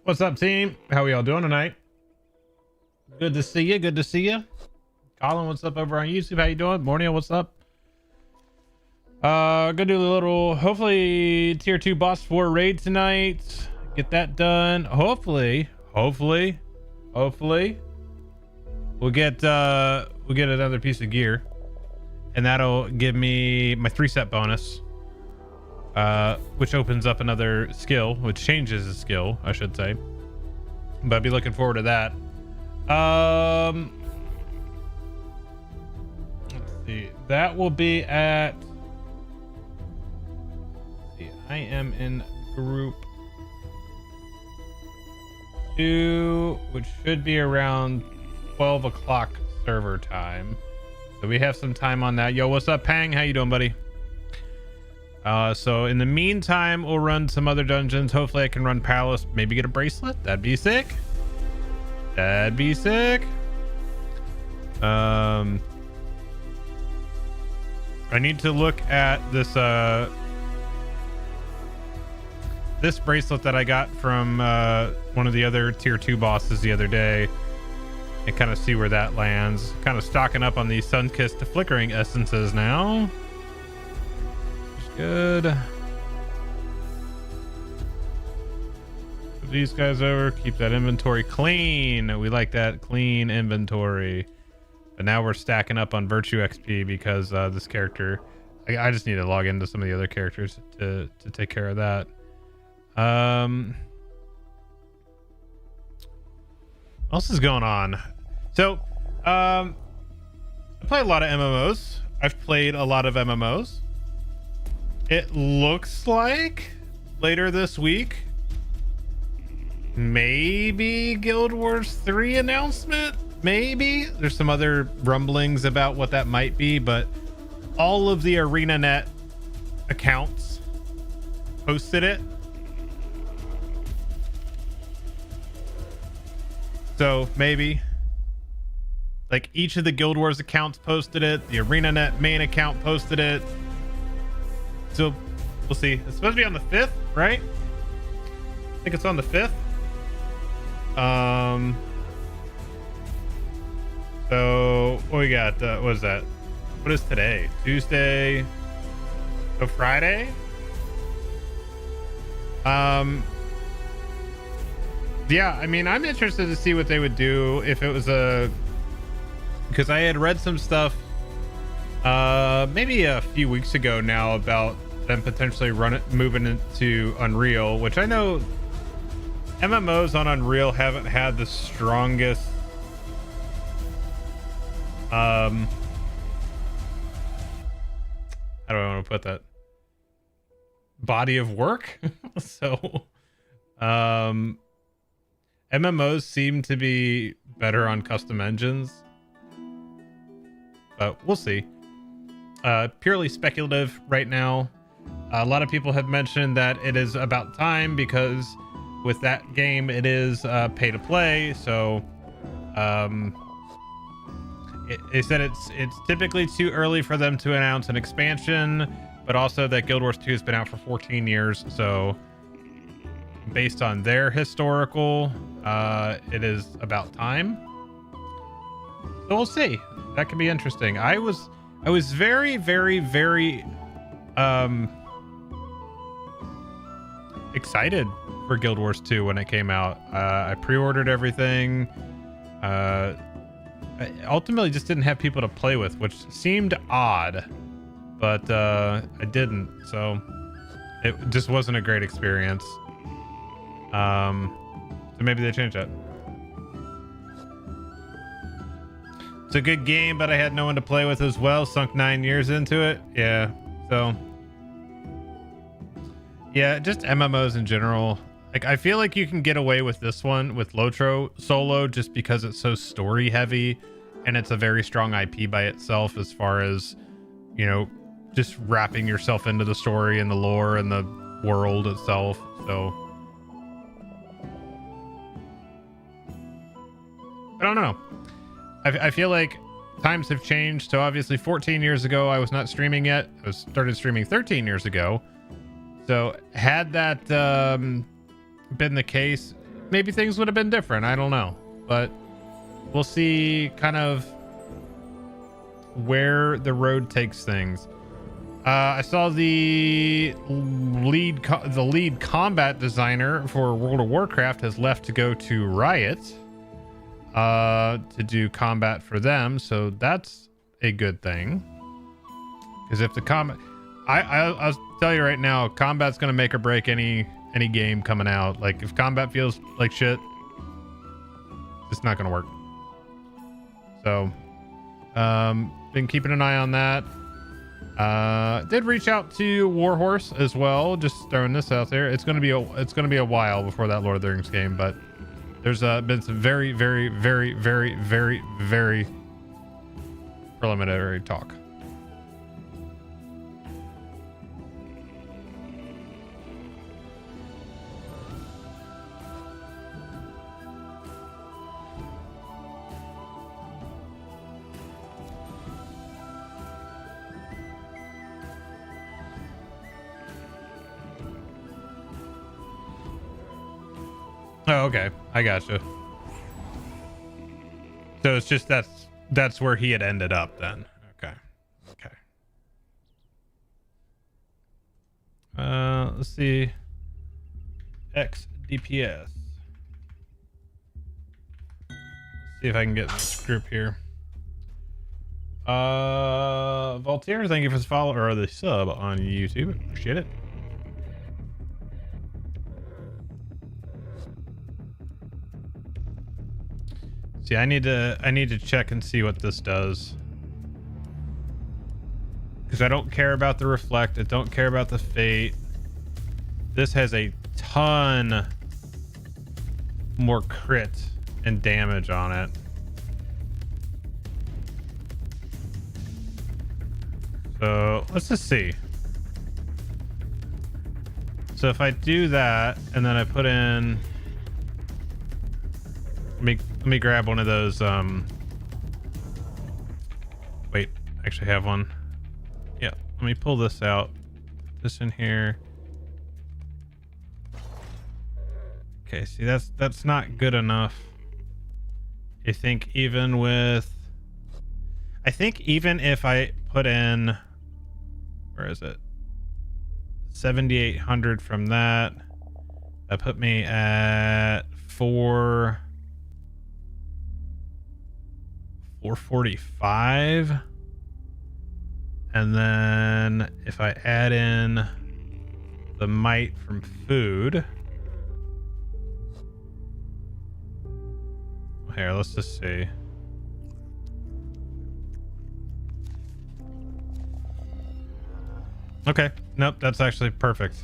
What's up, team? How are y'all doing tonight? Good to see you. Good to see you. Colin, what's up over on YouTube? How you doing? Morning, what's up? Gonna do a little, hopefully, tier 2 boss 4 raid tonight. Get that done. Hopefully, we'll get another piece of gear, and that'll give me my 3-set bonus, which opens up another skill, which changes the skill, I should say. But I'd be looking forward to that. Let's see. That will be at. Let's see, I am in group 2, which should be around 12 o'clock server time. So we have some time on that. Yo, what's up, Pang? How you doing, buddy? So in the meantime, we'll run some other dungeons. Hopefully I can run Palace, maybe get a bracelet. That'd be sick. That'd be sick. I need to look at this this bracelet that I got from one of the other tier 2 bosses the other day and kind of see where that lands. Kind of stocking up on these sun-kissed flickering essences now. Good. Put these guys over, keep that inventory clean. We like that clean inventory. But now we're stacking up on virtue XP because this character, I just need to log into some of the other characters to take care of that. What else is going on? So I play a lot of MMOs. I've played a lot of MMOs. It looks like later this week, maybe Guild Wars 3 announcement. Maybe there's some other rumblings about what that might be, but all of the ArenaNet accounts posted it. So maybe like each of the Guild Wars accounts posted it. The ArenaNet main account posted it. So we'll see. It's supposed to be on the 5th, right? I think it's on the 5th. So what we got? What is that? What is today? Tuesday. So Friday. Yeah, I mean, I'm interested to see what they would do if it was because I had read some stuff maybe a few weeks ago now about them potentially moving into Unreal, which I know MMOs on Unreal haven't had the strongest how do I want to put that, body of work. So MMOs seem to be better on custom engines, but we'll see. Purely speculative right now. A lot of people have mentioned that it is about time because with that game it is pay to play. So they said it's typically too early for them to announce an expansion, but also that Guild Wars 2 has been out for 14 years. So based on their historical, it is about time. So we'll see. That could be interesting. I was very, very, very excited for Guild Wars 2 when it came out. I pre-ordered everything. I ultimately just didn't have people to play with, which seemed odd, but I didn't. So it just wasn't a great experience. So maybe they changed that. It's a good game, but I had no one to play with as well. Sunk 9 years into it. Yeah. So yeah, just MMOs in general. Like, I feel like you can get away with this one with LOTRO solo just because it's so story heavy and it's a very strong IP by itself as far as, you know, just wrapping yourself into the story and the lore and the world itself. So I don't know. I feel like times have changed. So obviously 14 years ago, I was not streaming yet. I started streaming 13 years ago. So had that been the case, maybe things would have been different. I don't know, but we'll see kind of where the road takes things. I saw the lead combat designer for World of Warcraft has left to go to Riot to do combat for them, so that's a good thing. Because if the combat, I'll tell you right now, combat's gonna make or break any game coming out. Like if combat feels like shit, it's not gonna work. So, been keeping an eye on that. Did reach out to Warhorse as well. Just throwing this out there. It's gonna be a while before that Lord of the Rings game, but there's been some very preliminary talk. Oh, okay. I gotcha. So it's just that's where he had ended up then. Okay. Let's see. X DPS. Let's see if I can get this group here. Voltaire, thank you for the follow or the sub on YouTube. Appreciate it. See, I need to check and see what this does. Because I don't care about the reflect. I don't care about the fate. This has a ton more crit and damage on it. So let's just see. So if I do that and then I put in, let me grab one of those. Wait, I actually have one. Yeah, let me pull this out. This in here. Okay, see that's not good enough. I think even if I put in, where is it? 7,800 from that put me at 445. And then if I add in the might from food. Here, let's just see. Okay, nope, that's actually perfect.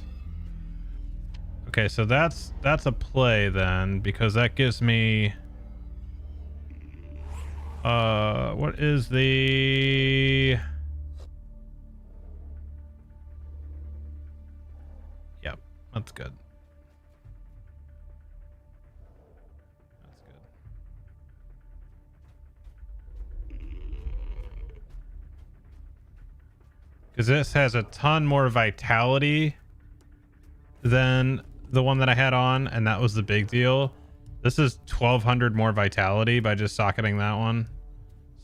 Okay, so that's a play then, because that gives me what is the, yep, that's good. Because this has a ton more vitality than the one that I had on, and that was the big deal. This is 1,200 more vitality by just socketing that one.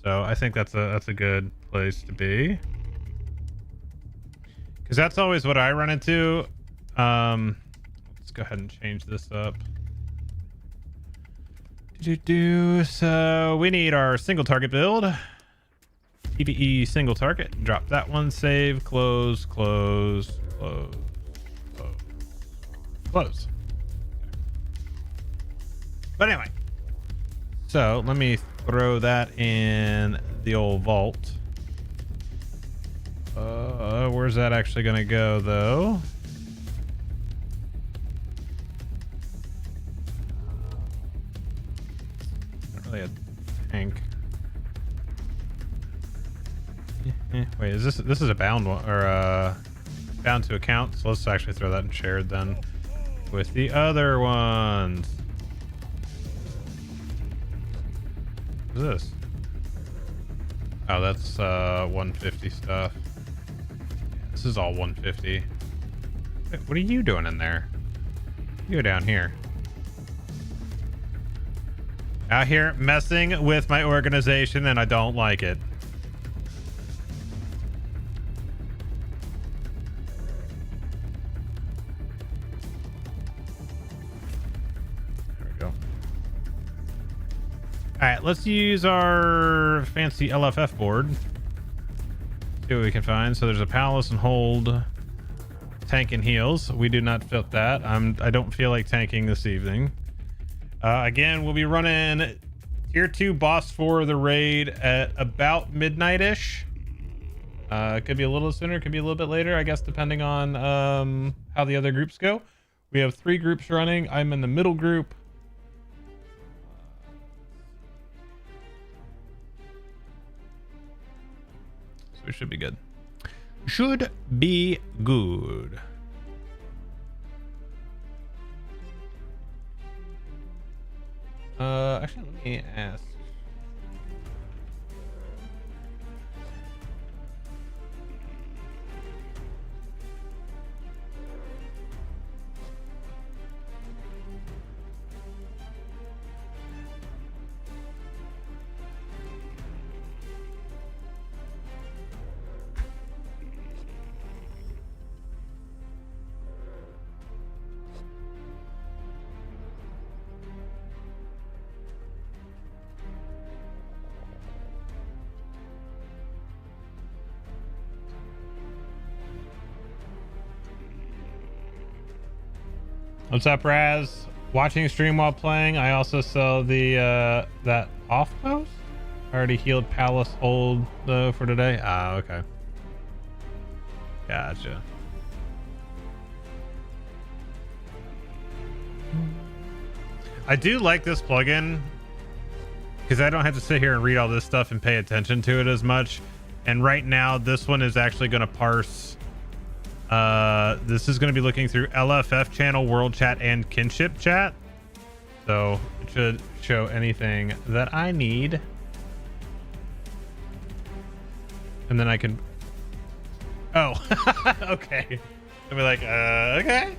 So I think that's a good place to be. Because that's always what I run into. Let's go ahead and change this up. So we need our single target build. PvE single target. Drop that one. Save. Close. Close. Close. Close. Close. But anyway. So let me throw that in the old vault. Where's that actually going to go, though? Not really a tank. Wait, is this is a bound one or bound to account? So let's actually throw that in shared then with the other ones. What is this? Oh, that's 150 stuff. This is all 150. Wait, what are you doing in there? You go down here. Out here messing with my organization, and I don't like it. There we go. All right, let's use our fancy LFF board. See what we can find. So there's a palace and hold, tank and heals. We do not fit that. I don't feel like tanking this evening. Again, we'll be running tier 2 boss for the raid at about midnight-ish. It could be a little sooner, could be a little bit later, I guess, depending on how the other groups go. We have 3 groups running. I'm in the middle group. So we should be good. Should be good. Actually, let me ask. What's up, Raz? Watching stream while playing. I also saw the that off post. I already healed Palace Hold though for today. Ah, okay. Gotcha. I do like this plugin because I don't have to sit here and read all this stuff and pay attention to it as much. And right now, this one is actually going to parse. This is going to be looking through LFF channel, world chat, and kinship chat. So it should show anything that I need. And then I can... Oh, okay. I'll be like, okay.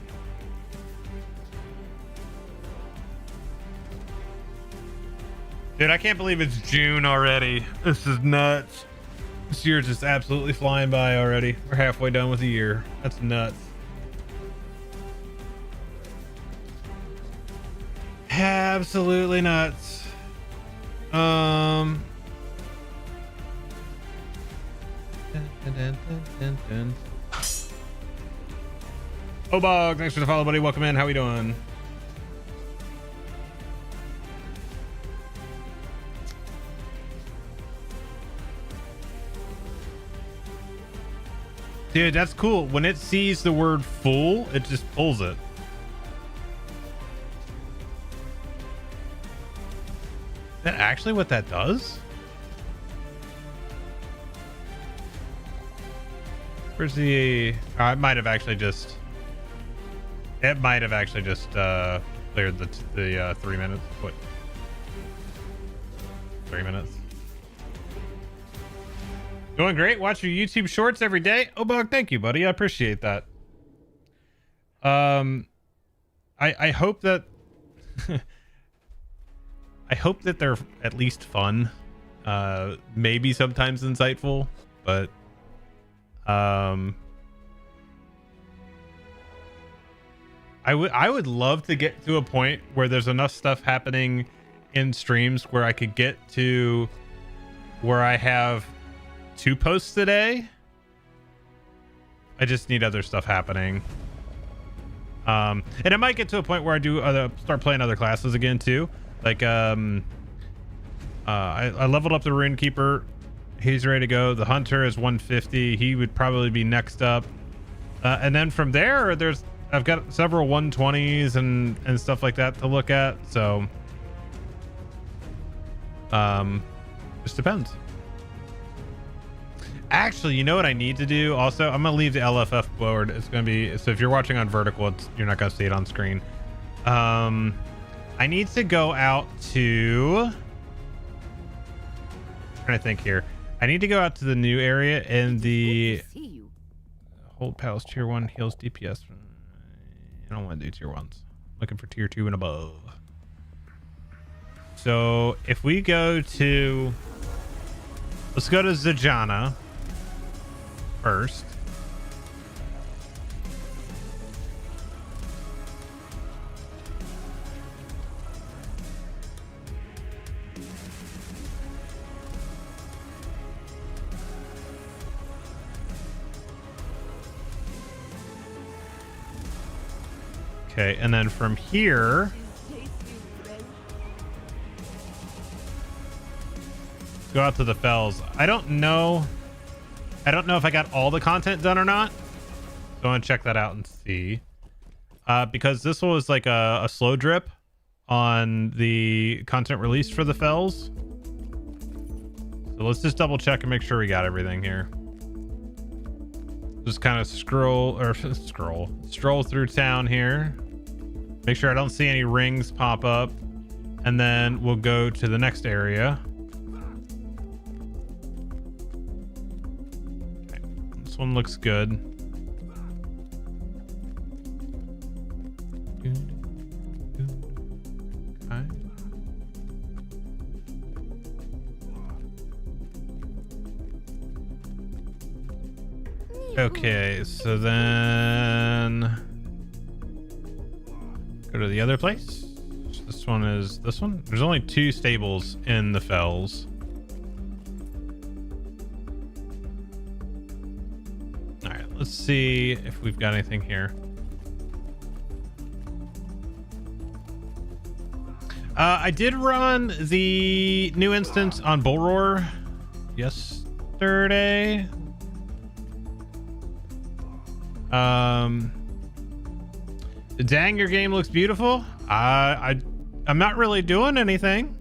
Dude, I can't believe it's June already. This is nuts. This year's just absolutely flying by already. We're halfway done with the year. That's nuts. Absolutely nuts. Obog, thanks for the follow, buddy. Welcome in. How we doing? Dude, that's cool. When it sees the word full, it just pulls it. Is that actually what that does? Where's the... Oh, it might have actually just... It might have actually just cleared the 3 minutes. What? 3 minutes. Doing great. Watch your YouTube shorts every day. Oh, Bog, thank you, buddy. I appreciate that. I hope that I hope that they're at least fun. Maybe sometimes insightful, but I would love to get to a point where there's enough stuff happening in streams where I could get to where I have 2 posts a day. I just need other stuff happening. And it might get to a point where I do start playing other classes again too. Like I leveled up the Rune Keeper. He's ready to go. The Hunter is 150. He would probably be next up. And then from there, I've got several 120s and stuff like that to look at. So just depends. Actually, you know what I need to do? Also, I'm gonna leave the LFF board. It's gonna be, so if you're watching on vertical, you're not gonna see it on screen. I need to go out to, I'm trying to think here. I need to go out to the new area in the Hold Palace tier 1 heals DPS. I don't want to do tier 1s. Looking for tier 2 and above. So if we go to, let's go to Zijana first. Okay, and then from here, let's go out to the Fells. I don't know if I got all the content done or not. So I want to check that out and see. Because this was like a slow drip on the content released for the Fells. So let's just double check and make sure we got everything here. Just kind of stroll through town here. Make sure I don't see any rings pop up. And then we'll go to the next area. Okay, this one looks good. Okay, so then go to the other place. This one is this one. There's only 2 stables in the Fells. All right, let's see if we've got anything here. I did run the new instance on Bull Roar yesterday. Dang, your game looks beautiful. I'm not really doing anything.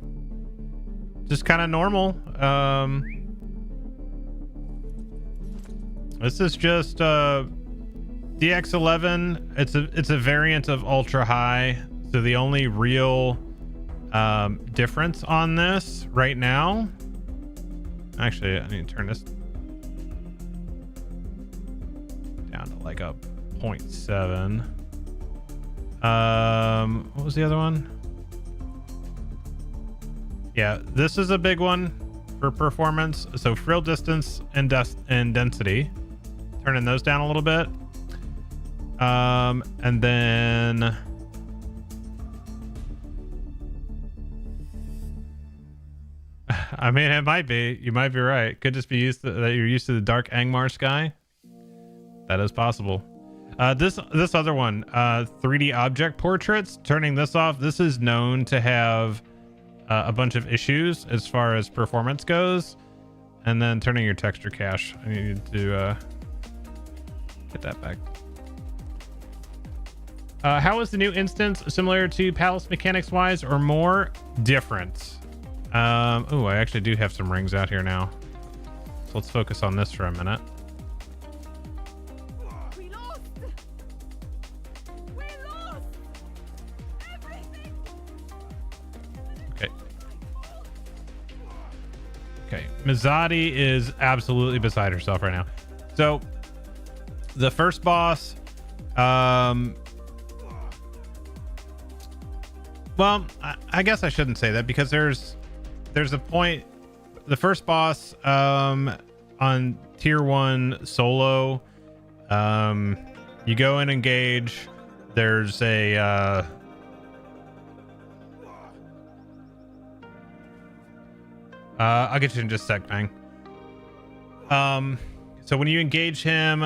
Just kind of normal. This is just DX11. It's a variant of Ultra High. So the only real difference on this right now. Actually, I need to turn this down to like a 0.7. What was the other one? Yeah, this is a big one for performance. So frill distance and density, turning those down a little bit. And then I mean, it might be. You might be right. Could just be used to that you're used to the dark Angmar sky. That is possible. This other one, 3D object portraits, turning this off. This is known to have a bunch of issues as far as performance goes. And then turning your texture cache. I need to get that back. How is the new instance similar to Palace mechanics wise or more different? Oh, I actually do have some rings out here now. So let's focus on this for a minute. Okay, Mizadi is absolutely beside herself right now. So the first boss, well, I guess I shouldn't say that because there's a point. The first boss on tier 1 solo, you go and engage. There's a I'll get you in just a sec, Bang. So when you engage him,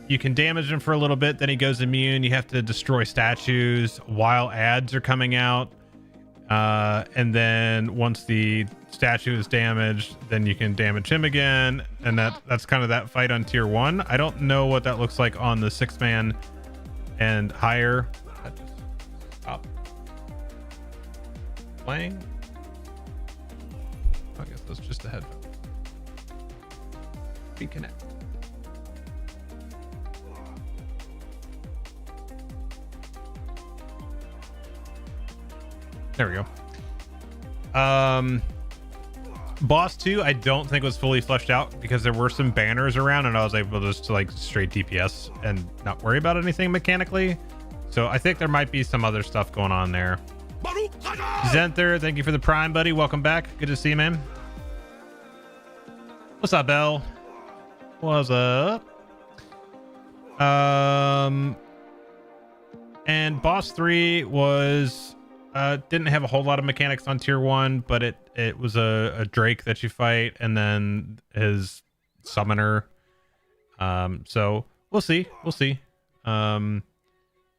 you can damage him for a little bit, then he goes immune. You have to destroy statues while ads are coming out. And then once the statue is damaged, then you can damage him again. And that's kind of that fight on tier 1. I don't know what that looks like on the 6-man and higher. That just stopped playing. I guess that's just a headphone. Reconnect. There we go. Boss 2 I don't think was fully fleshed out because there were some banners around and I was able to just like straight DPS and not worry about anything mechanically. So I think there might be some other stuff going on there. Zenther, thank you for the Prime, buddy. Welcome back. Good to see you, man. What's up, Bell? What's up? And boss 3 was didn't have a whole lot of mechanics on tier 1, but it was a Drake that you fight, and then his summoner. So we'll see.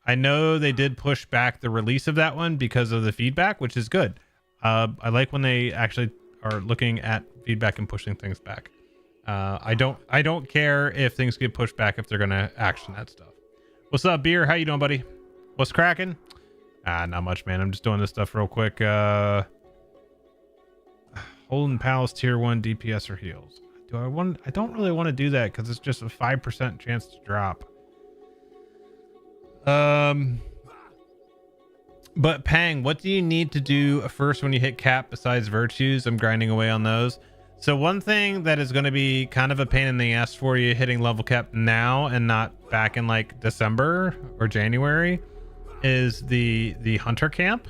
I know they did push back the release of that one because of the feedback, which is good. I like when they actually are looking at feedback and pushing things back. I don't care if things get pushed back if they're gonna action that stuff. What's up, Beer? How you doing, buddy? What's cracking? Not much, man. I'm just doing this stuff real quick. Holding Palace tier 1 DPS or heals. I don't really want to do that because it's just a 5% chance to drop. But Pang, what do you need to do first when you hit cap besides virtues? I'm grinding away on those. So one thing that is going to be kind of a pain in the ass for you hitting level cap now and not back in like December or January is the hunter camp,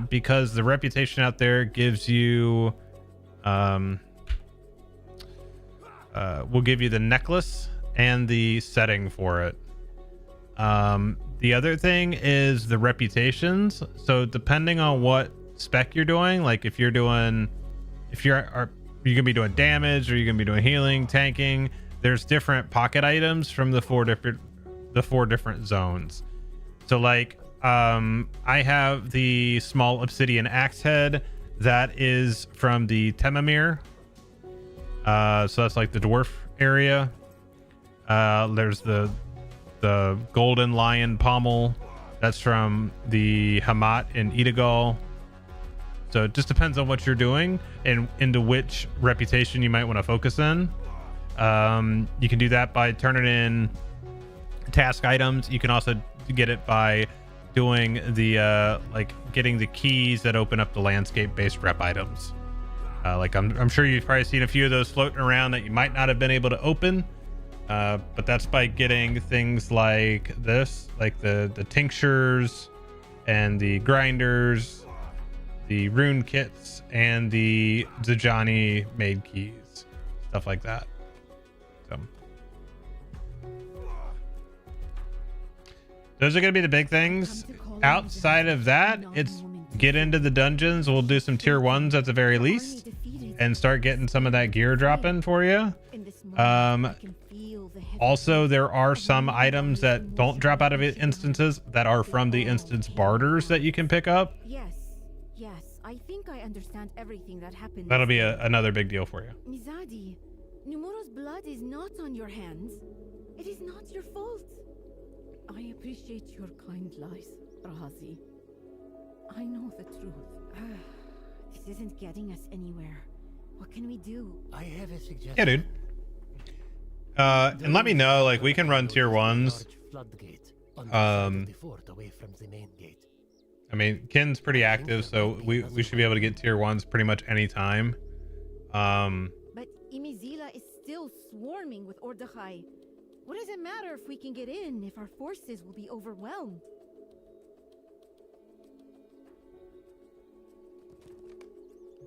because the reputation out there gives you will give you the necklace and the setting for it. The other thing is the reputations. So depending on what spec you're doing, like if you're gonna be doing damage, or you're gonna be doing healing, tanking, there's different pocket items from the four different zones. So like I have the small obsidian axe head that is from the Temamir. So that's like the dwarf area. There's the golden lion pommel, that's from the Hamat in Edagal. So it just depends on what you're doing and into which reputation you might want to focus in. You can do that by turning in task items. You can also get it by doing the like getting the keys that open up the landscape based rep items. Like I'm sure you've probably seen a few of those floating around that you might not have been able to open. But that's by getting things like this, like the tinctures and the grinders, the rune kits, and the Zajani made keys, stuff like that. So those are going to be the big things. Outside of that, it's get into the dungeons. We'll do some tier 1s at the very least and start getting some of that gear dropping for you. Also, there are some items that don't drop out of instances that are from the instance barters that you can pick up. Yes, I think I understand everything that happened. That'll be another big deal for you. Mizadi, Numuro's blood is not on your hands. It is not your fault. I appreciate your kind lies, Rahazi. I know the truth. This isn't getting us anywhere. What can we do? I have a suggestion. Yeah, dude. And let me know, like, we can run tier 1s. I mean, Kin's pretty active, so we should be able to get tier 1s pretty much any time. But Imizila is still swarming with Ordachai. What does it matter if we can get in if our forces will be overwhelmed?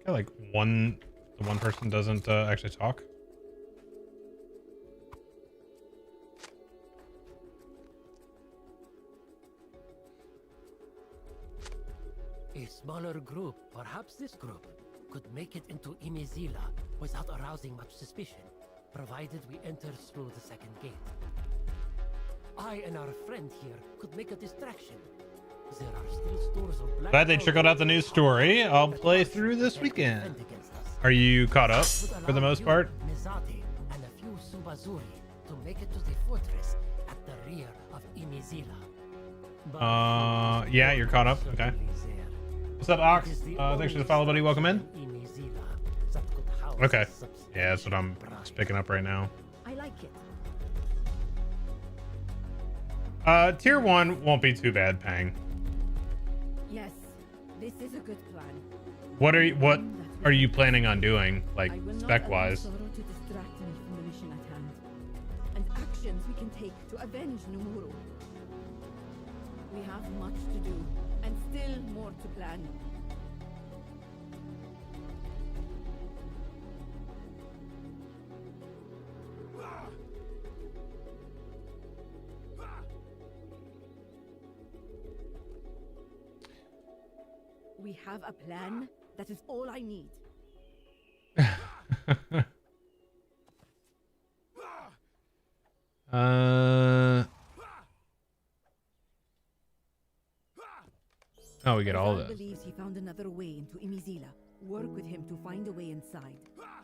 Like the one person doesn't actually talk. A smaller group, perhaps this group, could make it into Imizila without arousing much suspicion, provided we enter through the second gate. I and our friend here could make a distraction. There are still stores of black. Glad they trickled out the new story. I'll play through this weekend. Are you caught up for the most part? Mizati and a few Subazuri to make it to the fortress at the rear of Imizila. Yeah, you're caught up. Okay. What's up, Ox? Thanks for the follow, buddy. Welcome in. Okay. Yeah, that's what I'm just picking up right now. I like it. Tier 1 won't be too bad, Pang. Yes, this is a good plan. What are you planning on doing, like spec wise? To distract me from the mission at hand, and actions we can take to avenge Numuru. We have much to do, and still more plan. We have a plan. That is all I need. Oh, we get all Azal this. believes he found another way into Imizila. Work with him to find a way inside.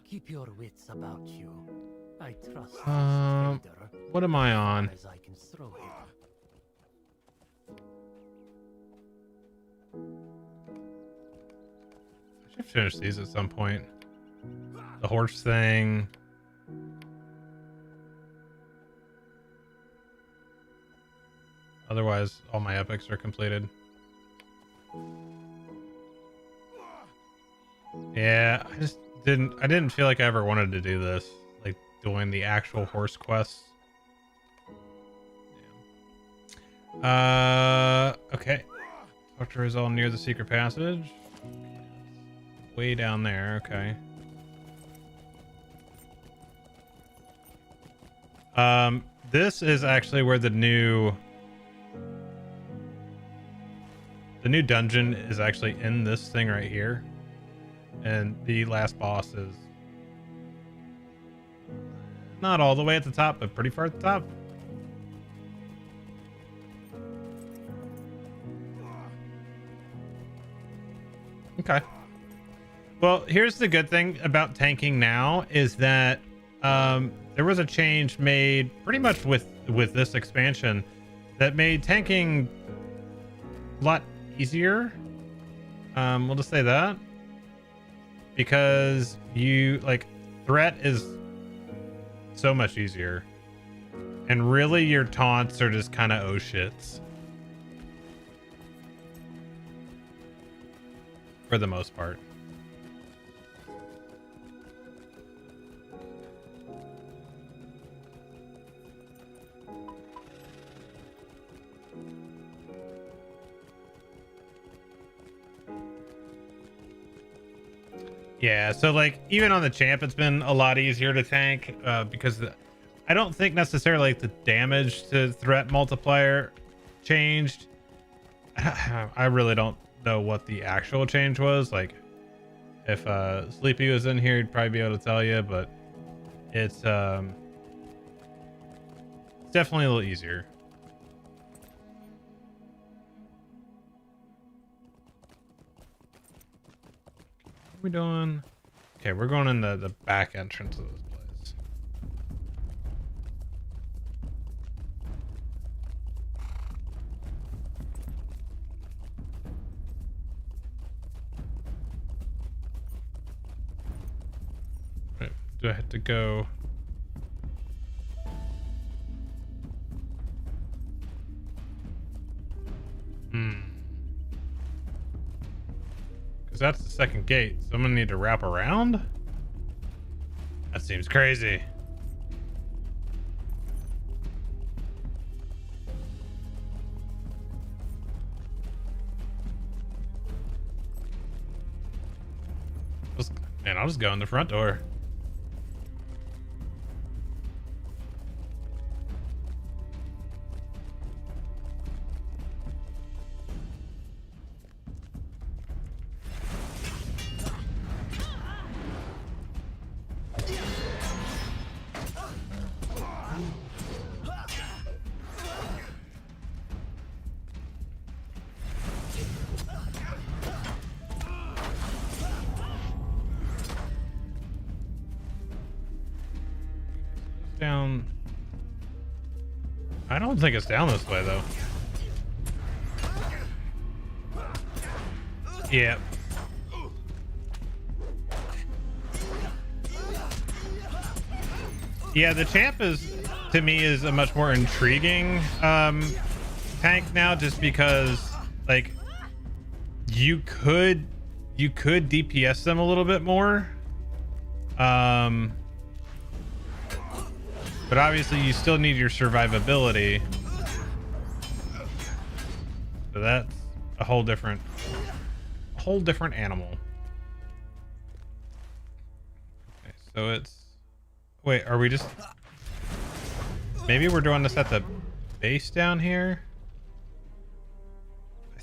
Keep your wits about you. I trust this trader What am I on? as I can throw him. I should finish these at some point. The horse thing. Otherwise, all my epics are completed. Yeah, I didn't feel like I ever wanted to do this, like doing the actual horse quests. Yeah. Okay. LOTRO is all near the secret passage. Way down there, okay. This is actually where the new dungeon is actually in this thing right here. And the last boss is not all the way at the top, but pretty far at the top. Okay. Well, here's the good thing about tanking now is that there was a change made pretty much with this expansion that made tanking a lot easier. We'll just say that. Because threat is so much easier. And really your taunts are just kind of oh shits. For the most part. Yeah, so like even on the champ, it's been a lot easier to tank because I don't think necessarily the damage to threat multiplier changed. I really don't know what the actual change was. Like if Sleepy was in here, he'd probably be able to tell you, but it's definitely a little easier. What are we doing? Okay, we're going in the back entrance of this place. Right, do I have to go? That's the second gate, so I'm gonna need to wrap around. That seems crazy. Man, I'll just go in the front door. Down. I don't think it's down this way though. Yeah. Yeah, the champ is, to me, is a much more intriguing tank now, just because like you could DPS them a little bit more. But obviously you still need your survivability. So that's a whole different whole different animal. Okay, so it's... Wait, are we just... Maybe we're doing this at the base down here? I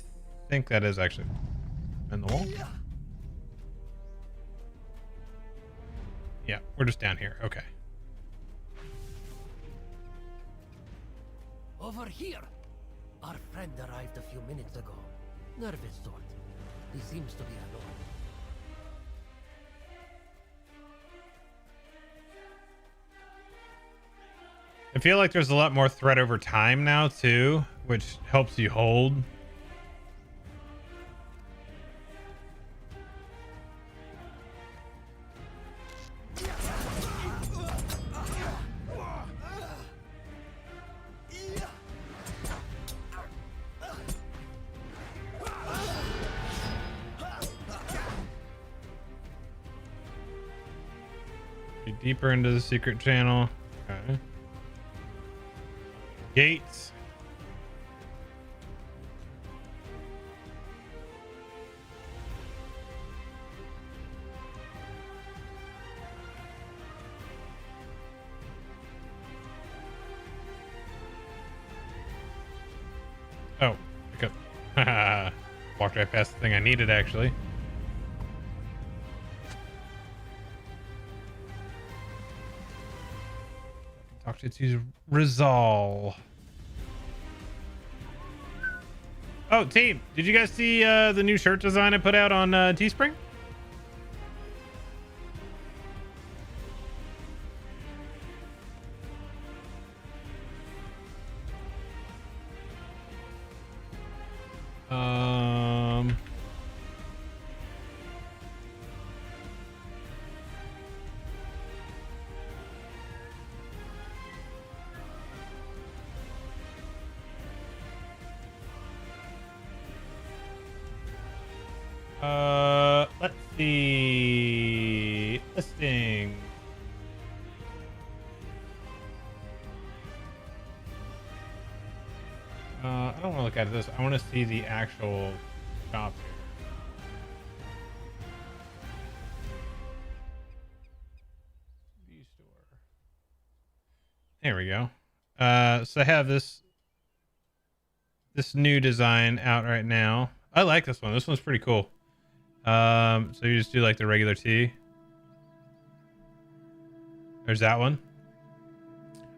think that is actually in the wall. Yeah, we're just down here. Okay. Over here! Our friend arrived a few minutes ago. Nervous sort. He seems to be alone. I feel like there's a lot more threat over time now too, which helps you hold. Deeper into the secret channel. Okay. Gates. Oh, pick up. Walked right past the thing I needed actually. Talk to Rizal. Oh, team, did you guys see the new shirt design I put out on Teespring? Let's see. Listing. I don't want to look at this. I want to see the actual shop here. View store. There we go. So I have this new design out right now. I like this one. This one's pretty cool. So you just do like the regular T. There's that one.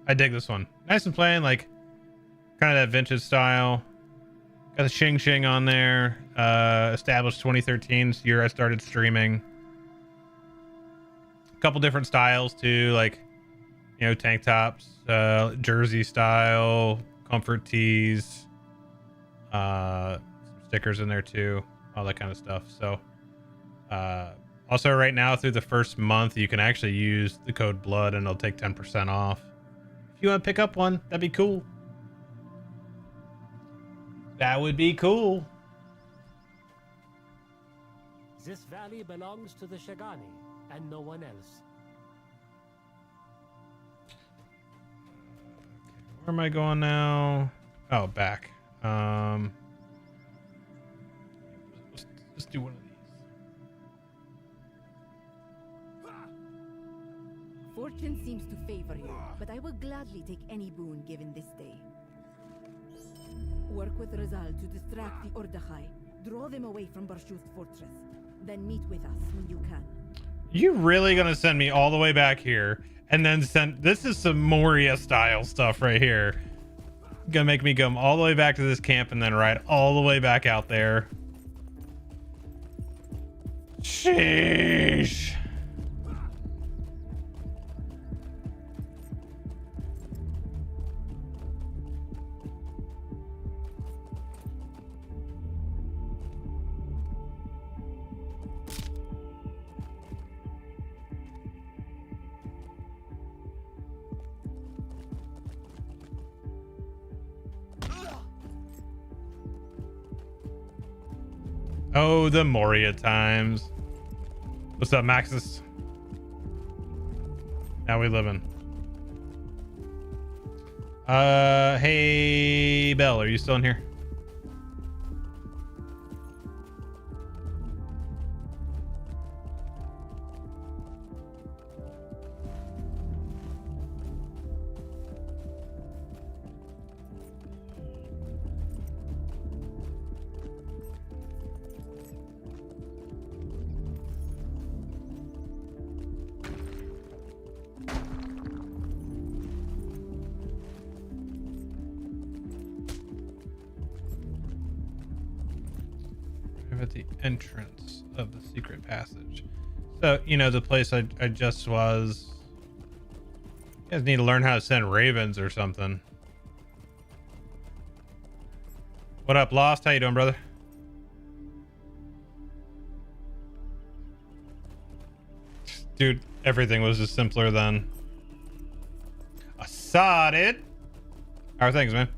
I dig this one. Nice and plain, like kind of that vintage style. Got the Shing Shing on there. Established 2013, it's the year I started streaming. A couple different styles too, like, you know, tank tops, jersey style, comfort tees, some stickers in there too, all that kind of stuff. So also right now through the first month you can actually use the code BLOOD and it'll take 10% off. If you want to pick up one, that'd be cool. That would be cool. This valley belongs to the Shagani and no one else. Where am I going now? Oh, back. Let's do one of these. Fortune seems to favor you, but I will gladly take any boon given this day. Work with Rizal to distract the Ordachai. Draw them away from Barshuth's fortress. Then meet with us when you can. You really gonna send me all the way back here and then send... This is some Moria style stuff right here. Gonna make me come all the way back to this camp and then ride all the way back out there. Sheesh. Oh, the Moria times. What's up, Maxis? How we living? Hey, Belle, are you still in here? kind of at the entrance of the secret passage. So, you know, the place I just was. You guys need to learn how to send ravens or something. What up, Lost? How you doing, brother? Dude, everything was just simpler then. Assaded. How are things, man?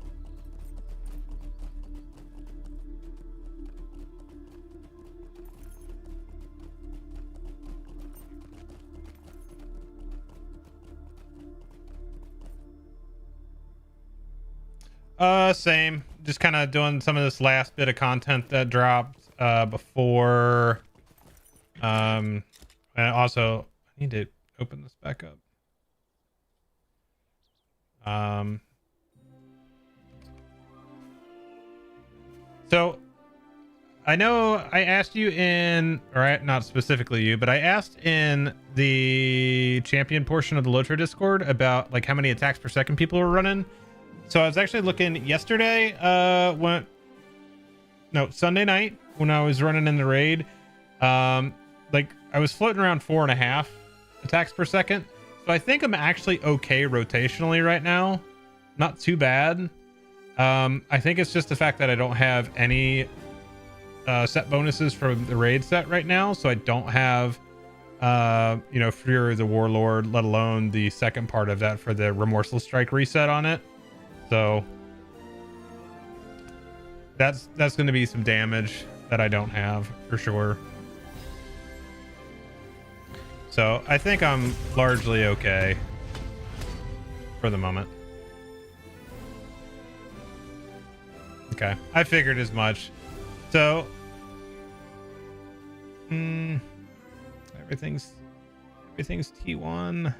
Same. Just kind of doing some of this last bit of content that dropped before. And also, I need to open this back up. So I know I asked you in, or not specifically you, but I asked in the champion portion of the LOTRO Discord about like how many attacks per second people were running. So I was actually looking yesterday, Sunday night when I was running in the raid. Like I was floating around 4.5 attacks per second. So I think I'm actually okay rotationally right now. Not too bad. I think it's just the fact that I don't have any set bonuses from the raid set right now. So I don't have, Fury of the Warlord, let alone the second part of that for the Remorseless Strike reset on it. So that's going to be some damage that I don't have for sure. So I think I'm largely okay for the moment. Okay, I figured as much. So everything's T1.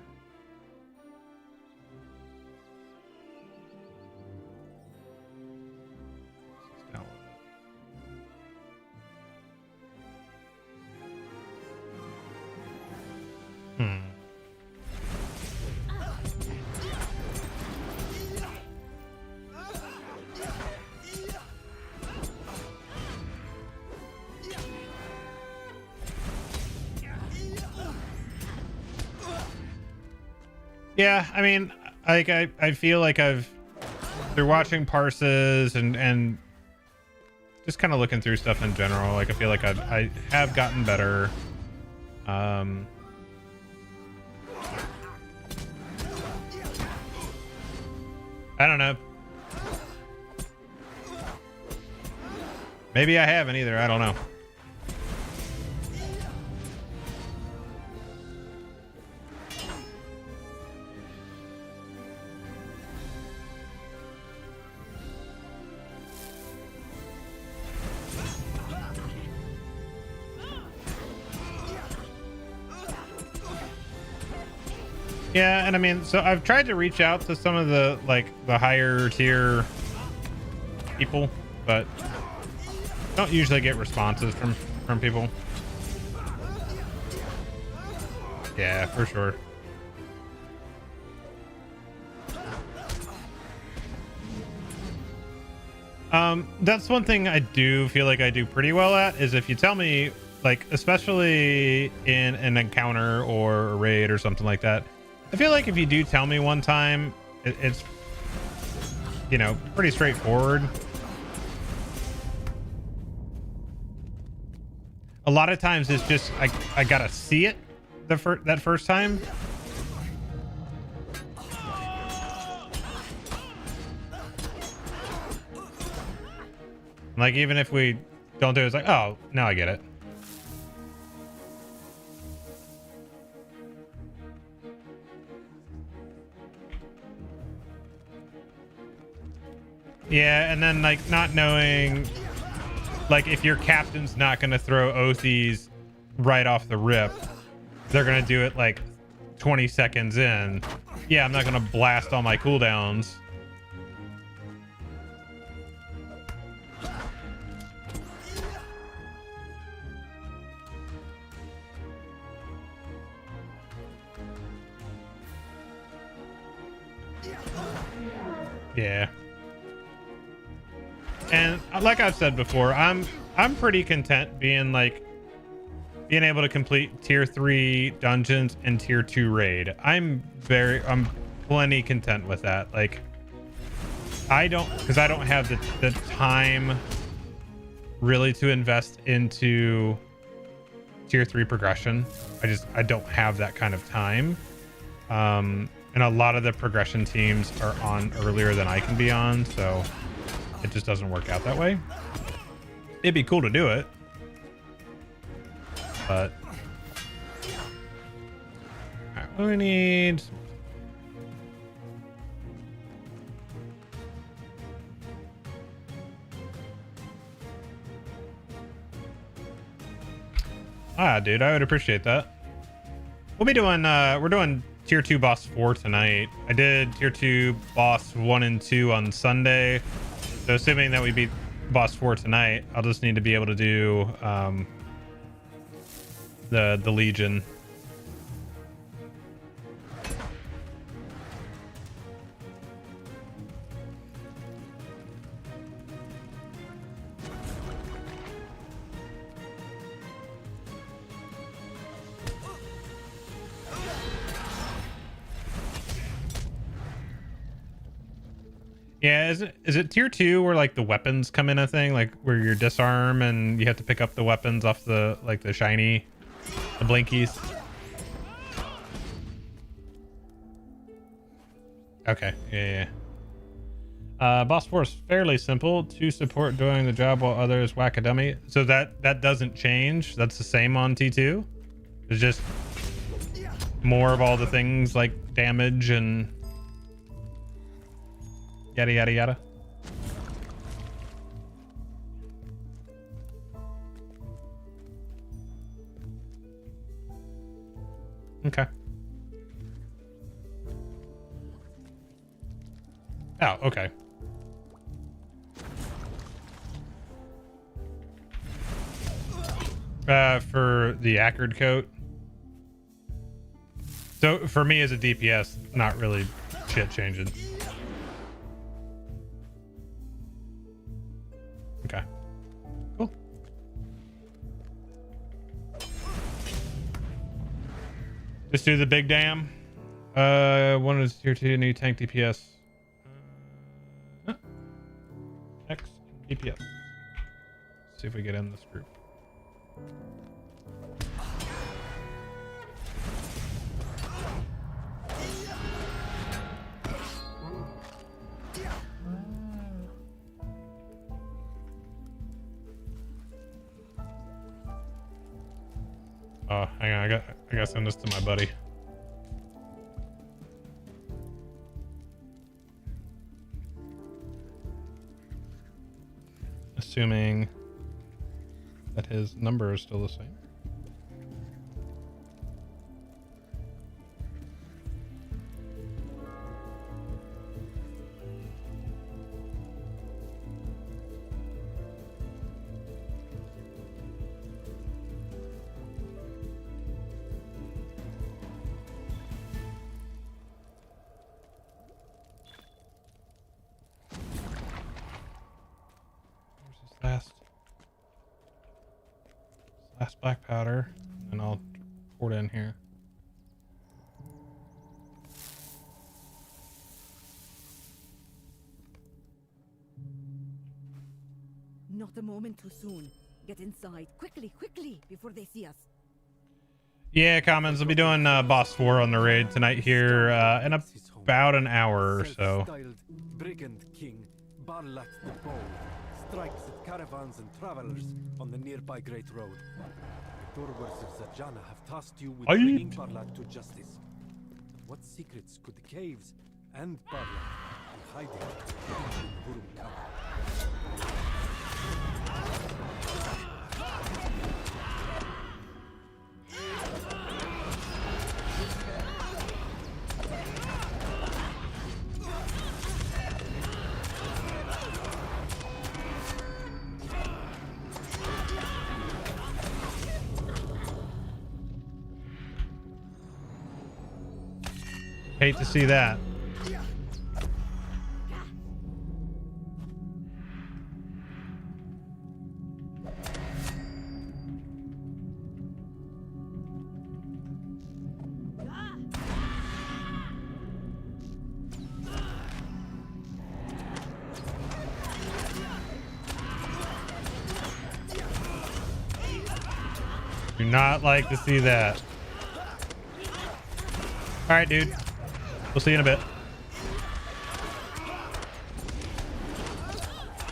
Yeah, I mean, like I feel like through watching parses and just kind of looking through stuff in general, like I feel like I have gotten better. I don't know. Maybe I haven't either. I don't know. Yeah, and I mean, so I've tried to reach out to some of the higher tier people, but don't usually get responses from people. Yeah, for sure. That's one thing I do feel like I do pretty well at, is if you tell me, like, especially in an encounter or a raid or something like that, I feel like if you do tell me one time, it's, you know, pretty straightforward. A lot of times it's just I gotta see it that first time. Like, even if we don't do it, it's like, oh, now I get it. Yeah, and then, like, not knowing, like, if your captain's not going to throw Oathies right off the rip, they're going to do it, like, 20 seconds in. Yeah, I'm not going to blast all my cooldowns. Yeah. And like I've said before, I'm I'm pretty content being able to complete tier 3 dungeons and tier 2 raid. I'm plenty content with that. Like, I don't have the time really to invest into tier 3 progression. I don't have that kind of time. And a lot of the progression teams are on earlier than I can be on, so it just doesn't work out that way. It'd be cool to do it, but all right, what do we need? Dude, I would appreciate that. We'll be doing we're doing tier 2 boss 4 tonight. I did tier 2 boss 1 and 2 on Sunday, so assuming that we beat boss 4 tonight, I'll just need to be able to do the Legion. Yeah, is it tier 2 where like the weapons come in a thing, like where you disarm and you have to pick up the weapons off the the shiny, the blinkies? Okay, yeah. Boss 4 is fairly simple to support doing the job while others whack a dummy. So that doesn't change. That's the same on T2. It's just more of all the things like damage and yada yada yada. Okay. Oh, okay. For the Acrid coat. So for me as a DPS, not really shit changing. Okay. Cool. Just do the big dam. One is tier 2, new tank DPS. X DPS. See if we get in this group. Oh, hang on, I gotta send this to my buddy. Assuming that his number is still the same. Last black powder, and I'll pour it in here. Not a moment too soon. Get inside quickly, before they see us. Yeah, Commons. I'll be doing boss 4 on the raid tonight here in about an hour or so. Brigand King Barlat the Bold strikes at caravans and travelers on the nearby Great Road. The Dorwers of Zajana have tasked you with bringing Barlat to justice. But what secrets could the caves and Barlat be hiding in Burum Cover? Hate to see that. Do not like to see that. All right, dude. We'll see you in a bit.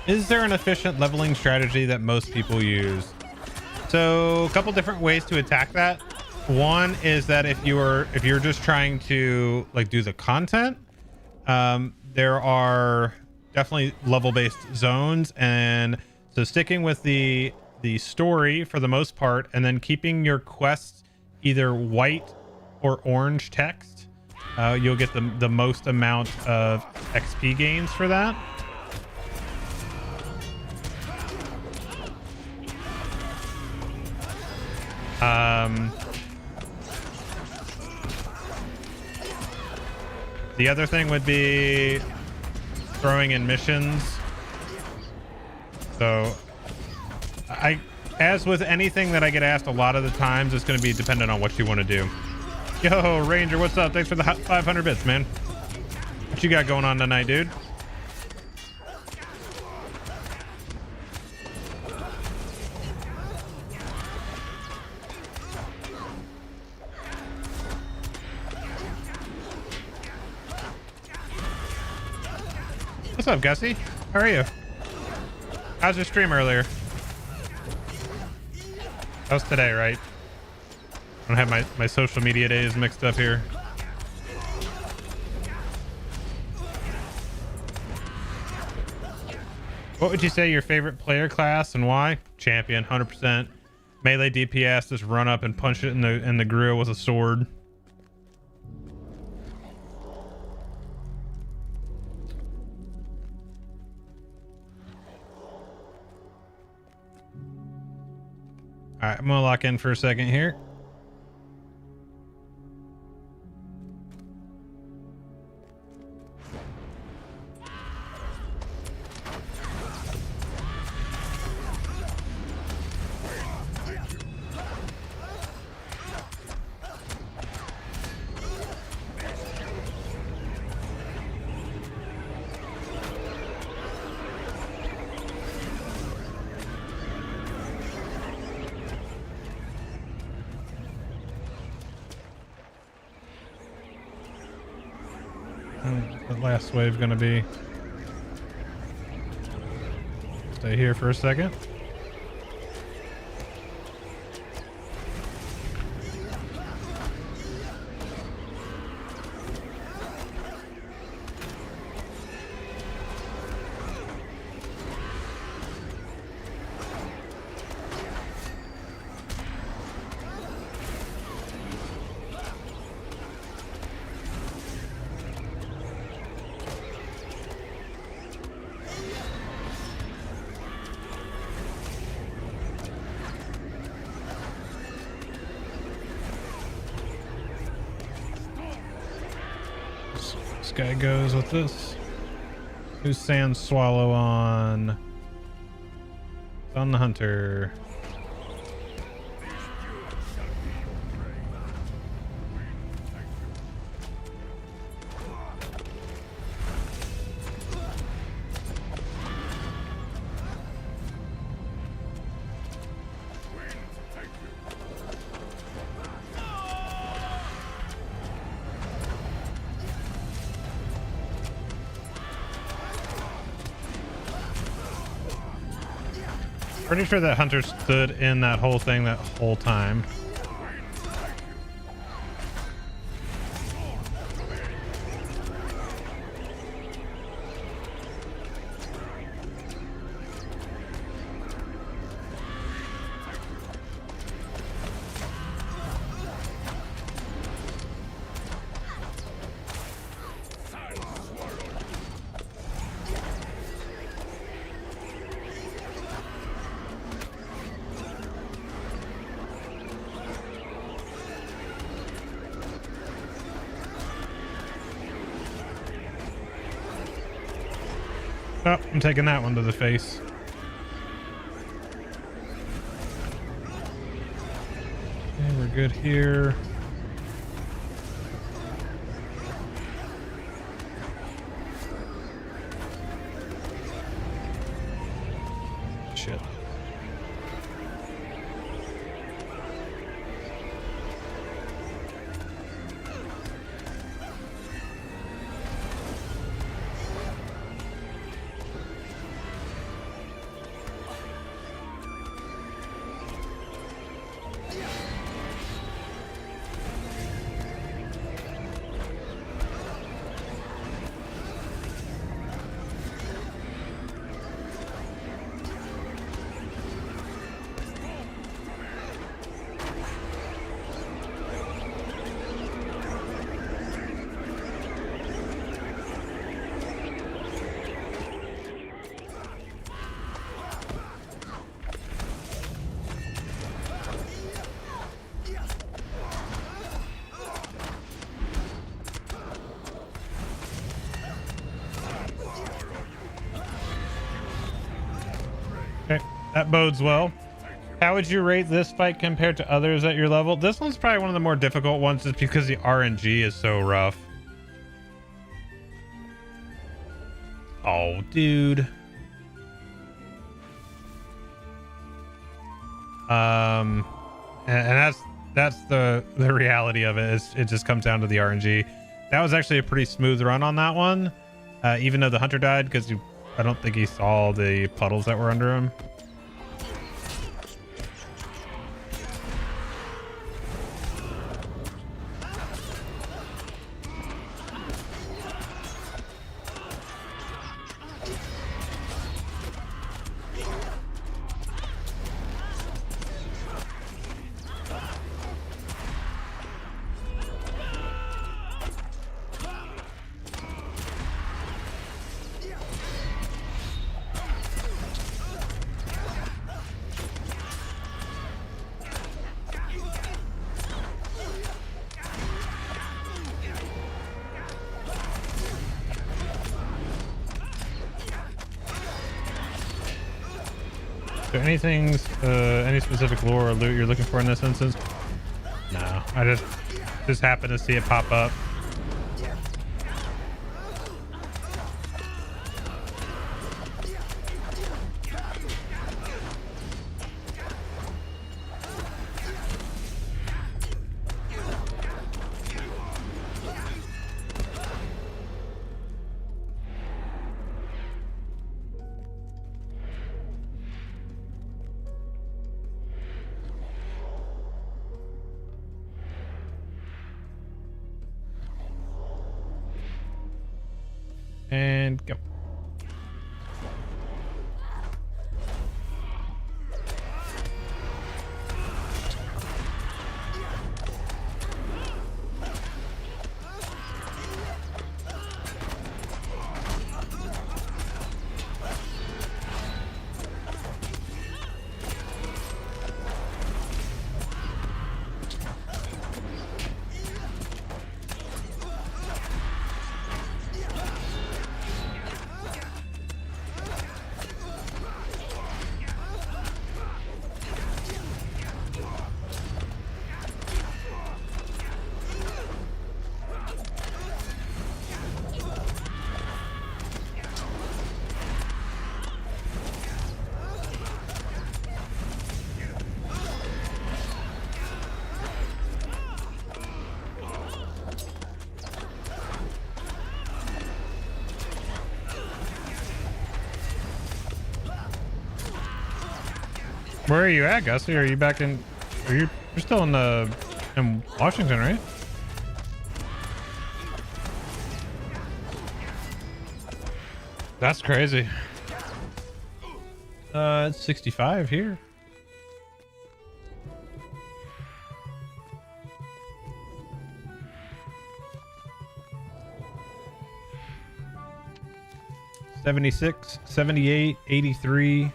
Is there an efficient leveling strategy that most people use? So a couple different ways to attack that. One is that if you're just trying to like do the content, there are definitely level-based zones, and so sticking with the story for the most part, and then keeping your quests either white or orange text, you'll get the most amount of XP gains for that. The other thing would be throwing in missions. So as with anything that I get asked a lot of the times, it's going to be dependent on what you want to do. Yo, Ranger, what's up? Thanks for the 500 bits, man. What you got going on tonight, dude? What's up, Gussie? How are you? How's your stream earlier? That was today, right? I don't have my social media days mixed up here. What would you say your favorite player class and why? Champion, 100%. Melee DPS, just run up and punch it in the grill with a sword. All right, I'm gonna lock in for a second here. The last wave gonna be. Stay here for a second. This guy goes with this. Who's Sand Swallow on? On the Hunter. Pretty sure that Hunter stood in that whole thing that whole time. Oh, I'm taking that one to the face. Okay, we're good here. Shit. That bodes well. How would you rate this fight compared to others at your level? This one's probably one of the more difficult ones just because the RNG is so rough. Oh, dude. And that's the reality of it. It just comes down to the RNG. That was actually a pretty smooth run on that one. Even though the hunter died because I don't think he saw the puddles that were under him. Is there anything, any specific lore or loot you're looking for in this instance? No, I just happened to see it pop up. And go. Where are you at, Gussie? Are you back in? You're still in Washington, right? That's crazy. It's 65 here. $76, $78, $83.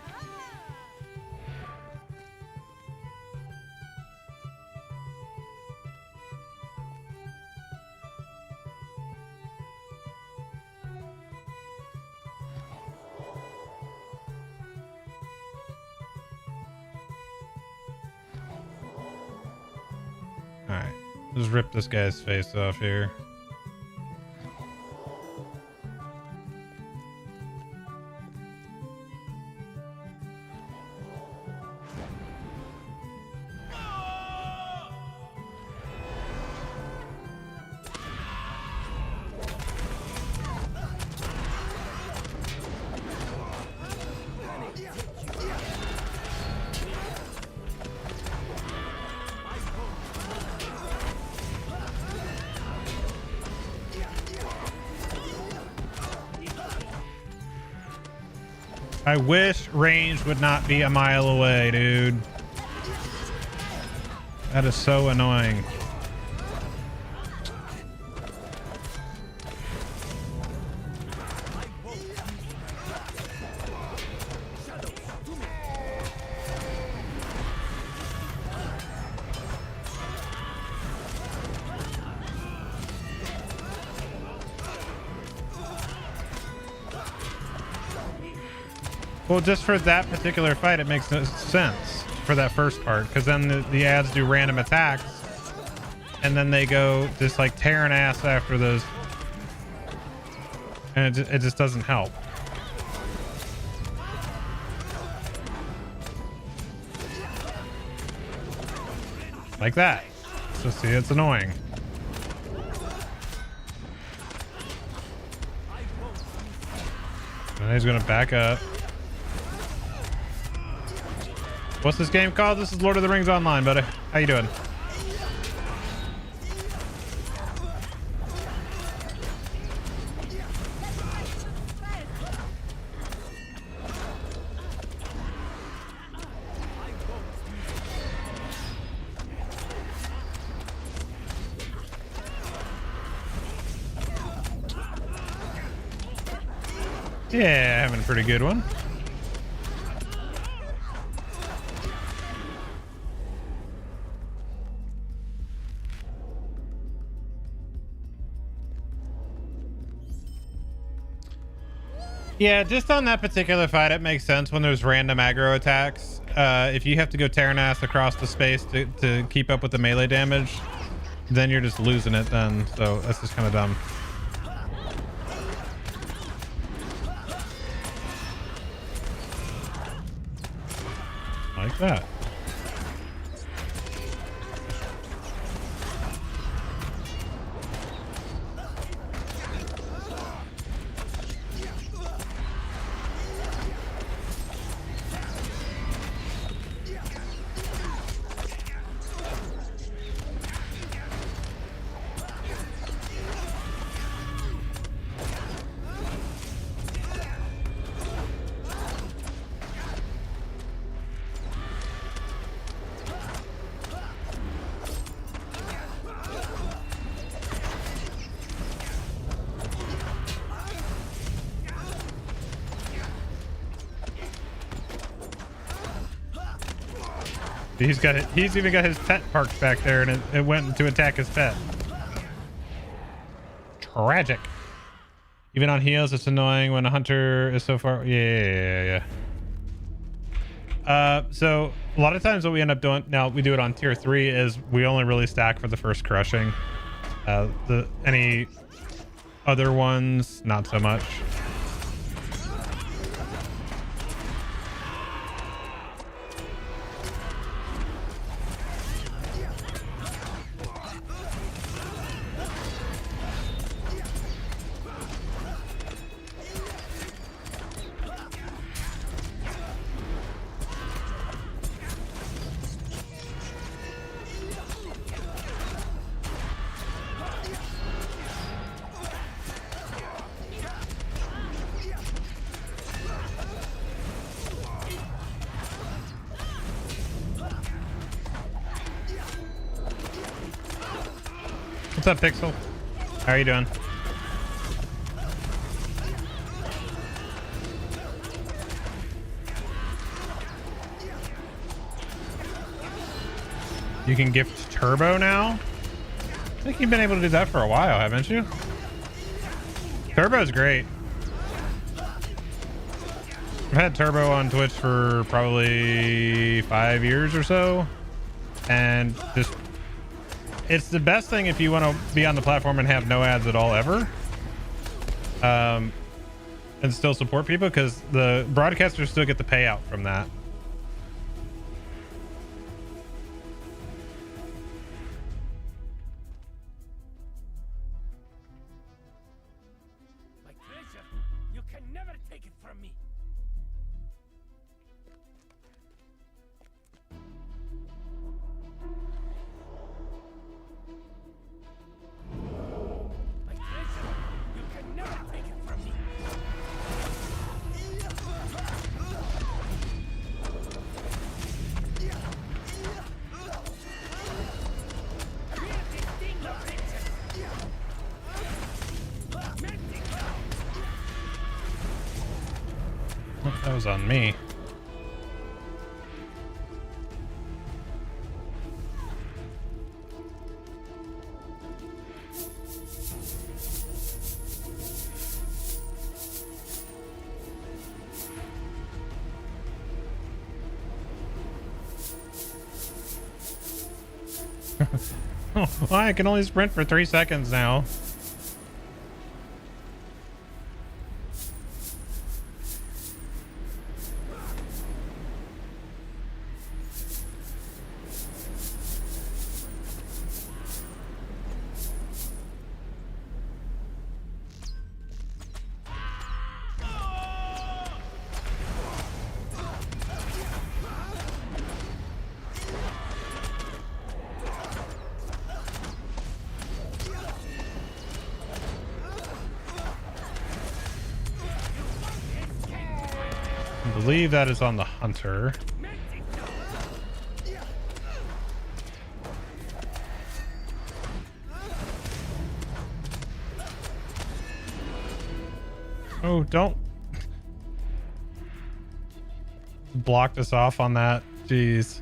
Alright, let's rip this guy's face off here. I wish range would not be a mile away, dude. That is so annoying. Well, just for that particular fight, it makes no sense for that first part, because then the ads do random attacks, and then they go just like tearing ass after those, and it just doesn't help. Like that. So see, it's annoying. And he's gonna back up. What's this game called? This is Lord of the Rings Online, buddy. How you doing? Yeah, having a pretty good one. Yeah, just on that particular fight, it makes sense when there's random aggro attacks. If you have to go tearing ass across the space to keep up with the melee damage, then you're just losing it then. So that's just kind of dumb. Like that. He's even got his pet parked back there, and it went to attack his pet. Tragic. Even on heals, it's annoying when a hunter is so far. Yeah. So a lot of times what we end up doing, now we do it on tier 3, is we only really stack for the first crushing. Any other ones, not so much. What's up, Pixel? How are you doing? You can gift turbo now? I think you've been able to do that for a while, haven't you? Turbo's great. I've had turbo on Twitch for probably 5 years or so, and just it's the best thing if you want to be on the platform and have no ads at all ever, and still support people, because the broadcasters still get the payout from that. My treasure, you can never take it from me. My treasure, you can never take it from me. That was on me. Oh, well, I can only sprint for 3 seconds now. I believe that is on the hunter. Oh, don't blocked us off on that. Jeez.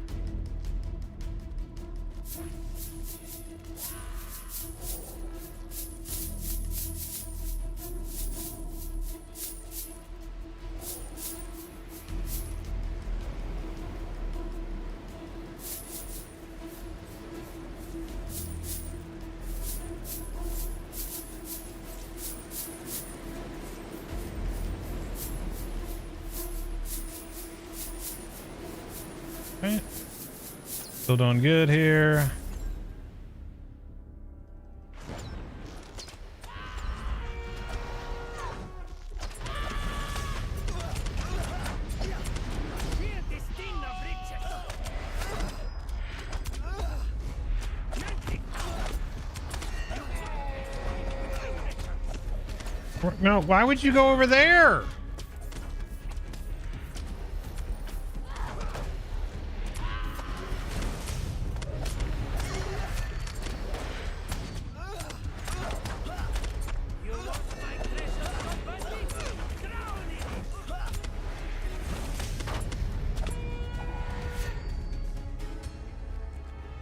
Okay. Still doing good here. No, why would you go over there?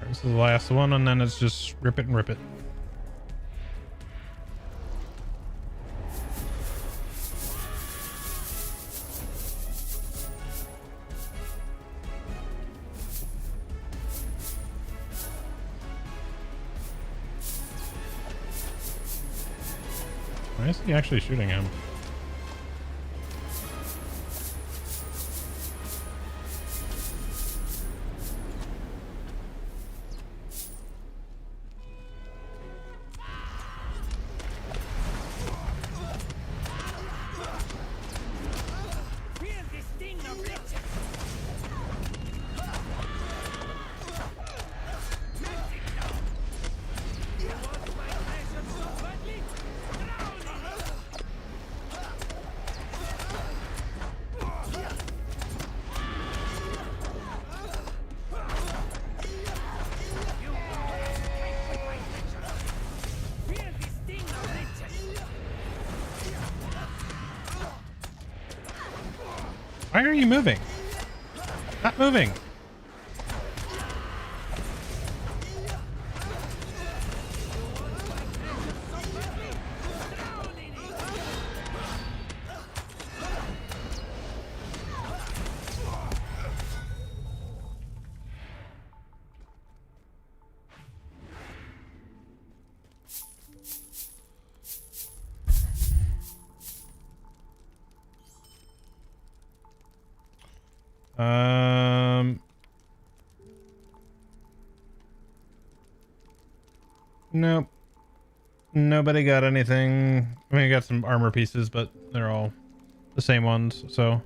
This is the last one, and then it's just rip it and rip it. Why is he actually shooting him? Why are you moving? Not moving. Nope. Nobody got anything. I mean, I got some armor pieces, but they're all the same ones. So,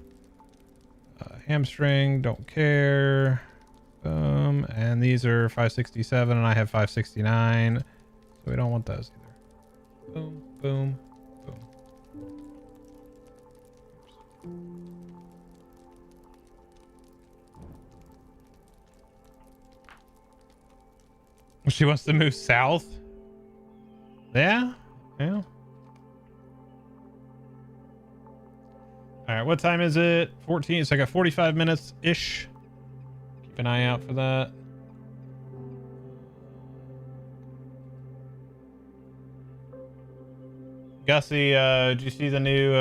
hamstring, don't care. And these are 567, and I have 569, so we don't want those either. Boom, boom, boom. She wants to move south. Yeah. Yeah. All right. What time is it? 14. So I got 45 minutes ish. Keep an eye out for that. Gussie, did you see the new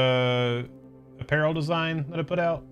apparel design that I put out?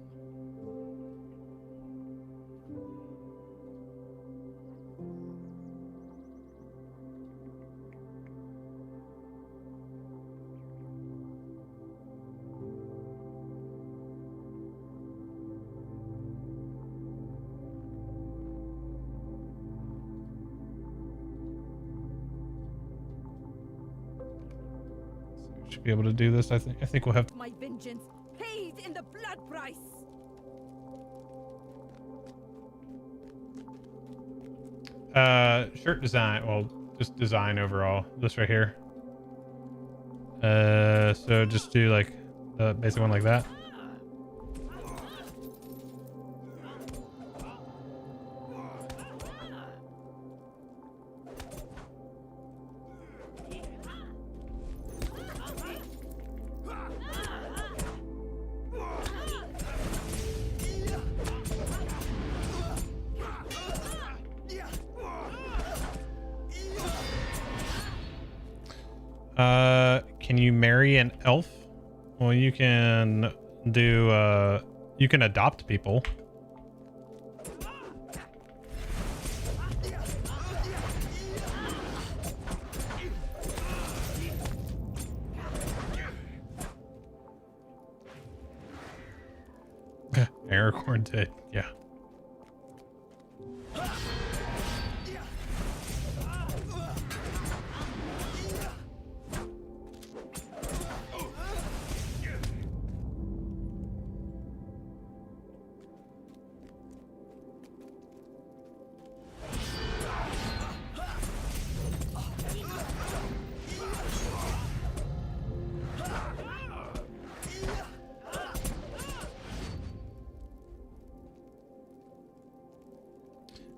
Should be able to do this. I think we'll have to. My vengeance paid in the blood price. Shirt design. Well, just design overall. This right here. So just do like the basic one like that. Can you marry an elf? Well, you can do, you can adopt people. Aragorn did, yeah.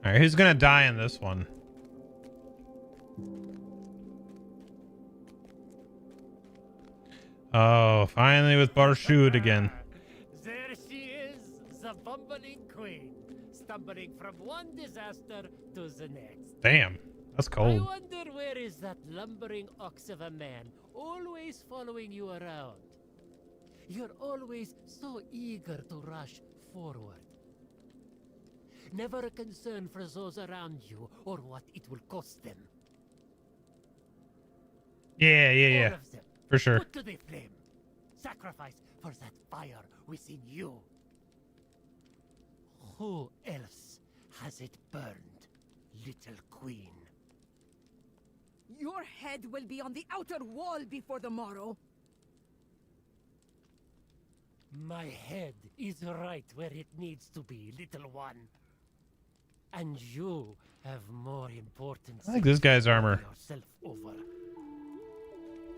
All right, who's gonna die in this one? Oh, finally with Barshud again. There she is, the bumbling queen, stumbling from one disaster to the next. Damn, that's I cold. wonder where is that lumbering ox of a man, always following you around. You're always so eager to rush forward. Never a concern for those around you or what it will cost them. Yeah, All of them, for sure. put to the flame. Sacrifice for that fire within you. Who else has it burned, little queen? Your head will be on the outer wall before the morrow. My head is right where it needs to be, little one. And you have more important I like this guy's armor. yourself over.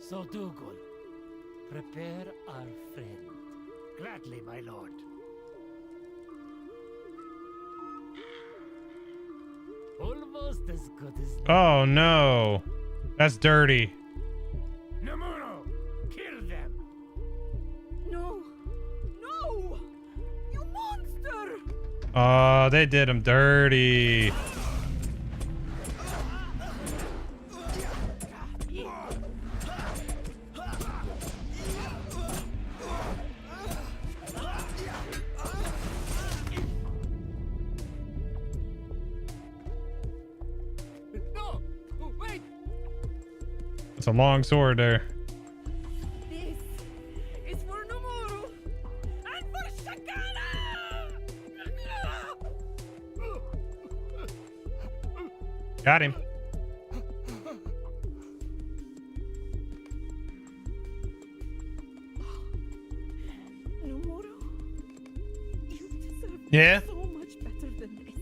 So Dougal, prepare our friend. Gladly, my lord. Almost as good as Oh no, that's dirty. Nemuro! Kill them! No! No! You monster! Oh, they did him dirty. No! Wait! It's a long sword there. This is for Nomuru and for Shakara! Got him. Nomuru, you deserve Yeah. so much better than this.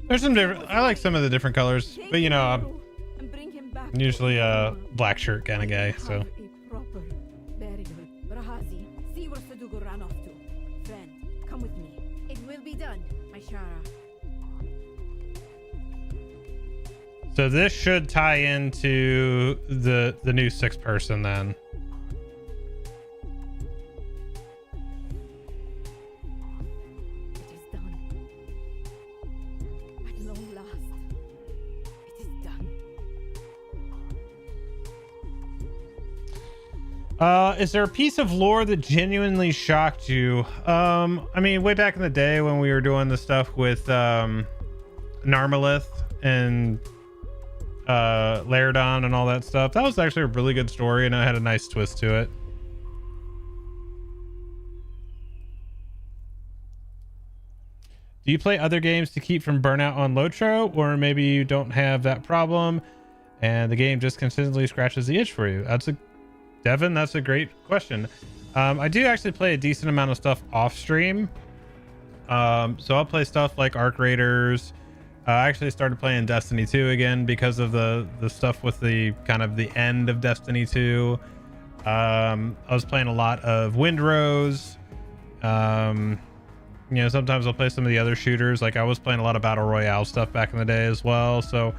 There's some different. I like some of the different colors, Take but you know, I'm Nomuru and bring him back usually to a Nomuru. black shirt kind of guy. So Have a proper burial. Rahazi, see where Sadugo ran off to. Friend, come with me. It will be done, my Shara. so this should tie into the new 6th person then. It is done. At long last, it is done. Is there a piece of lore that genuinely shocked you? I mean, way back in the day when we were doing the stuff with Narmalith and Lairdon and all that stuff, that was actually a really good story, and it had a nice twist to it. Do you play other games to keep from burnout on LOTRO, or maybe you don't have that problem and the game just consistently scratches the itch for you? Devin, that's a great question. I do actually play a decent amount of stuff off stream. So I'll play stuff like Arc Raiders. I actually started playing Destiny 2 again because of the stuff with the kind of the end of Destiny 2. I was playing a lot of Windrose. You know, sometimes I'll play some of the other shooters. Like I was playing a lot of Battle Royale stuff back in the day as well. So,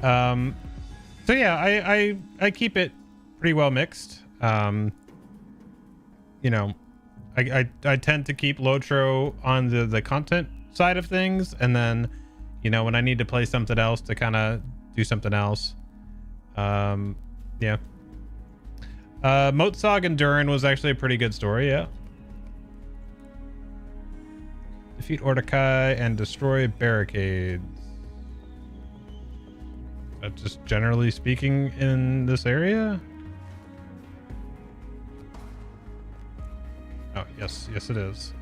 so yeah, I keep it pretty well mixed. You know, I tend to keep LOTRO on the content side of things, and then, you know, when I need to play something else to kind of do something else. Yeah. Motsog and Durin was actually a pretty good story, yeah. Defeat Ordekai and destroy barricades. Just generally speaking in this area? Oh, yes, yes it is.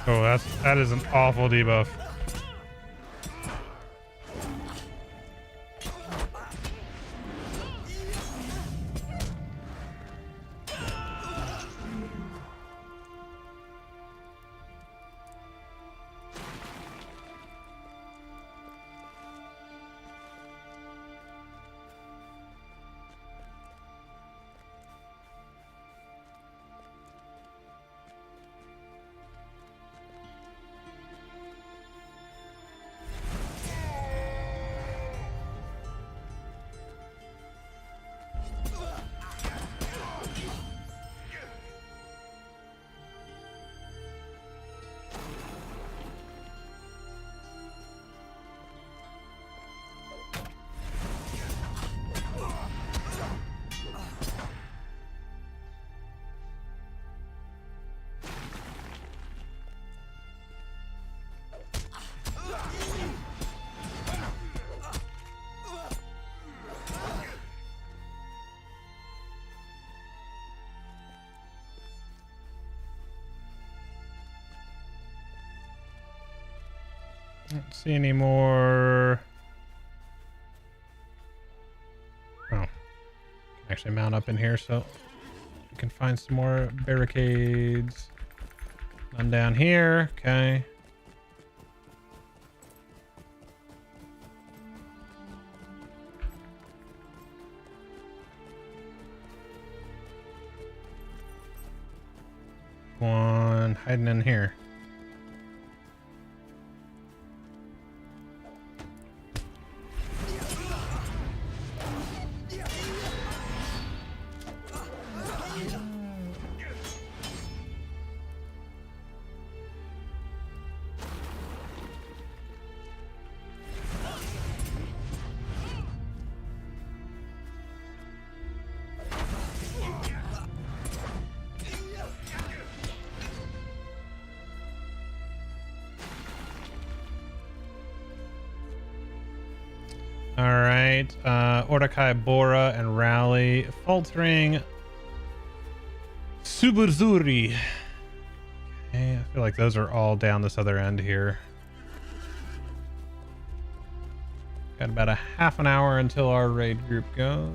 Oh, that is an awful debuff. Don't see any more. Oh, can actually mount up in here, so we can find some more barricades. None down here. Okay. One hiding in here. Ordekai, Bora, and Rally. Faltering. Suburzuri. Okay, I feel like those are all down this other end here. Got about a half an hour until our raid group goes.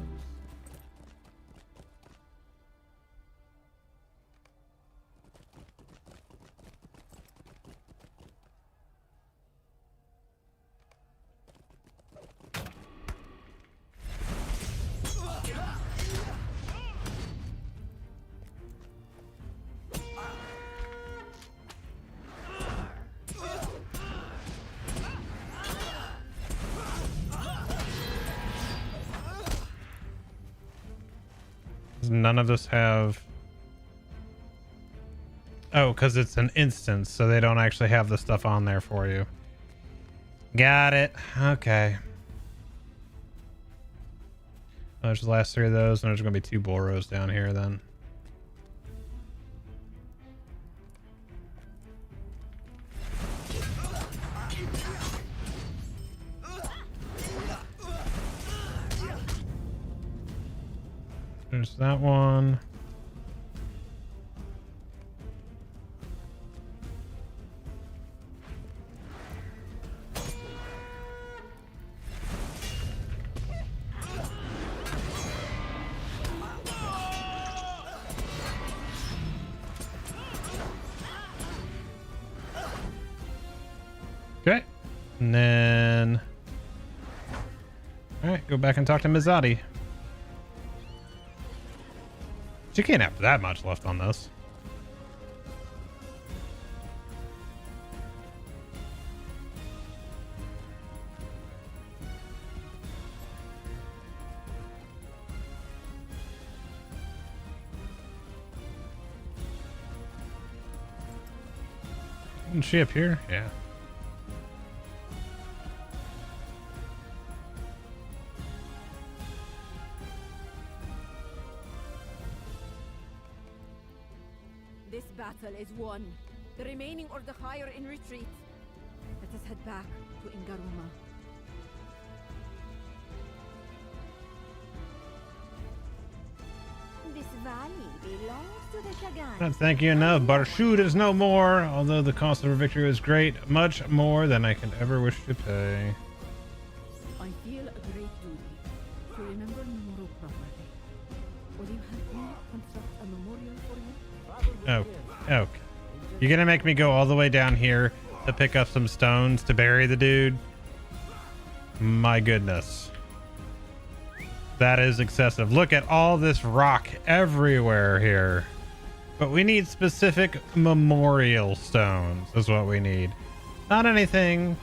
None of us have. Oh, because it's an instance, so they don't actually have the stuff on there for you. Got it. Okay. There's the last 3 of those, and there's going to be 2 Boros down here then. There's that one. Okay. And then... Alright, go back and talk to Mizati. She can't have that much left on this. Isn't she up here? Yeah. This battle is won. The remaining Ordechai are in retreat. Let us head back to Ingaruma. This valley belongs to the Shagan. Not thank you enough. Barshud is no more, although the cost of a victory was great, much more than I could ever wish to pay. I feel a great duty to remember Nomuro properly. Will you help me construct a memorial for you? Oh, okay. You're gonna make me go all the way down here to pick up some stones to bury the dude? My goodness. That is excessive. Look at all this rock everywhere here. But we need specific memorial stones is what we need. Not anything.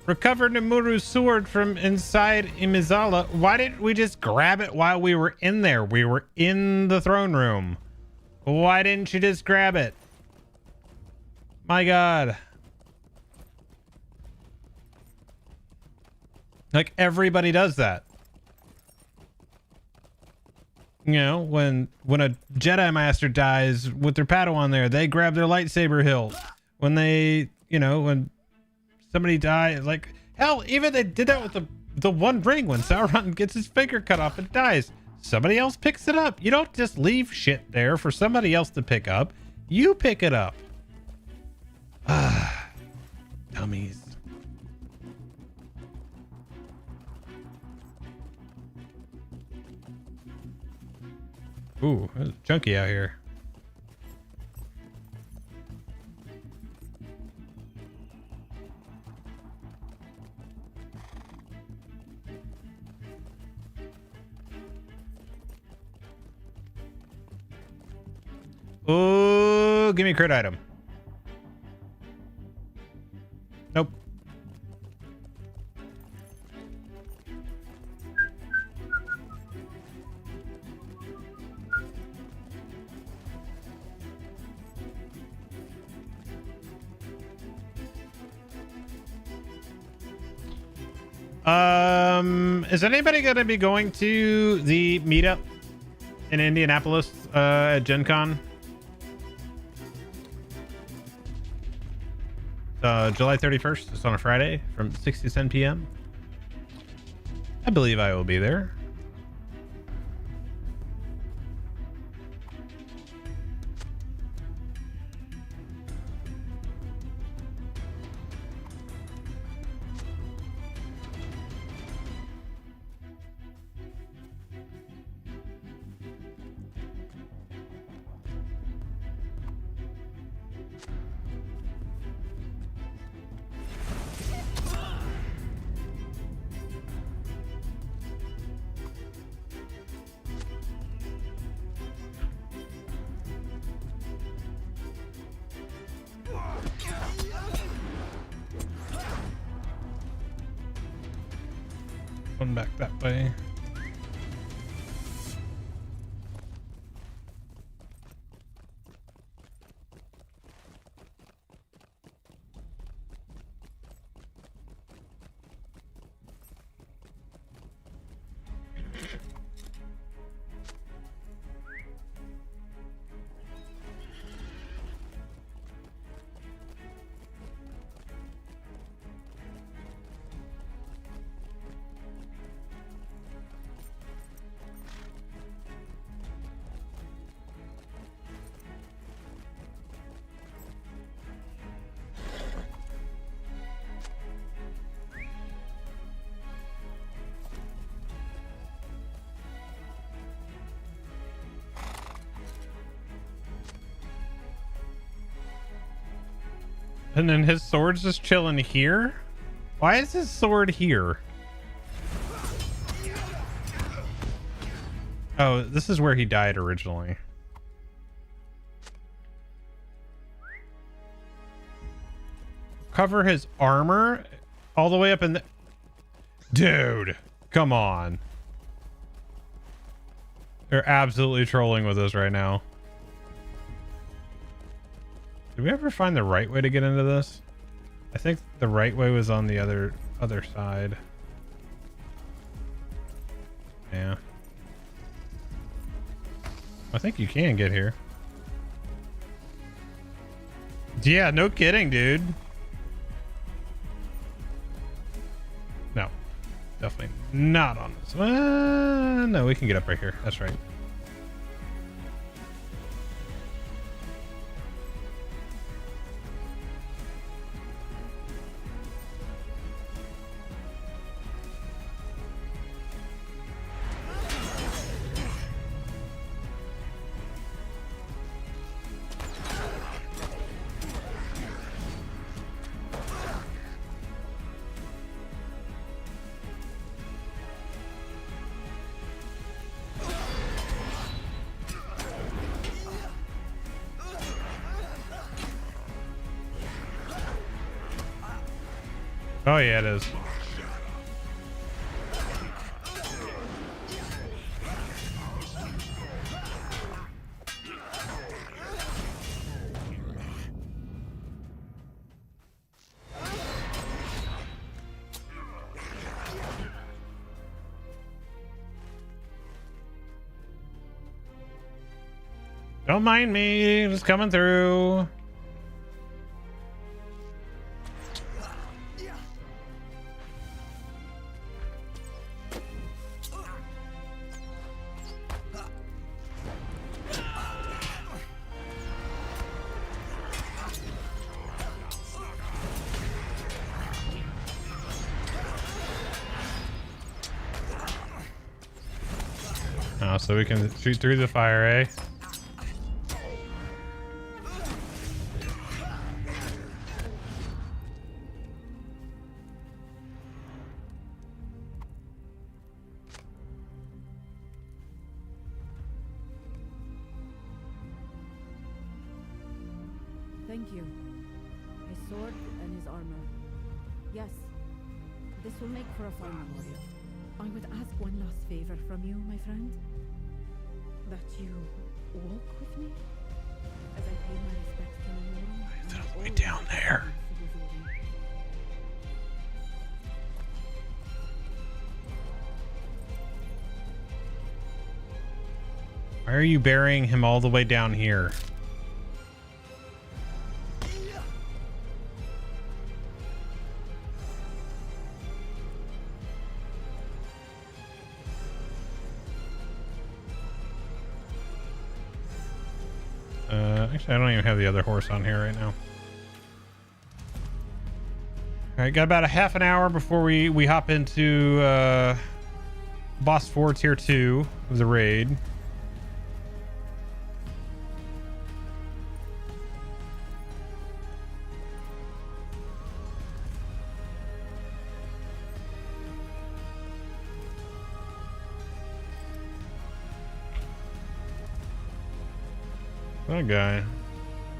Recover Nemuru's sword from inside Imizala. Why didn't we just grab it while we were in there? We were in the throne room. Why didn't you just grab it? My God. Like, everybody does that. You know, when a Jedi Master dies with their Padawan there, they grab their lightsaber hilt. When they, you know, when somebody dies, like, hell, even they did that with the One Ring when Sauron gets his finger cut off and dies. Somebody else picks it up. You don't just leave shit there for somebody else to pick up. You pick it up. Ah, dummies. Ooh, it's chunky out here. Oh, give me a crit item. Nope. Is anybody going to be going to the meetup in Indianapolis at Gen Con? July 31st. It's on a Friday from 6 to 10 p.m. I believe I will be there. One back that way. And then his sword's just chilling here? Why is his sword here? Oh, this is where he died originally. Cover his armor all the way up in the... Dude, come on. They're absolutely trolling with us right now. Did we ever find the right way to get into this? I think the right way was on the other side. Yeah. I think you can get here. Yeah, no kidding, dude. No, definitely not on this. No, we can get up right here. That's right. Oh yeah, it is. Don't mind me, just coming through. Oh, so we can shoot through the fire, eh? Thank you. His sword and his armor. Yes, this will make for a fine memorial. I would ask one last favor from you, my friend. That you walk with me as I pay my respects to Nomura. Is it all the way down there? Why are you burying him all the way down here? Actually, I don't even have the other horse on here right now. All right, got about a half an hour before we hop into boss 4 tier 2 of the raid. That guy.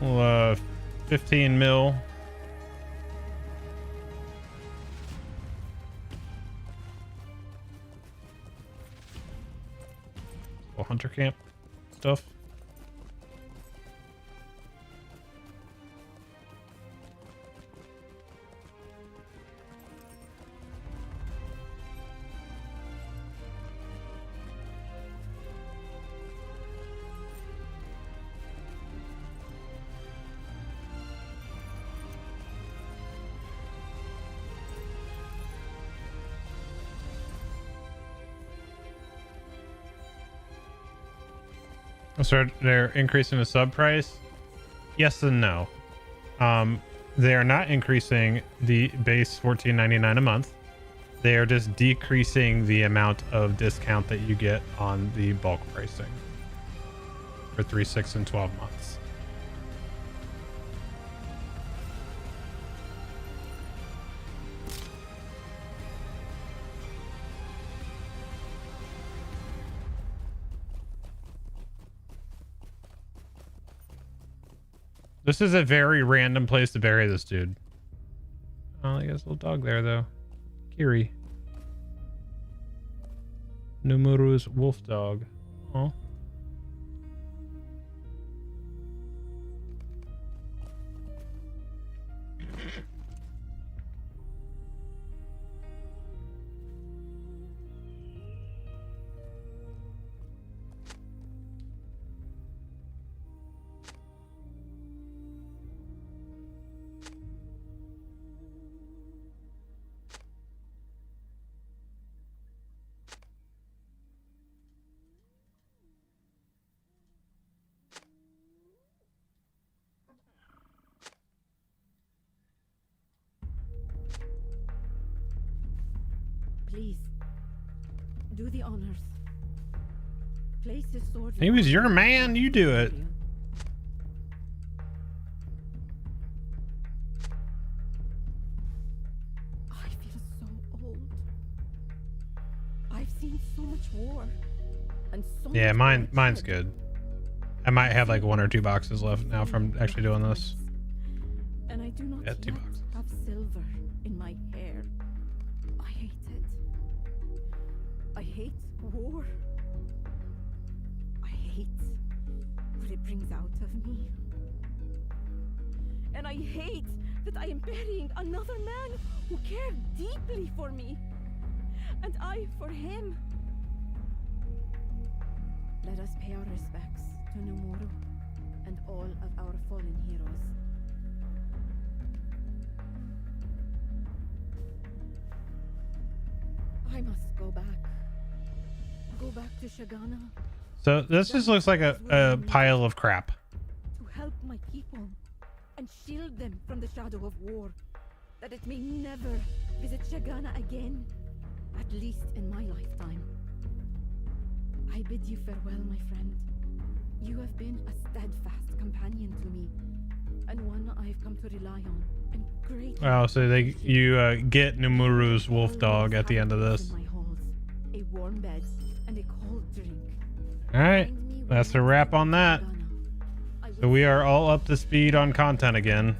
Well, 15 mil. Well, hunter camp stuff. So they're increasing the sub price. Yes and no. They are not increasing the base $14.99 a month. They are just decreasing the amount of discount that you get on the bulk pricing for 3, 6, and 12 months. This is a very random place to bury this dude. Oh, he has a little dog there, though. Kiri. Numuru's wolf dog. Oh. Please, do the honors. Place his sword. He was your man. You do it. I feel so old. I've seen so much war, and so Yeah, much mine's bloodshed. good. I might have like 1 or 2 boxes left now from actually doing this. And I do not Yeah, 2 yet boxes. have silver in my hair. I hate it. I hate war. I hate what it brings out of me. And I hate that I am burying another man who cared deeply for me. And I for him. Let us pay our respects to Numuru and all of our fallen heroes. I must go back. Go back to Shagana So this just looks like a pile of crap. to help my people and shield them from the shadow of war, that it may never visit Shagana again, at least in my lifetime. I bid you farewell, my friend. You have been a steadfast companion to me, and one I have come to rely on and greatly. Wow, so you get Numuru's wolf dog at the end of this. In my halls, a warm bed and a cold drink. All right, Find me when that's you a wrap on that. Shagana. I will So we are all up to speed on content again.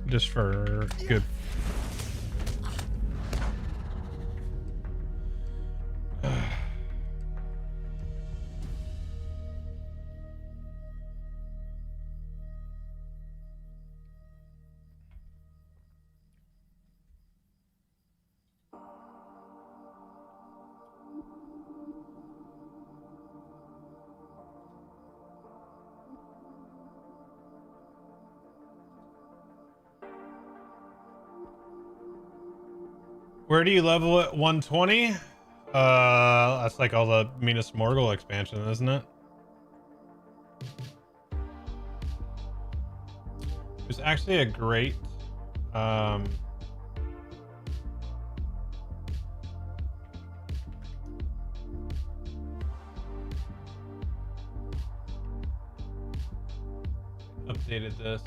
Just for good. Where do you level at 120? That's like all the Minas Morgul expansion, isn't it? There's actually a great updated this.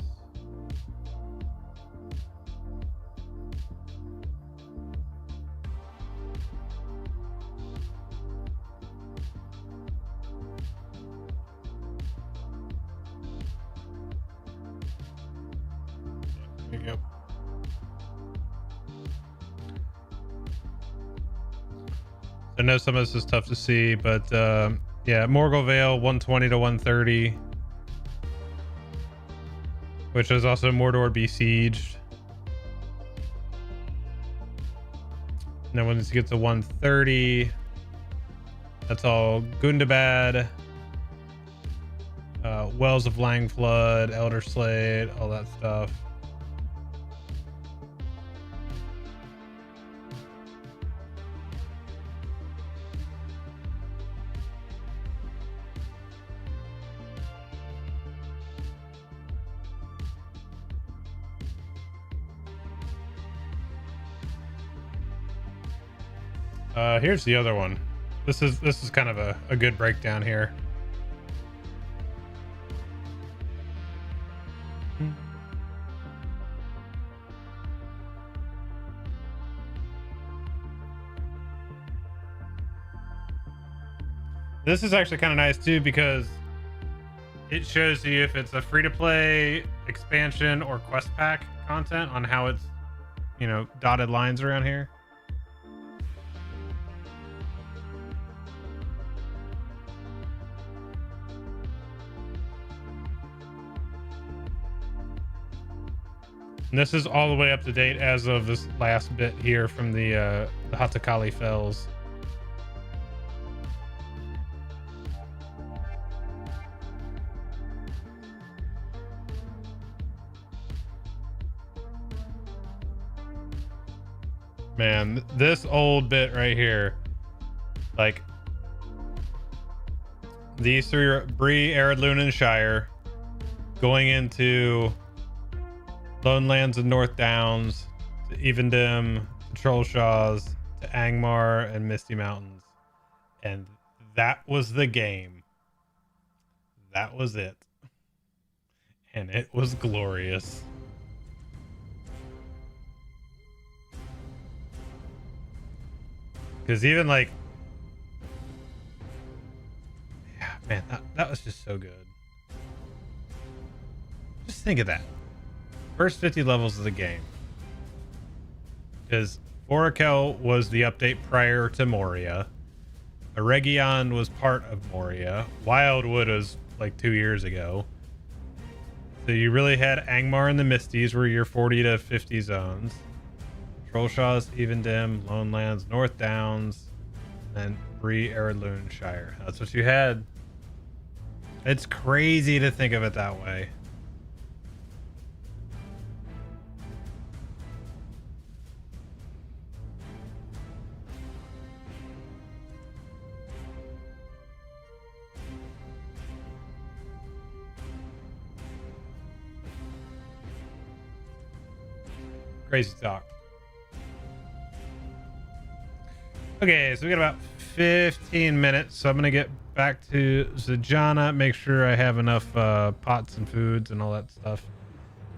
There you go. I know some of this is tough to see, but yeah, Morgul Vale 120 to 130, which is also Mordor besieged. And then once you get to 130, that's all Gundabad, Wells of Langflood, Elder Slate, all that stuff. Here's the other one. This is kind of a good breakdown here. This is actually kind of nice too because it shows you if it's a free-to-play expansion or quest pack content on how it's, you know, dotted lines around here. And this is all the way up to date as of this last bit here from the Hatakali Fells. Man, this old bit right here, like these three are Bree, Eredlune, and Shire, going into Lone Lands and North Downs, to Evendim, to Trollshaws, to Angmar and Misty Mountains. And that was the game. That was it. And it was glorious. Because even like, yeah, man, that was just so good. Just think of that. First 50 levels of the game. Because Orakel was the update prior to Moria. Eregion was part of Moria. Wildwood was like 2 years ago. So you really had Angmar and the Misties were your 40 to 50 zones. Trollshaws, Evendim, Lone Lands, North Downs, and Bree, Eredlune, Shire. That's what you had. It's crazy to think of it that way. Crazy talk. Okay, so we got about 15 minutes, so I'm gonna get back to Zajana, make sure I have enough pots and foods and all that stuff.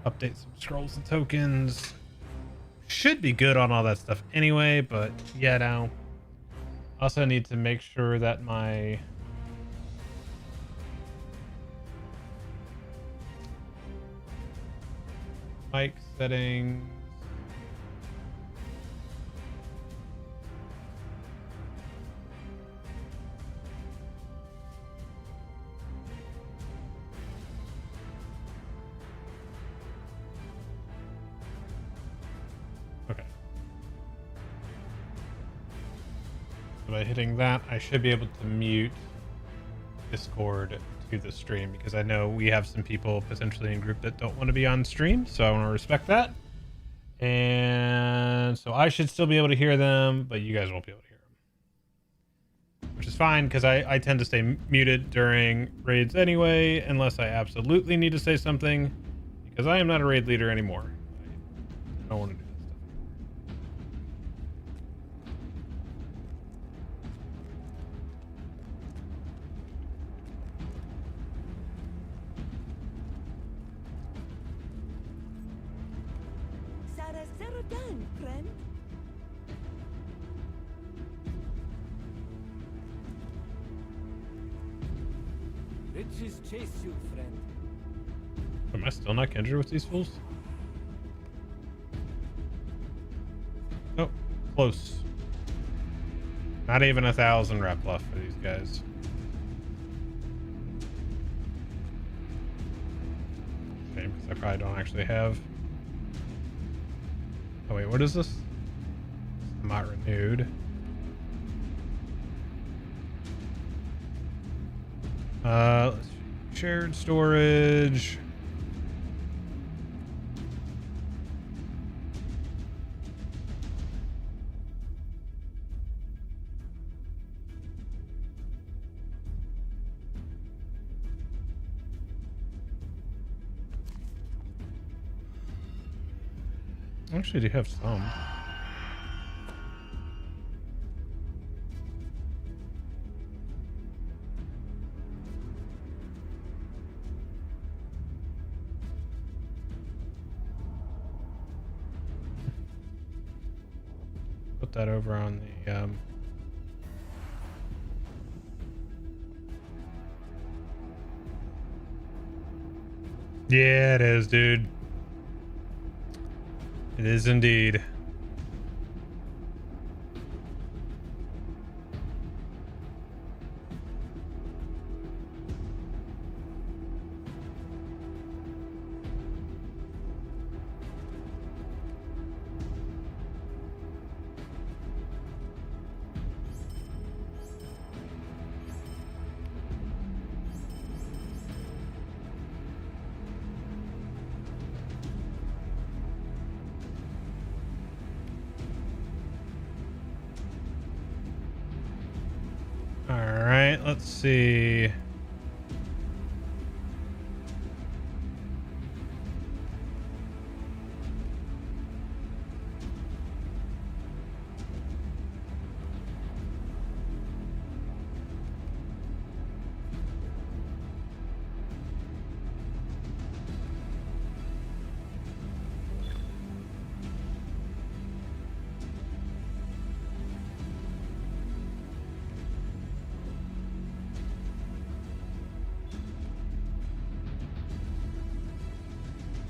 Update some scrolls and tokens. Should be good on all that stuff anyway, but yeah, now. Also need to make sure that my mic settings. By hitting that, I should be able to mute Discord to the stream because I know we have some people potentially in group that don't want to be on stream, so I want to respect that. And so I should still be able to hear them, but you guys won't be able to hear them, which is fine because I tend to stay muted during raids anyway, unless I absolutely need to say something, because I am not a raid leader anymore. I don't want to do Riches chase you, friend. Am I still not Kendra with these fools? Oh, close. Not even 1,000 rep left for these guys. Shame, because I probably don't actually have. Oh wait, what is this? Not renewed. Let's see. Shared storage. Actually, do have some. Put that over on the Yeah, it is, dude. It is indeed. All right, let's see.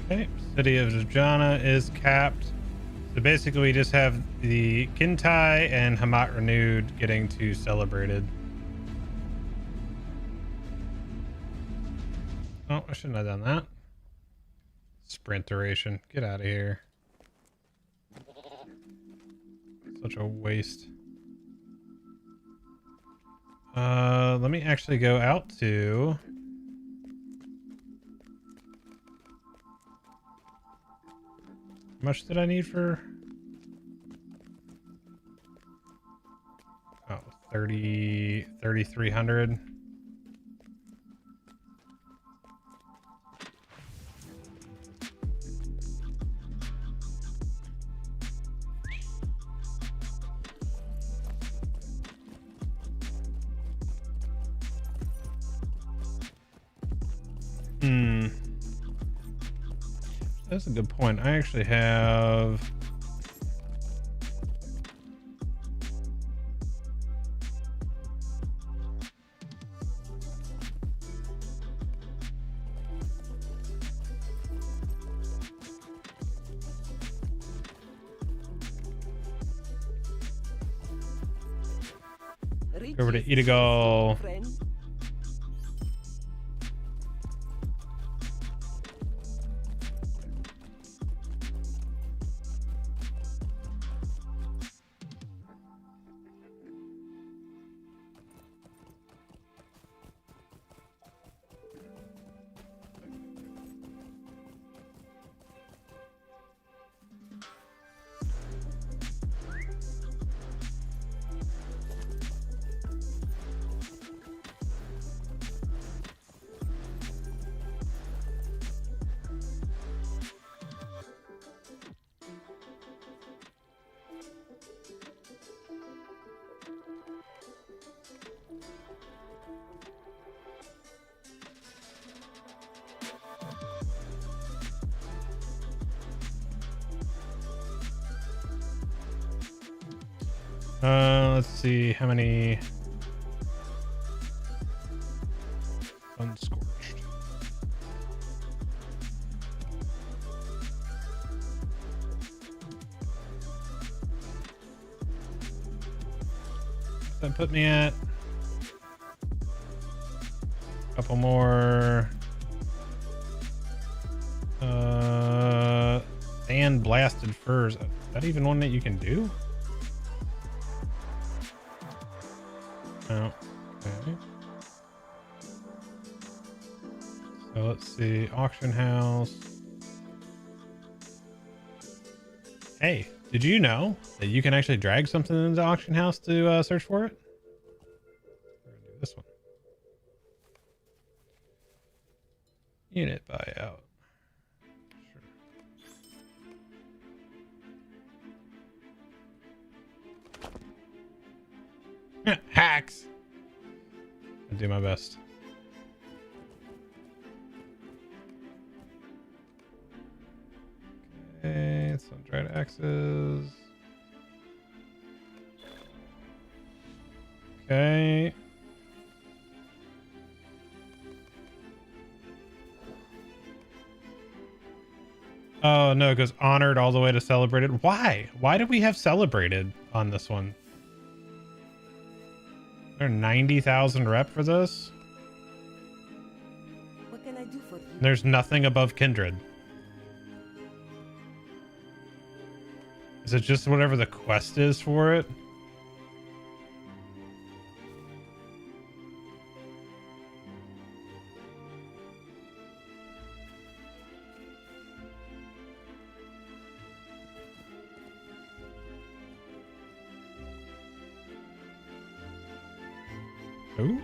Okay, City of Jana is capped. So basically, we just have the Kintai and Hamat Renewed getting to celebrated. Oh, I shouldn't have done that. Sprint duration. Get out of here. Such a waste. Let me actually go out to... How much did I need for... Oh, 3,300. That's a good point. I actually have... Over to Eagle. Let's see how many unscorched. That put me at a couple more. And blasted furs. Is that even one that you can do? Oh, okay. So let's see, auction house. Hey, did you know that you can actually drag something into the auction house to search for it? We're gonna do this one. Unit buyout. Sure. Hacks. I'll do my best. Okay, sun-dried axes. Okay. Oh no, it goes honored all the way to celebrated. Why? Why did we have celebrated on this one? There 90,000 rep for this? What can I do for you? There's nothing above kindred. Is it just whatever the quest is for it? Ooh.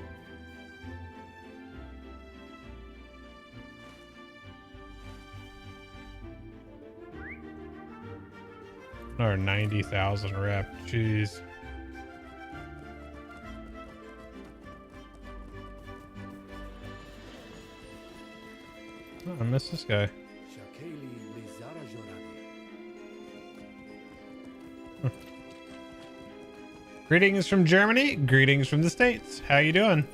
Or 90,000 rep. Jeez. Oh, I missed this guy. Greetings from Germany. Greetings from the States. How you doing?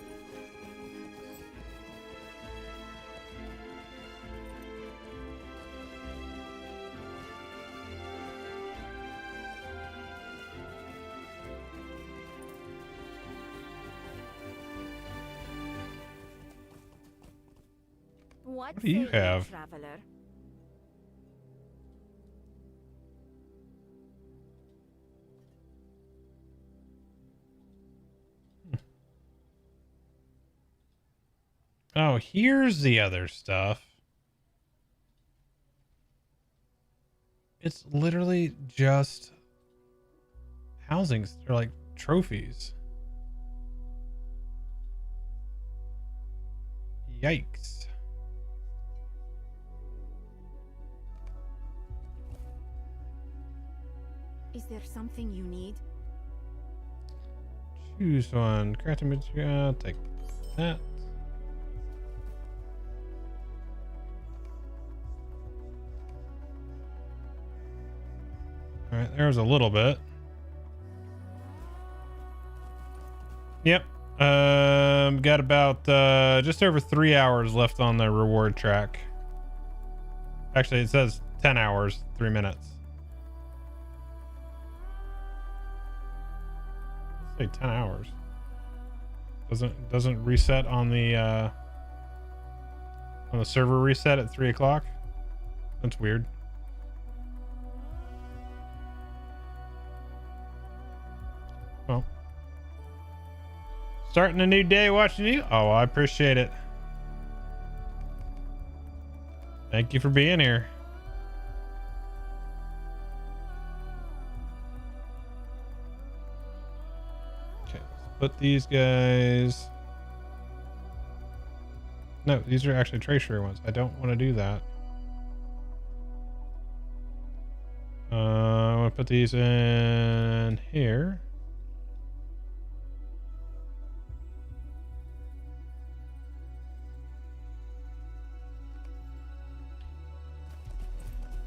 What do you say have? traveler? Oh, here's the other stuff. It's literally just housings or like trophies. Yikes. Is there something you need? Choose one. Crafting material. I'll take that. All right, there's a little bit. Yep. Got about just over 3 hours left on the reward track. Actually, it says 10 hours, 3 minutes. Let's say 10 hours. Doesn't reset on the server reset at 3 o'clock. That's weird. Well, starting a new day watching you. Oh, I appreciate it. Thank you for being here. Okay, let's put these guys. No, these are actually tracery ones. I don't want to do that. I want to put these in here.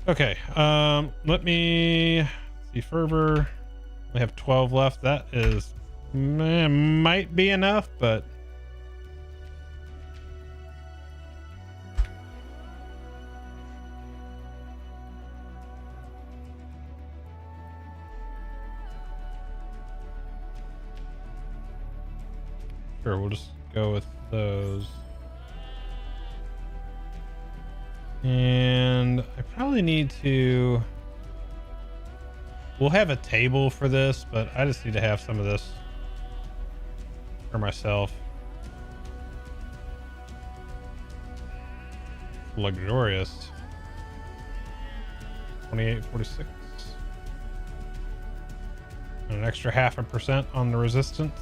Okay, let me see. Fervor, we have 12 left. That is might be enough, but sure, we'll just go with those. And I probably need to. We'll have a table for this, but I just need to have some of this for myself. Luxurious. 28.46. And an extra 0.5% on the resistance.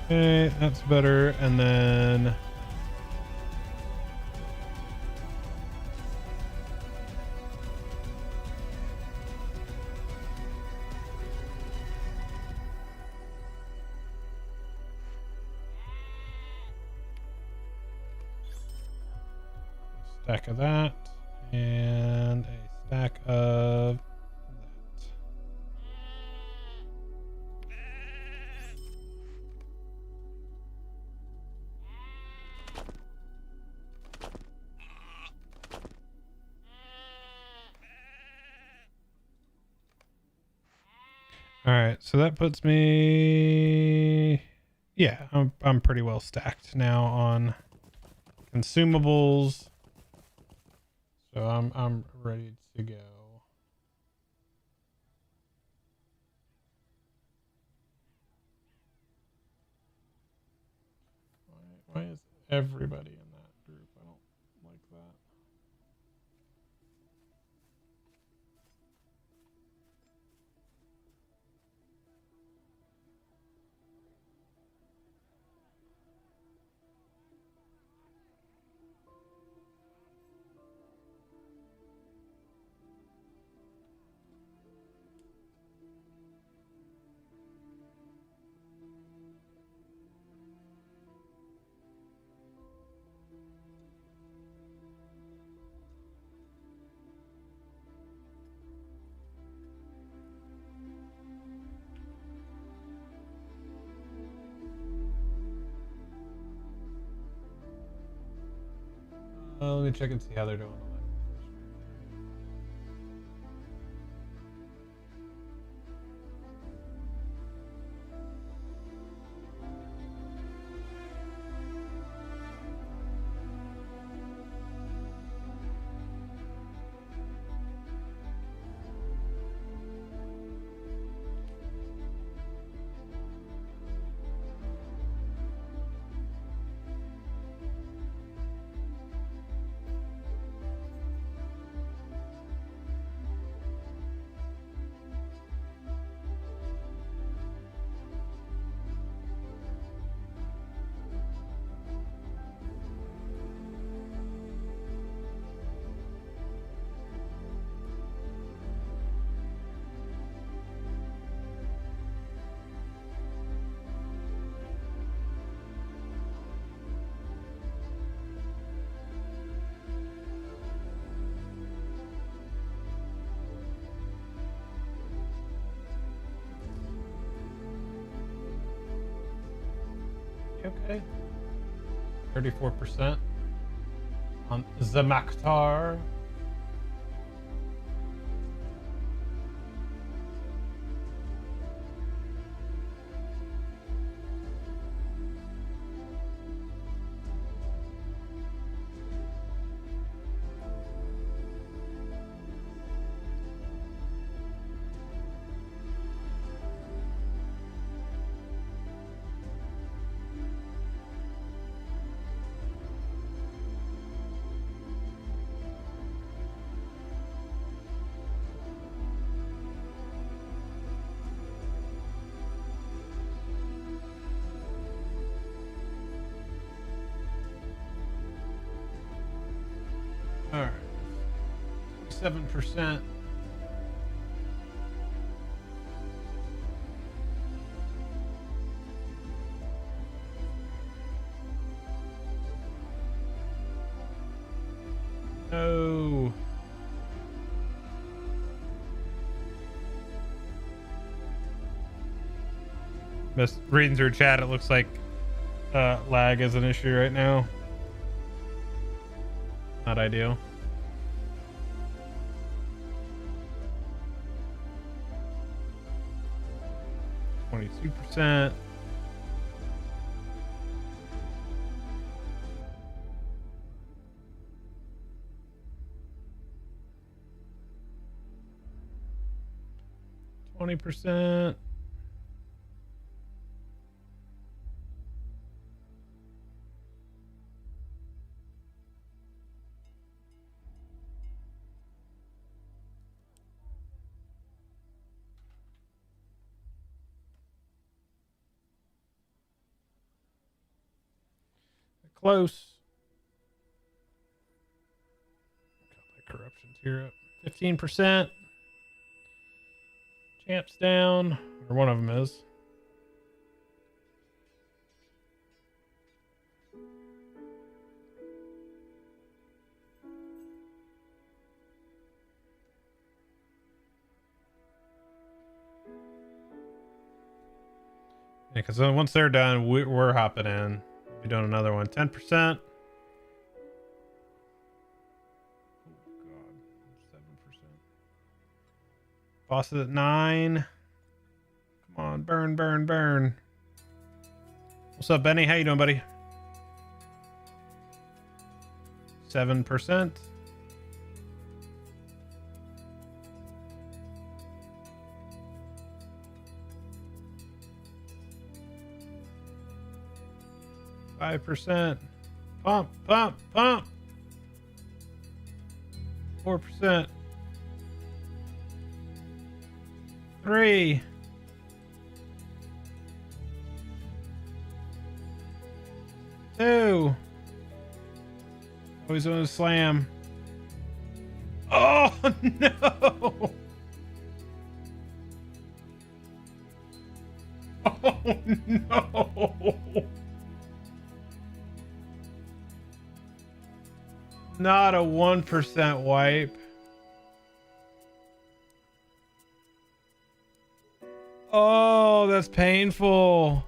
Okay, that's better. And then stack of that and a stack of that. All right, so that puts me, yeah, I'm pretty well stacked now on consumables. So I'm ready to go. Why is everybody in that group? I don't like that. Let me check and see how they're doing on that. Okay. 34% on Zamaktar. All right. 7%. No. Just reading through chat, it looks like lag is an issue right now. Not ideal. %. %. Close. Got that corruption tier up. 15%. Champ's down. Or one of them is. because then once they're done, we're hopping in. We're doing another one. 10%. Oh, God. 7%. Boss is at 9. Come on, burn, burn, burn. What's up, Benny? How you doing, buddy? 7%. %. Pump, pump, pump. 4%. 3. 2. Always on a slam. Oh no! Oh no! Not a 1% wipe. Oh, that's painful.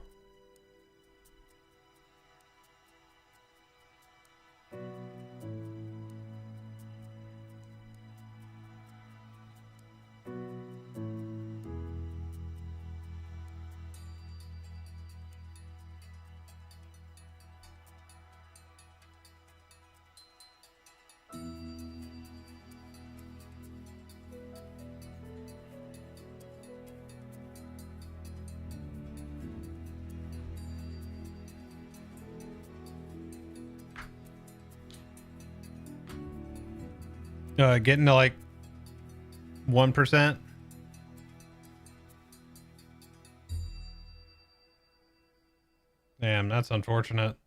Getting to like 1%. Damn, that's unfortunate.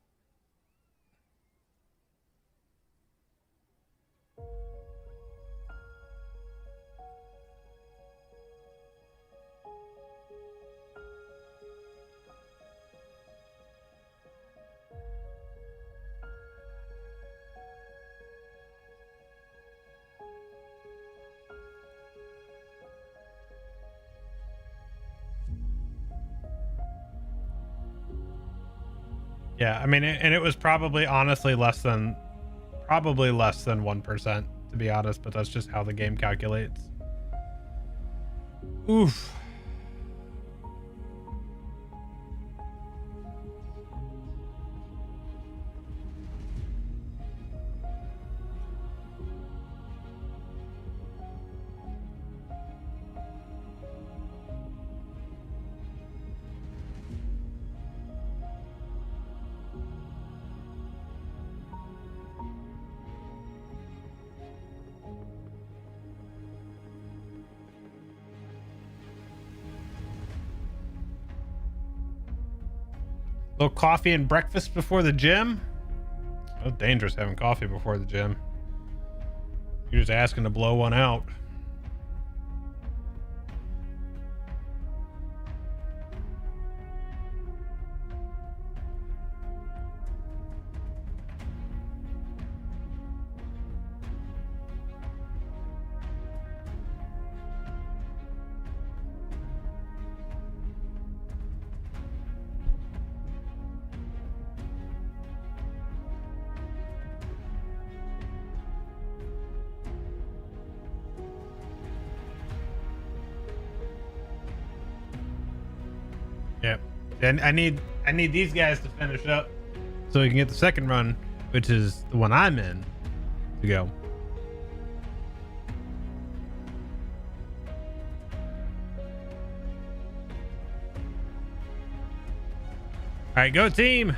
Yeah, I mean, and it was probably honestly less than 1%, to be honest, but that's just how the game calculates. Oof. Little coffee and breakfast before the gym. That's dangerous having coffee before the gym. You're just asking to blow one out. Yep. And I need these guys to finish up so we can get the second run, which is the one I'm in, to go. All right, go team.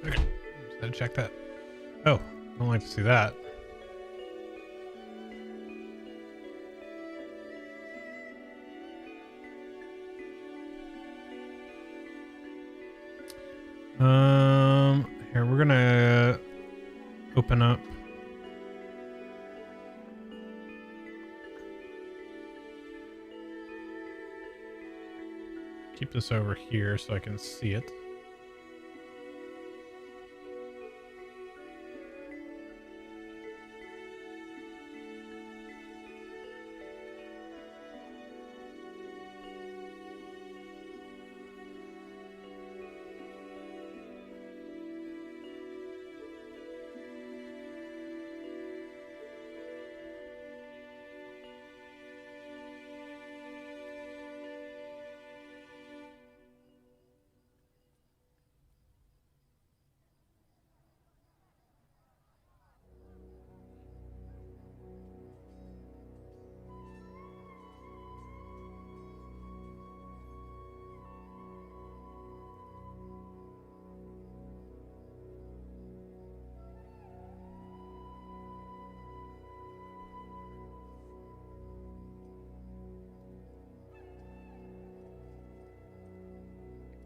Okay. Just gotta check that. Oh, I don't like to see that. Here we're gonna open up. Keep this over here so I can see it.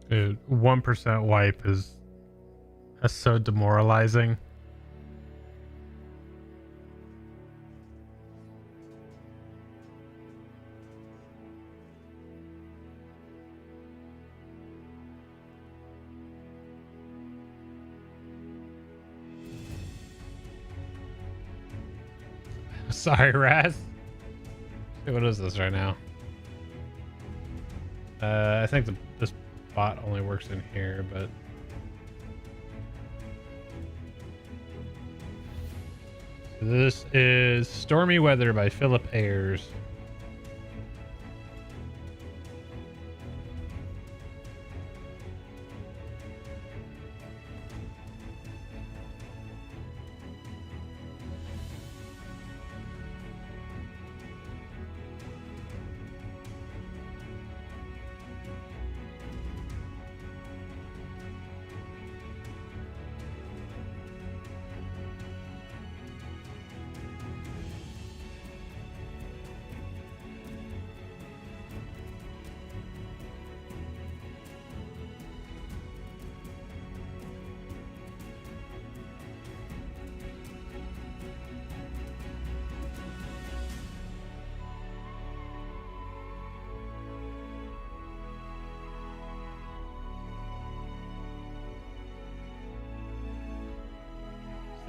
Dude, 1% wipe is that's so demoralizing. Sorry, Raz. What is this right now? I think this bot only works in here, but this is Stormy Weather by Philip Ayers.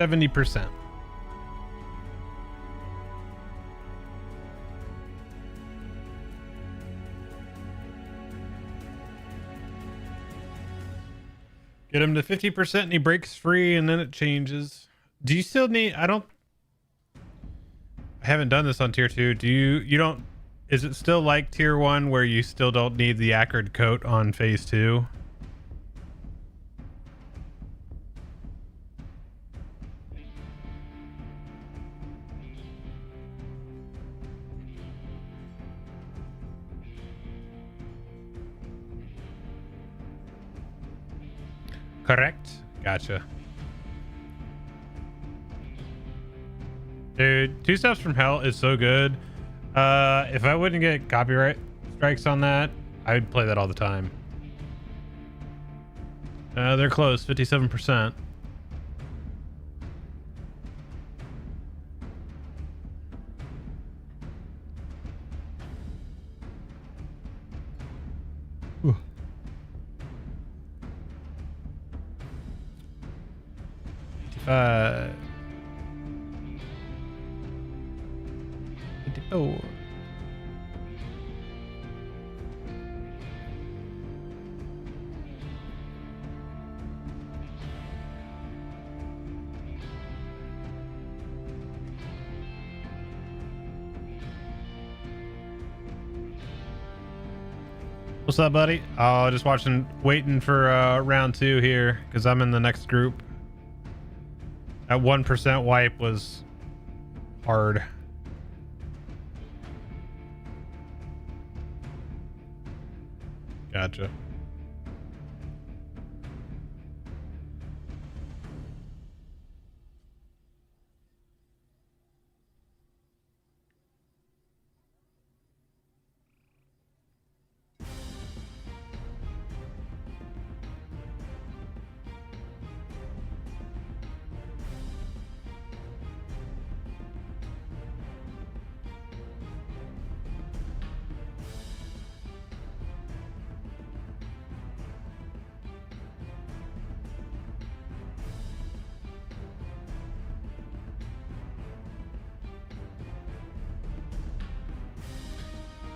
%. Get him to 50% and he breaks free and then it changes. Do you still need, I haven't done this on tier 2. You don't, is it still like tier 1 where you still don't need the acrid coat on phase 2? Correct. Gotcha. Dude, Two Steps from Hell is so good. If I wouldn't get copyright strikes on that, I would play that all the time. They're close, 57%. Ooh. Oh. What's up, buddy? Oh, just waiting for round 2 here because I'm in the next group. That 1% wipe was hard. Gotcha.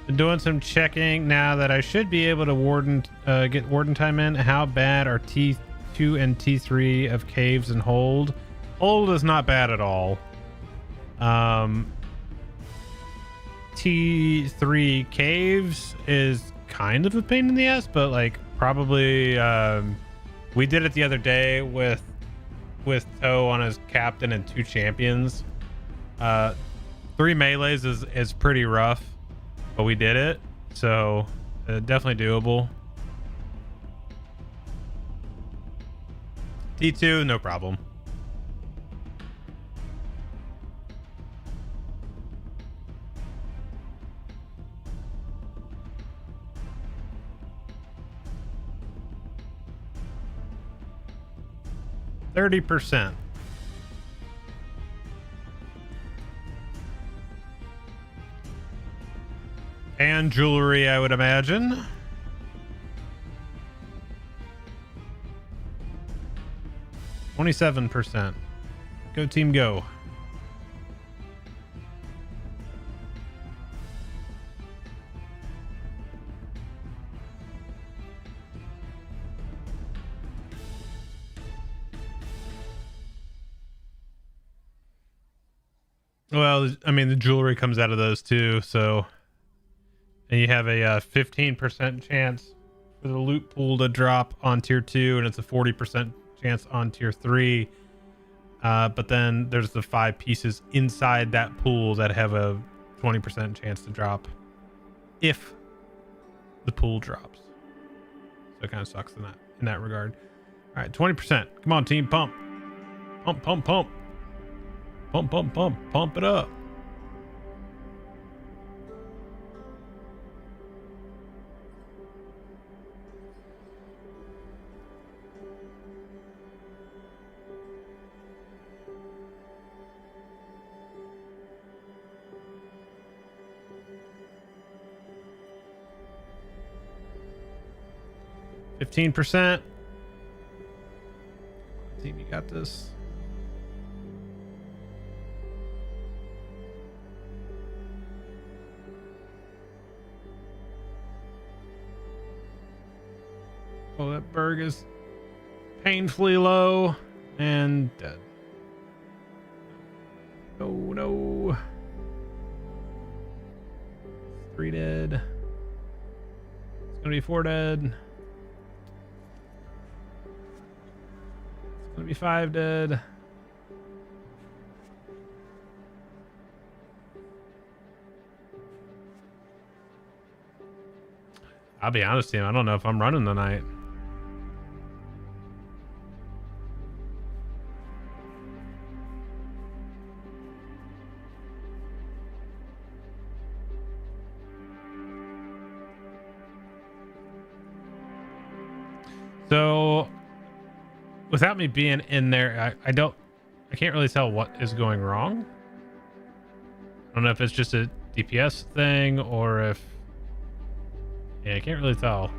Been doing some checking now that I should be able to get warden time in. How bad are T2 and T3 of caves and hold? Hold is not bad at all. T3 caves is kind of a pain in the ass, but like probably we did it the other day with Toe on his captain and 2 champions. 3 melees is pretty rough, but we did it, so definitely doable. T2, no problem. %. And jewelry, I would imagine. %. Go team, go. Well, I mean, the jewelry comes out of those too, so. And you have a 15% chance for the loot pool to drop on tier 2, and it's a 40% chance on tier 3. But then there's the 5 pieces inside that pool that have a 20% chance to drop if the pool drops. So it kind of sucks in that regard. All right, 20%. Come on, team, pump. Pump, pump, pump. Pump, pump, pump. Pump it up. %. Team, you got this. Oh, that Berg is painfully low and dead. Oh no. 3 dead. It's gonna be 4 dead. It's gonna be 5 dead. I'll be honest, team, I don't know if I'm running tonight. So without me being in there, I can't really tell what is going wrong. I don't know if it's just a DPS thing or if, yeah, I can't really tell.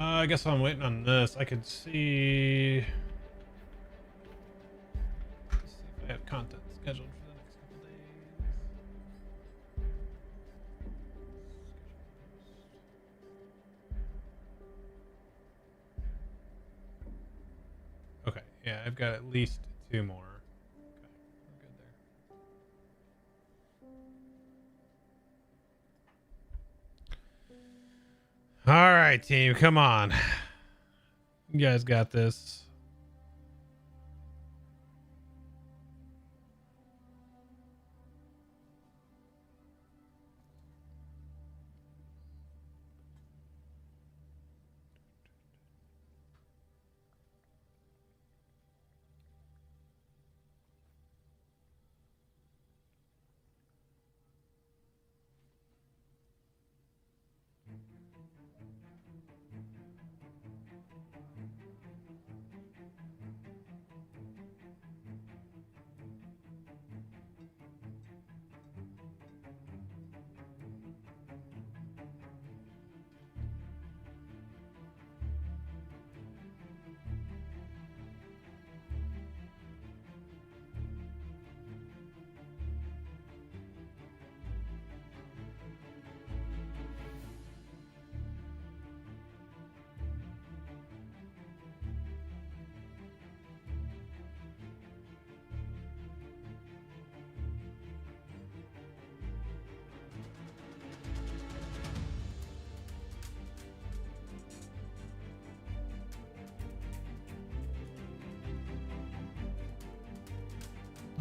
I guess I'm waiting on this. I could see Yeah, I've got at least 2 more. Okay, we're good there. All right, team, come on. You guys got this.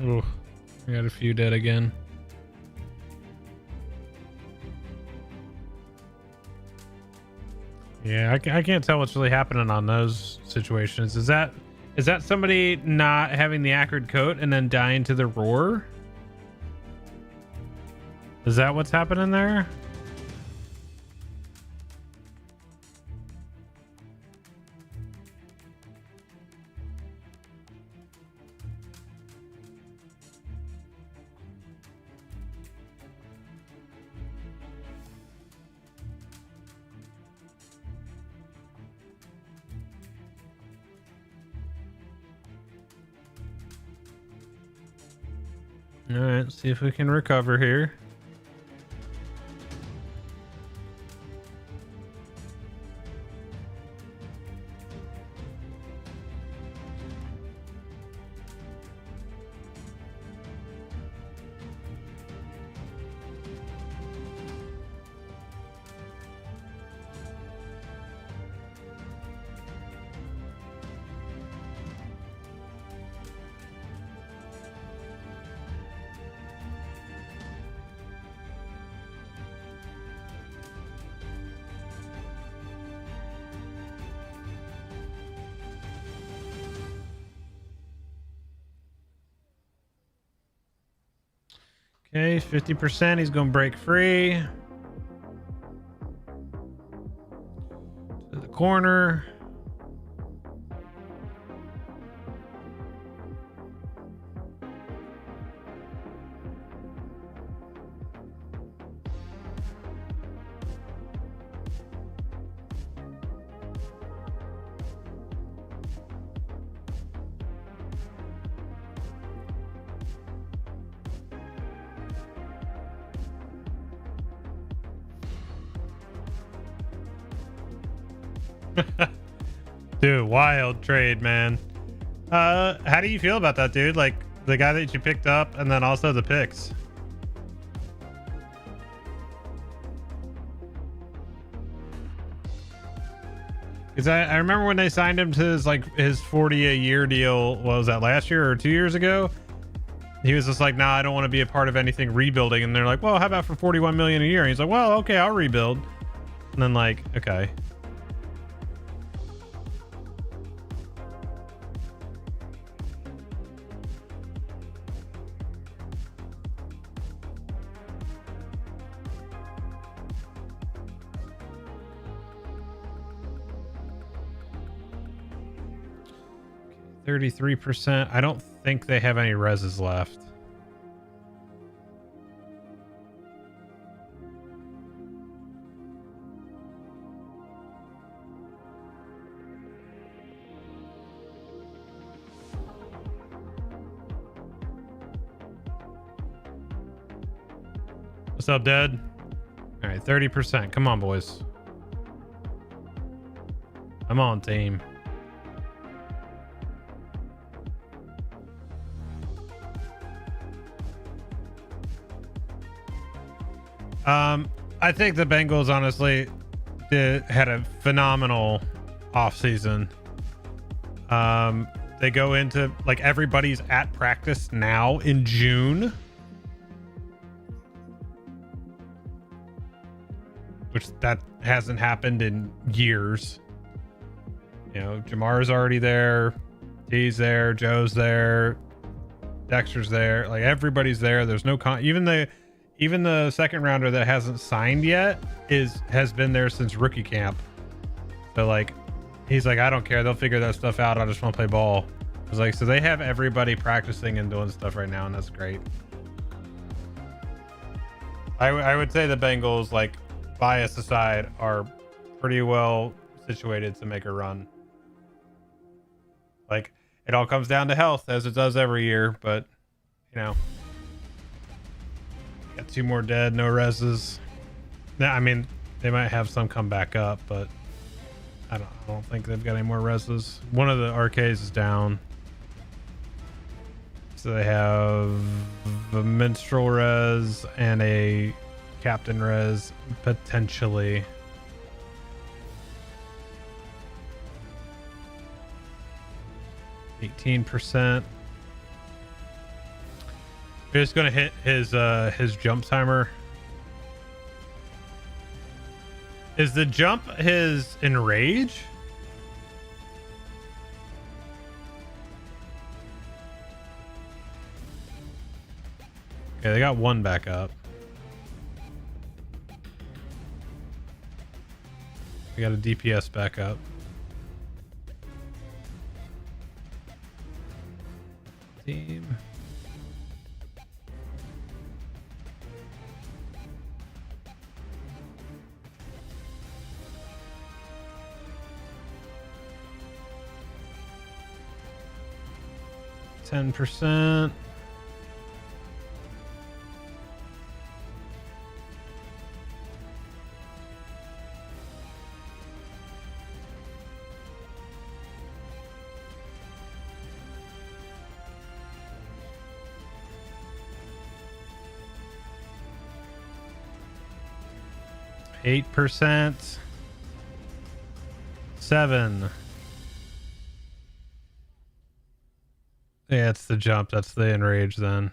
Ooh, we got a few dead again. Yeah, I can't tell what's really happening on those situations. Is that somebody not having the acrid coat and then dying to the roar? Is that what's happening there? All right, let's see if we can recover here. Okay, 50%. He's going to break free. To the corner. Dude, wild trade, man. How do you feel about that, dude? Like the guy that you picked up and then also the picks. Because I remember when they signed him to his 40 a year deal. What was that, last year or 2 years ago? He was just like, nah, I don't want to be a part of anything rebuilding. And they're like, well, how about for 41 million a year? And he's like, well, okay, I'll rebuild. And then like, okay. %. I don't think they have any reses left. What's up, Dad? All right, 30%. Come on, boys. I'm on, team. I think the Bengals honestly had a phenomenal offseason. They go into like everybody's at practice now in June, which that hasn't happened in years. You know, Jamar's already there, D's there, Joe's there, Dexter's there, like everybody's there. There's no even the second rounder that hasn't signed yet has been there since rookie camp. So like he's like, I don't care, they'll figure that stuff out, I just want to play ball. I was like, so they have everybody practicing and doing stuff right now, and that's great. I would say the Bengals, like bias aside, are pretty well situated to make a run. Like it all comes down to health, as it does every year, but you know, got 2 more dead, no reses. Now, I mean, they might have some come back up, but I don't think they've got any more reses. One of the RKs is down, so they have a minstrel res and a captain res potentially. %. We're just gonna hit his jump timer. Is the jump his enrage? Okay, they got 1 back up. We got a DPS back up. Team. %. %. 7. Yeah, it's the jump. That's the enrage then.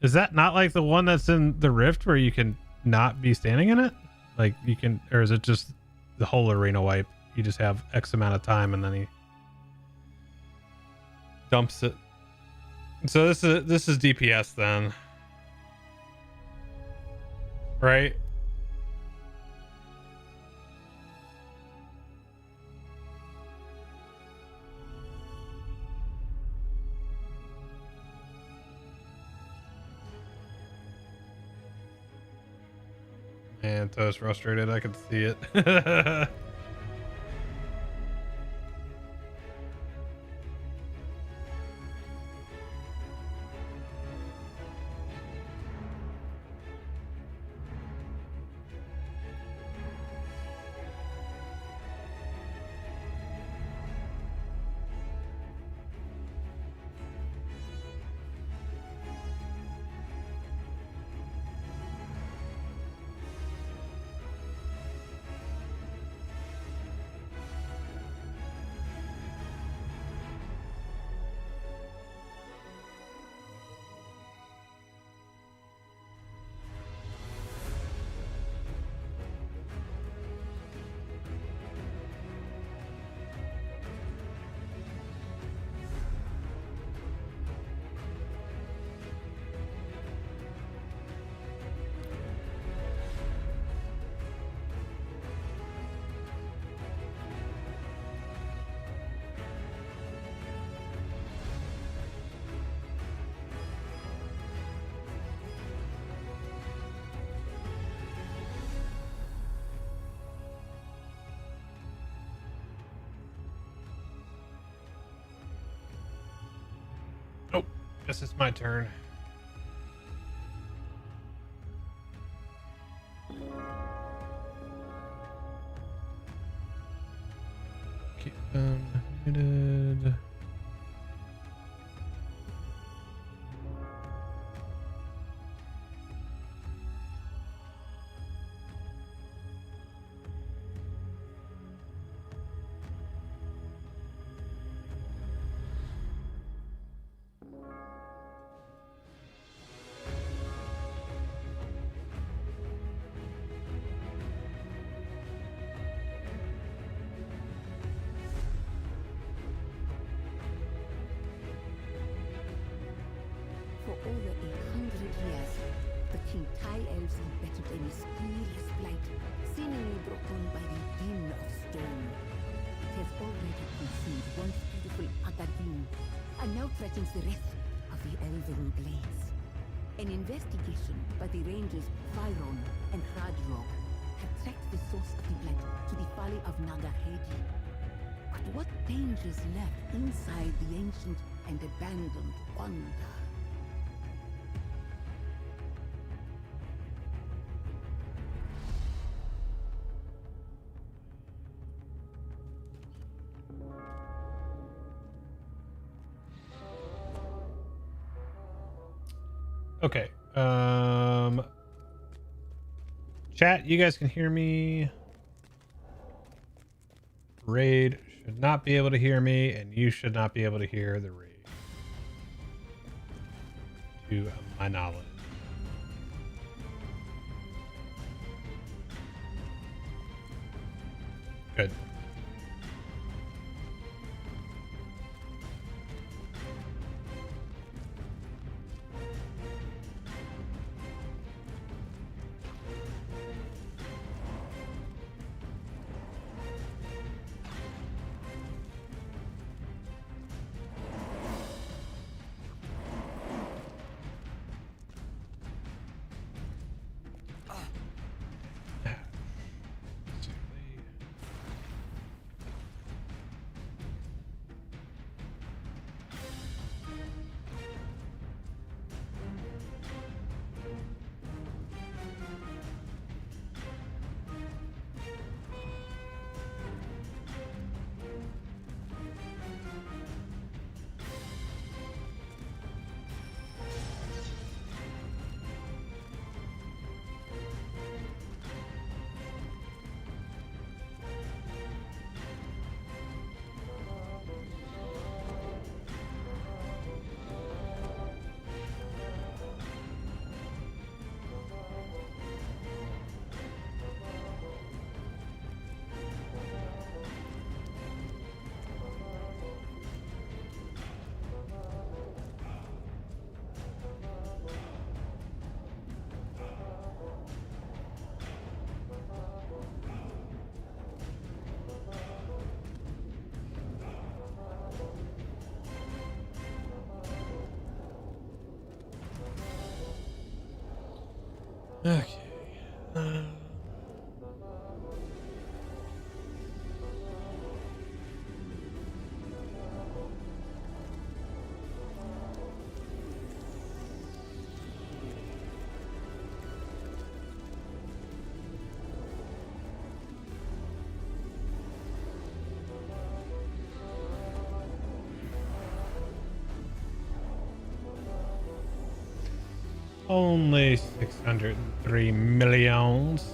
Is that not like the one that's in the rift where you can not be standing in it? Like you can, or is it just the whole arena wipe? You just have X amount of time and then he dumps it. So this is DPS then. Right? Man, Toast frustrated. I could see it. Oh, guess it's my turn. Keep them muted. over 100 years, the King Thai elves embedded a mysterious blight, seemingly brought on by the din of stone. It has already consumed once beautiful Agadim, and now threatens the rest of the elven glades. An investigation by the rangers Fyron and Hradrog have tracked the source of the blight to the valley of Nagahedi. But what dangers lurk inside the ancient and abandoned wonder? Okay. Chat, you guys can hear me. Raid should not be able to hear me, and you should not be able to hear the raid. To my knowledge. Good. Okay. Only 603 millions.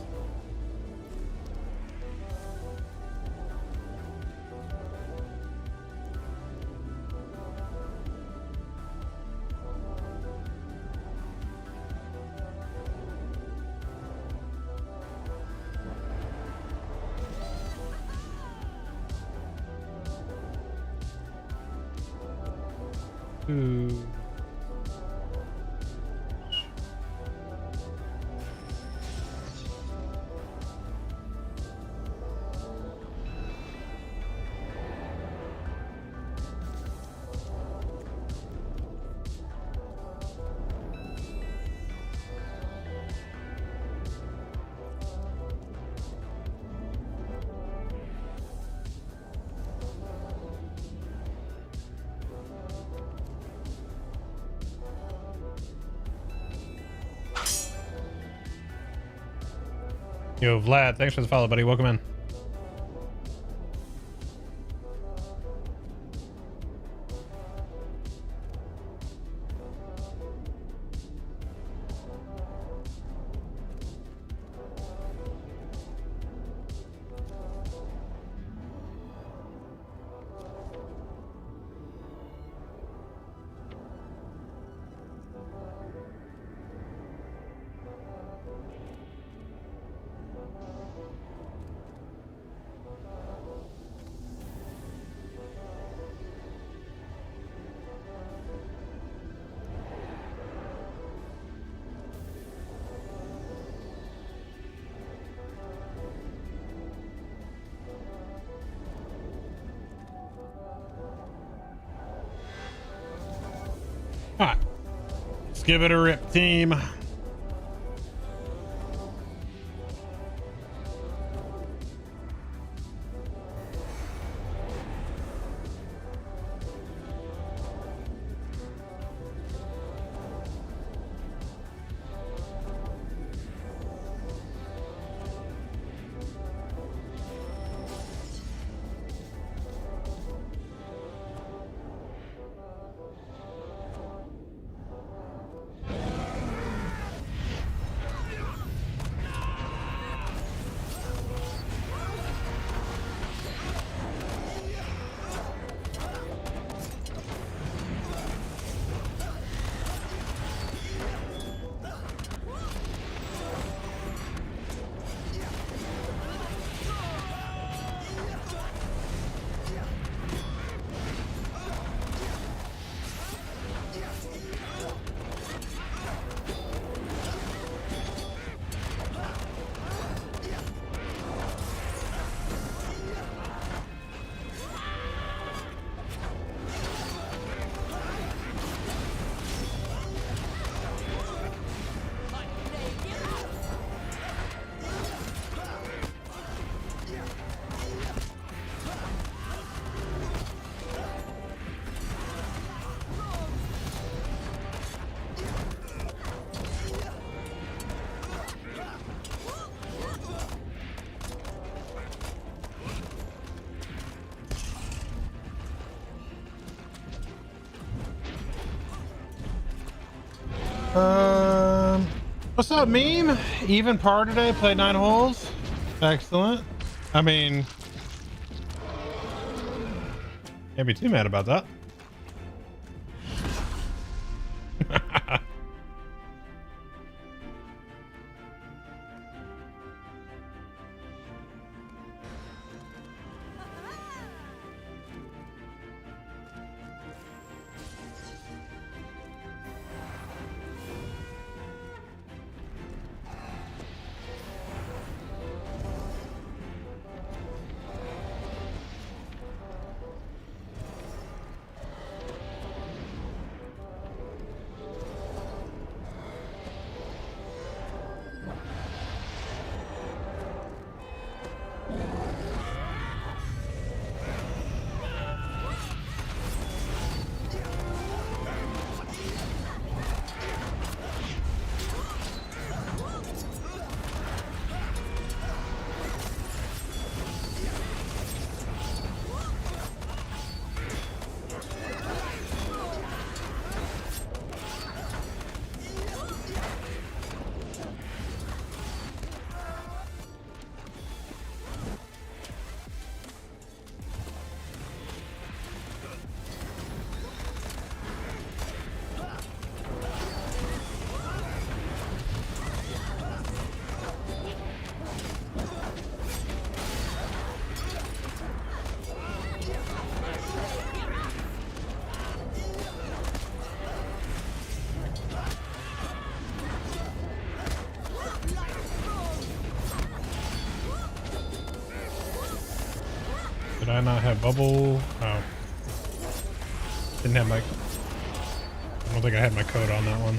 Ooh. Yo, Vlad, thanks for the follow, buddy. Welcome in. All right, let's give it a rip, team. What's up, meme? Even par today, played 9 holes. Excellent. I mean, can't be too mad about that. Did I not have bubble? Oh. Didn't have my... I don't think I had my code on that one.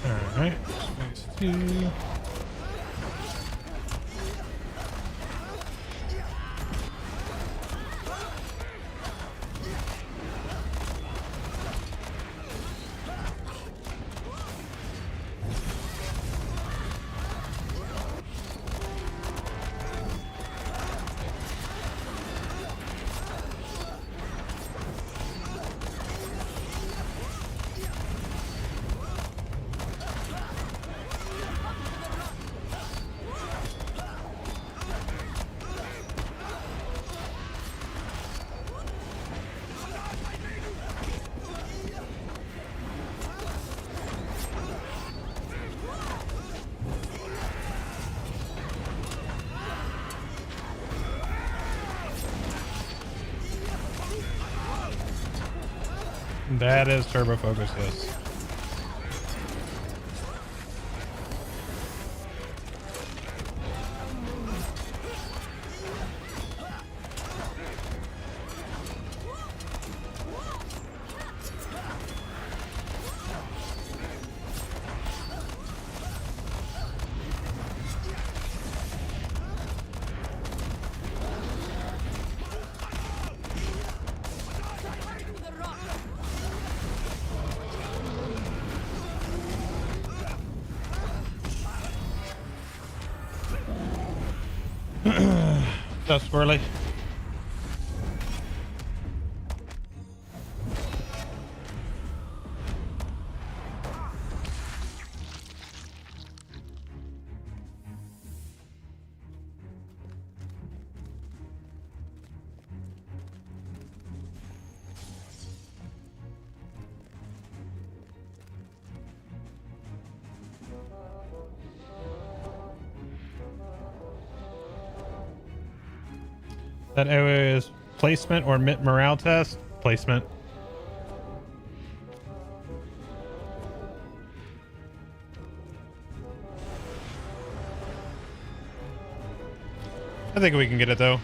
Alright, space 2. That is turbo focus, yes. That's swirly. That is placement or morale test? Placement. I think we can get it though.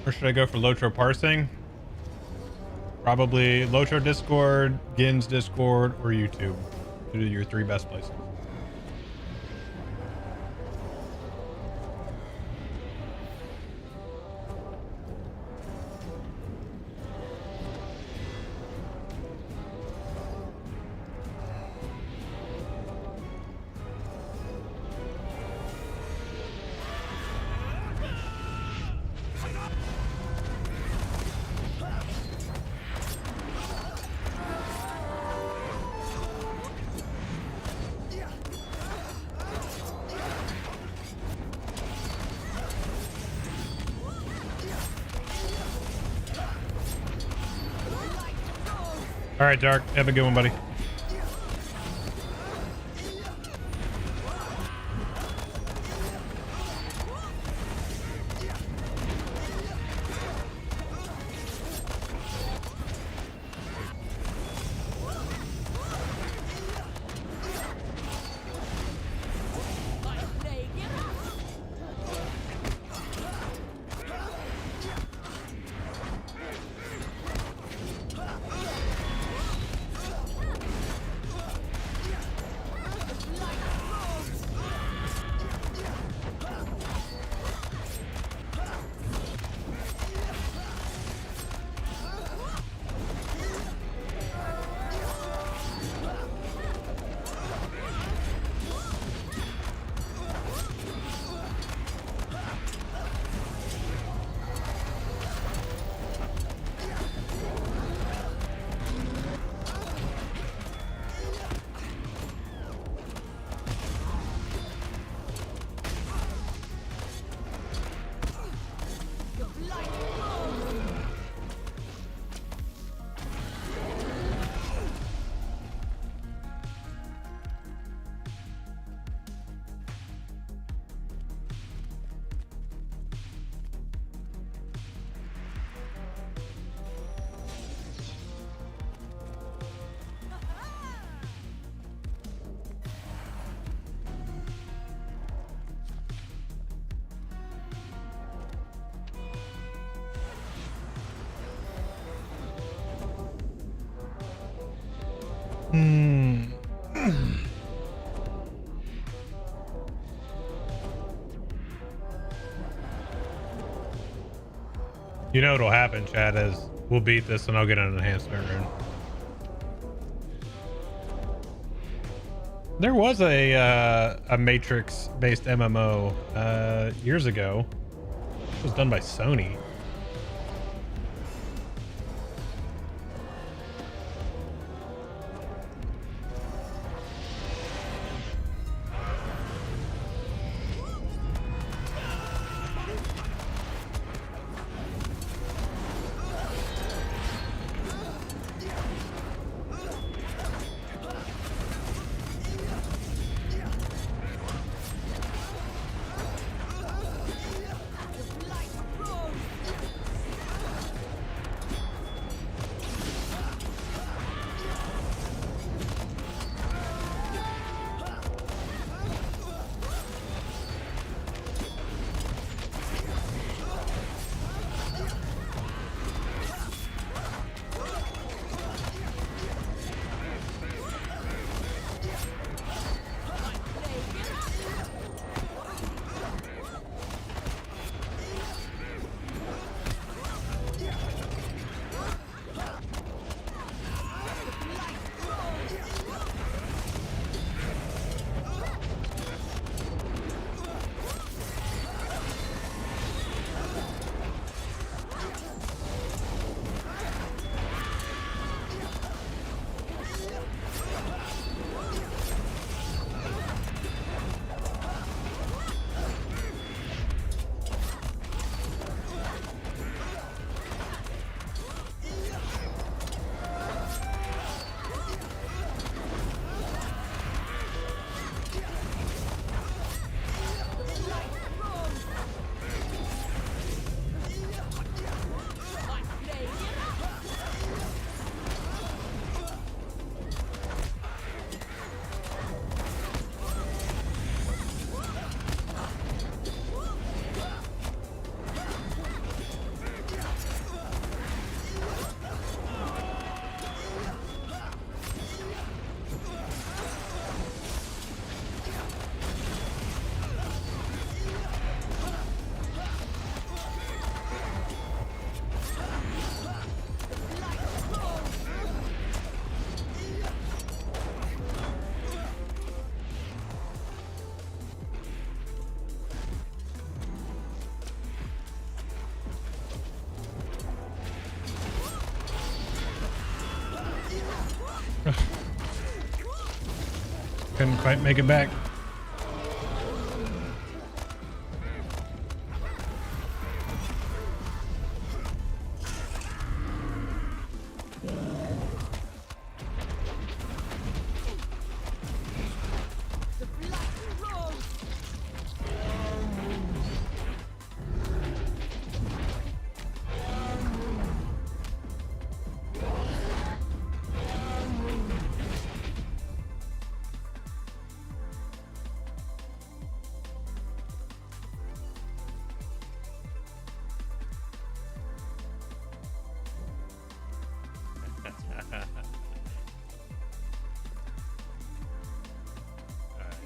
Or should I go for LOTRO parsing? Probably LOTRO Discord, Gin's Discord, or YouTube. Those are your 3 best places. All right, Dark. Have a good one, buddy. Hmm. You know what'll happen, Chad, is we'll beat this and I'll get an enhancement rune. There was a Matrix based MMO years ago. It was done by Sony. Couldn't quite make it back.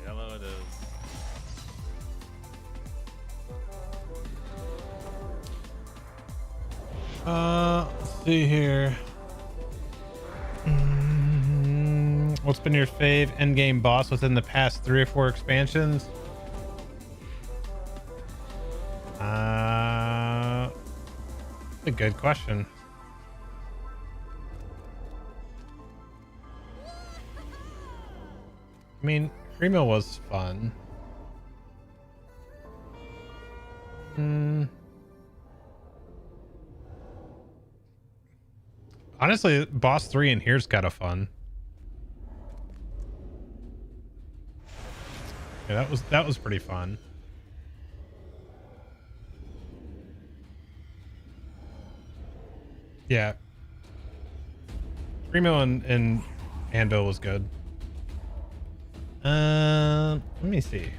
Yellow it is. Let's see here. What's been your fave endgame boss within the past 3 or 4 expansions? That's a good question. I mean, Primo was fun. Honestly, boss 3 in here's kind of fun. Yeah, that was pretty fun. Yeah. Primo and Anvil was good. Let me see.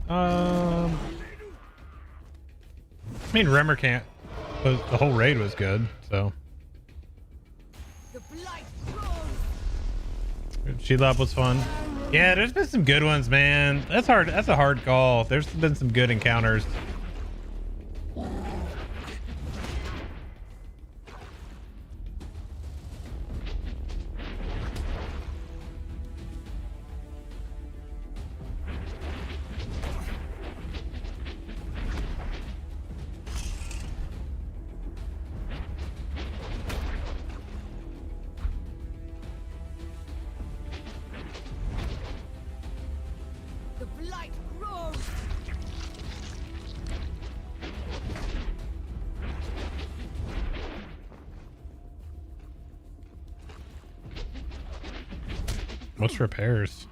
I mean, Remmer can't. But the whole raid was good, so. The blight grows. Shield Up was fun. Yeah, there's been some good ones, man. That's hard. That's a hard call. There's been some good encounters. The blight grows. What's repairs?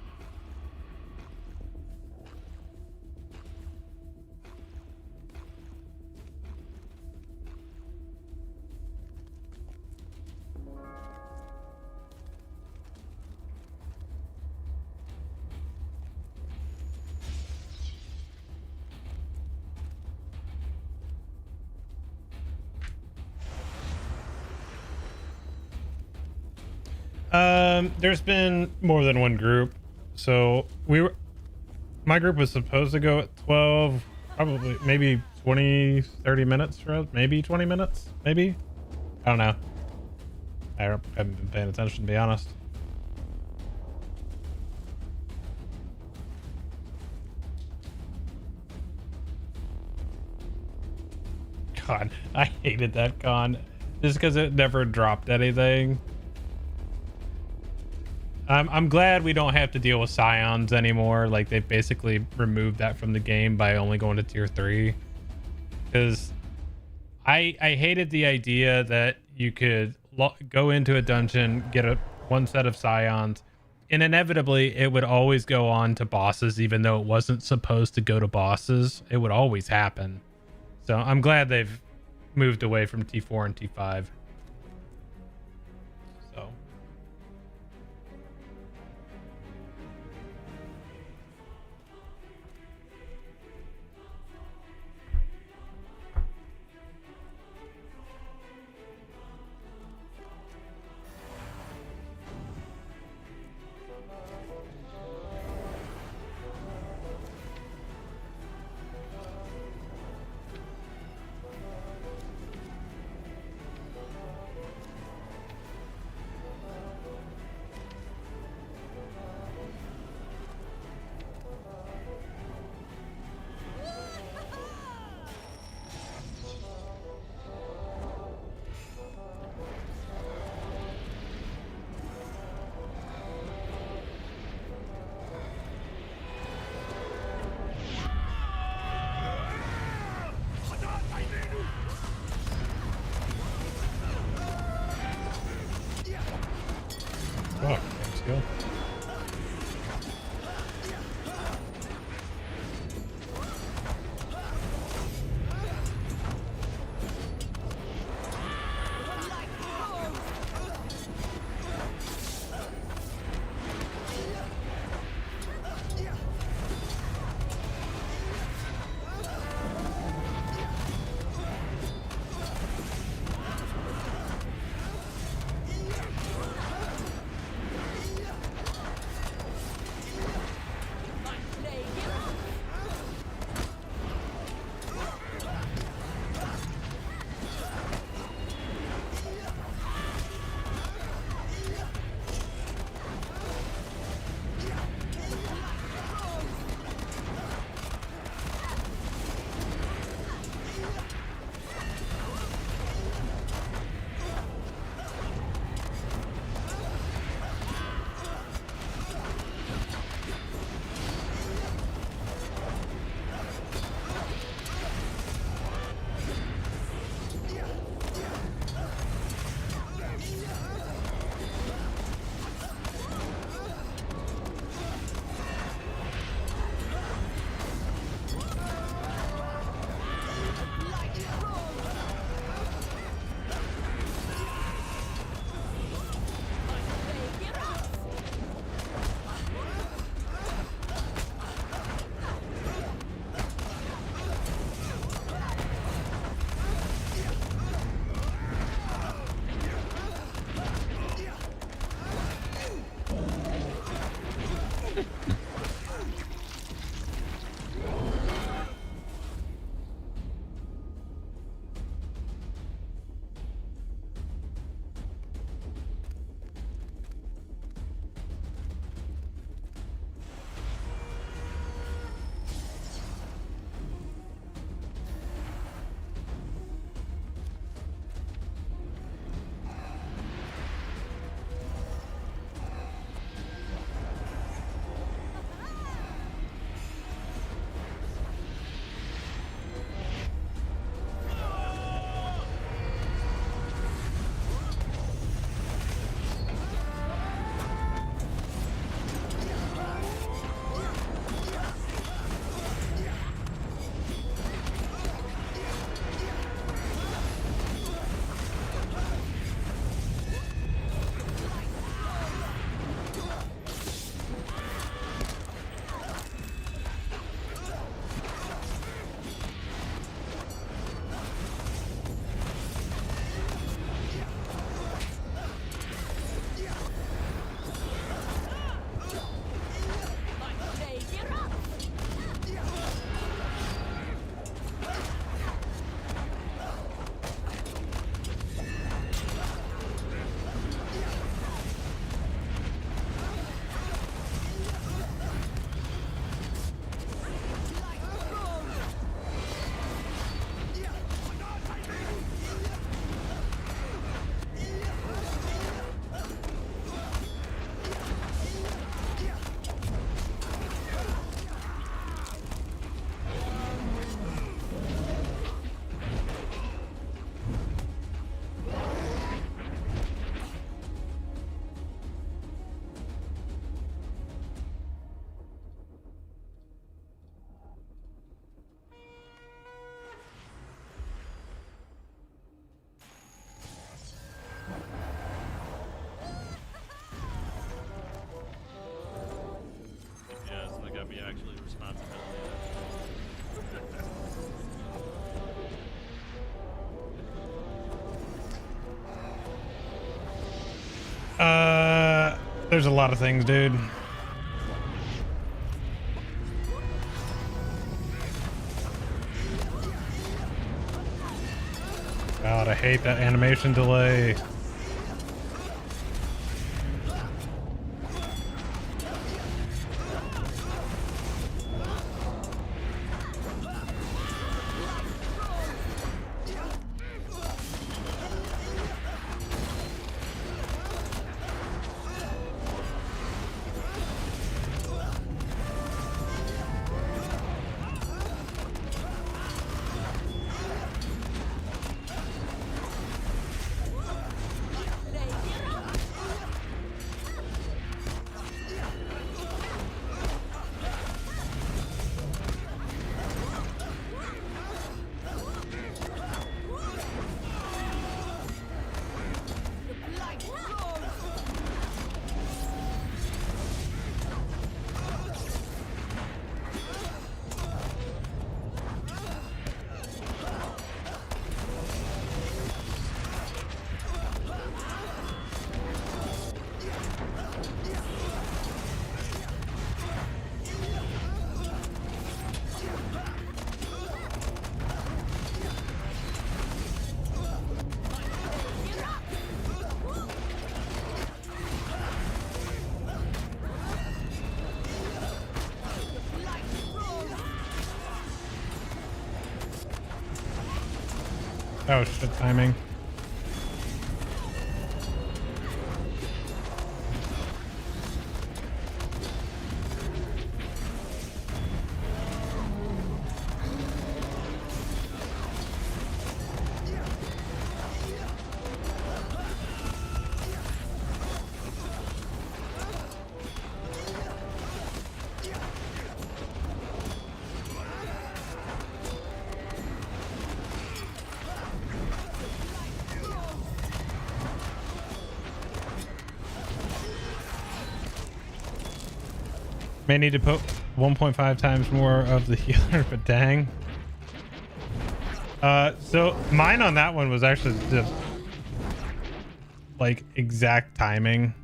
There's been more than one group. So my group was supposed to go at 12, probably maybe 20, 30 minutes, maybe 20 minutes, maybe. I don't know. I haven't been paying attention, to be honest. God, I hated that con just because it never dropped anything. I'm glad we don't have to deal with scions anymore. Like, they've basically removed that from the game by only going to tier 3. Because I hated the idea that you could go into a dungeon, get one set of scions, and inevitably it would always go on to bosses, even though it wasn't supposed to go to bosses. It would always happen. So I'm glad they've moved away from T4 and T5. So. There's a lot of things, dude. God, I hate that animation delay. Oh shit, timing. May need to put 1.5 times more of the healer, but dang. So mine on that one was actually just like exact timing.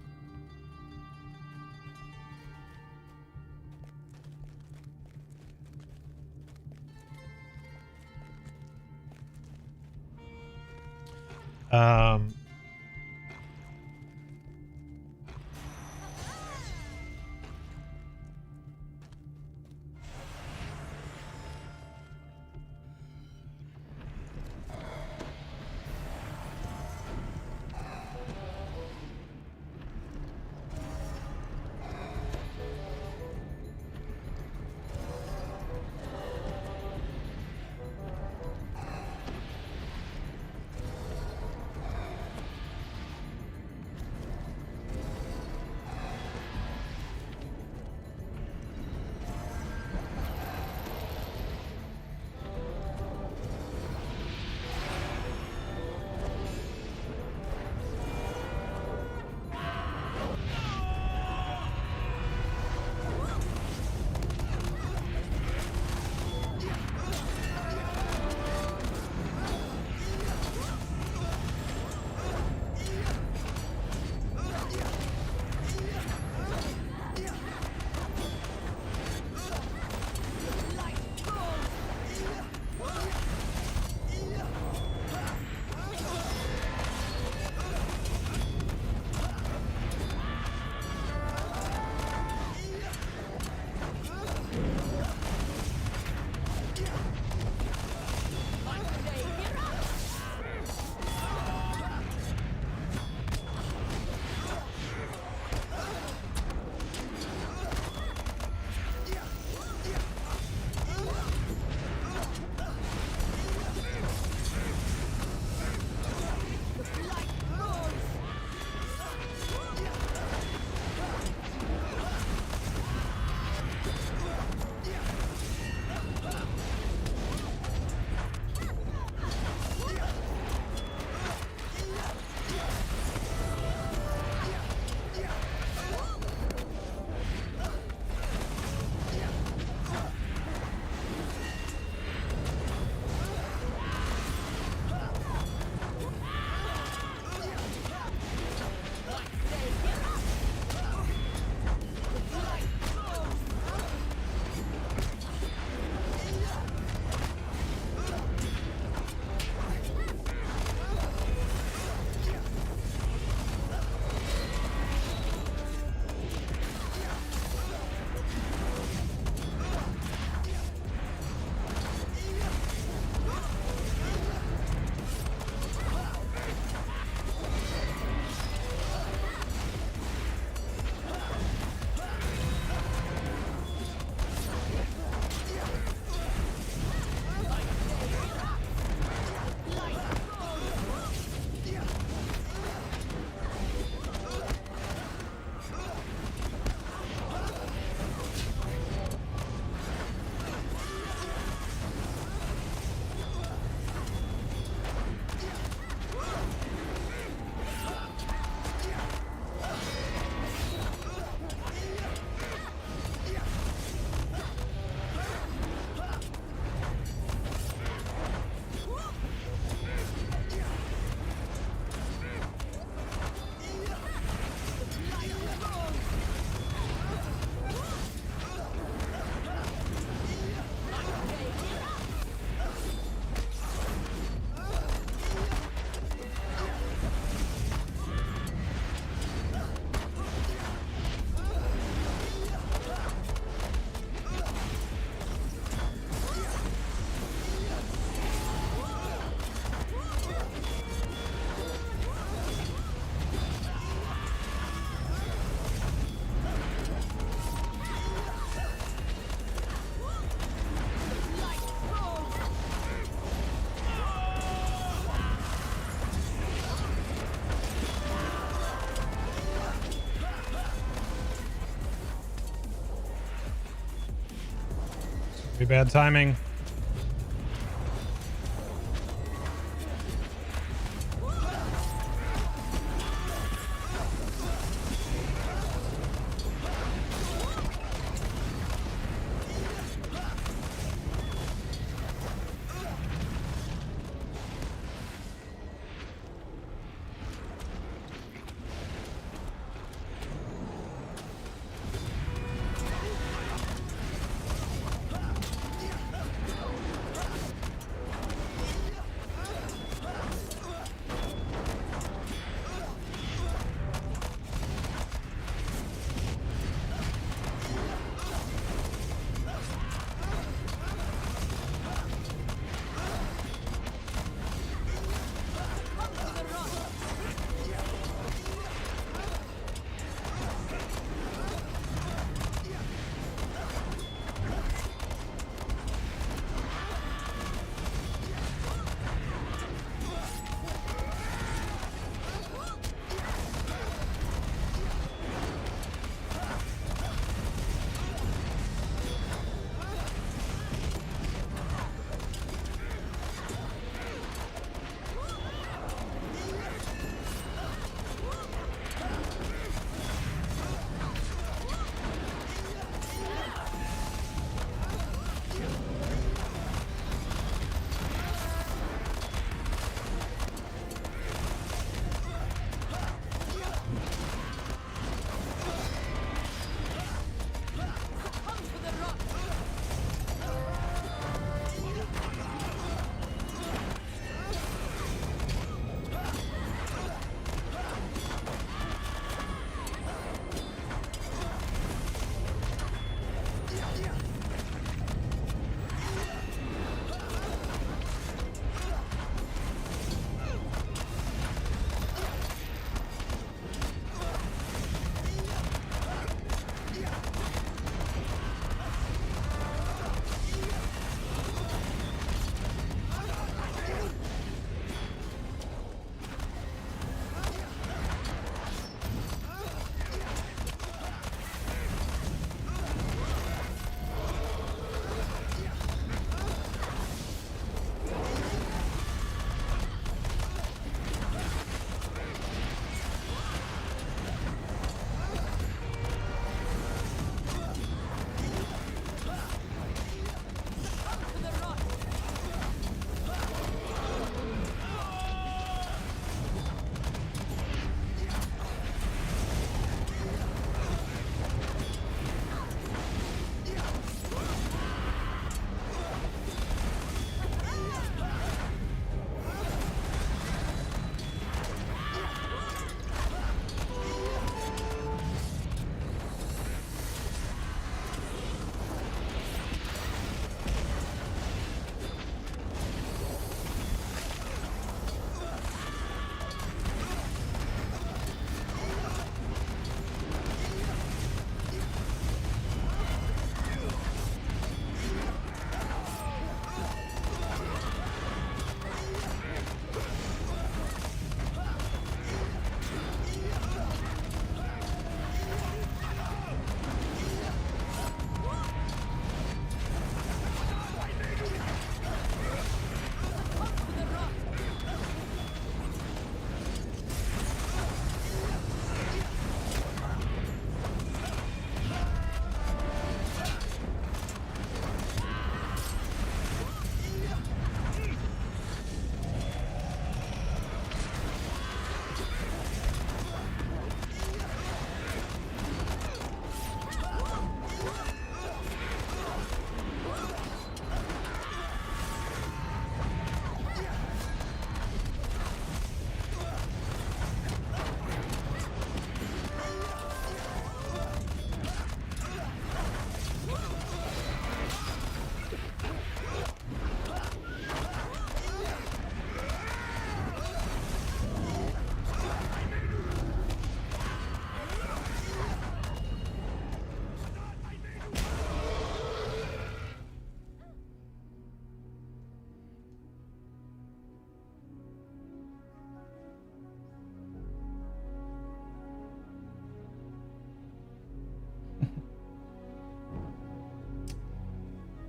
Be bad timing.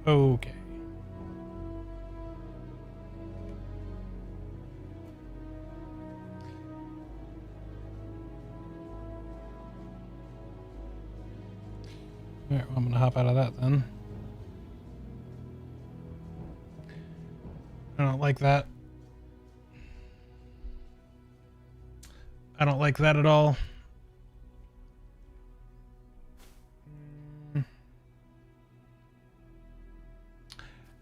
Okay. All right, well, I'm gonna hop out of that then. I don't like that. I don't like that at all.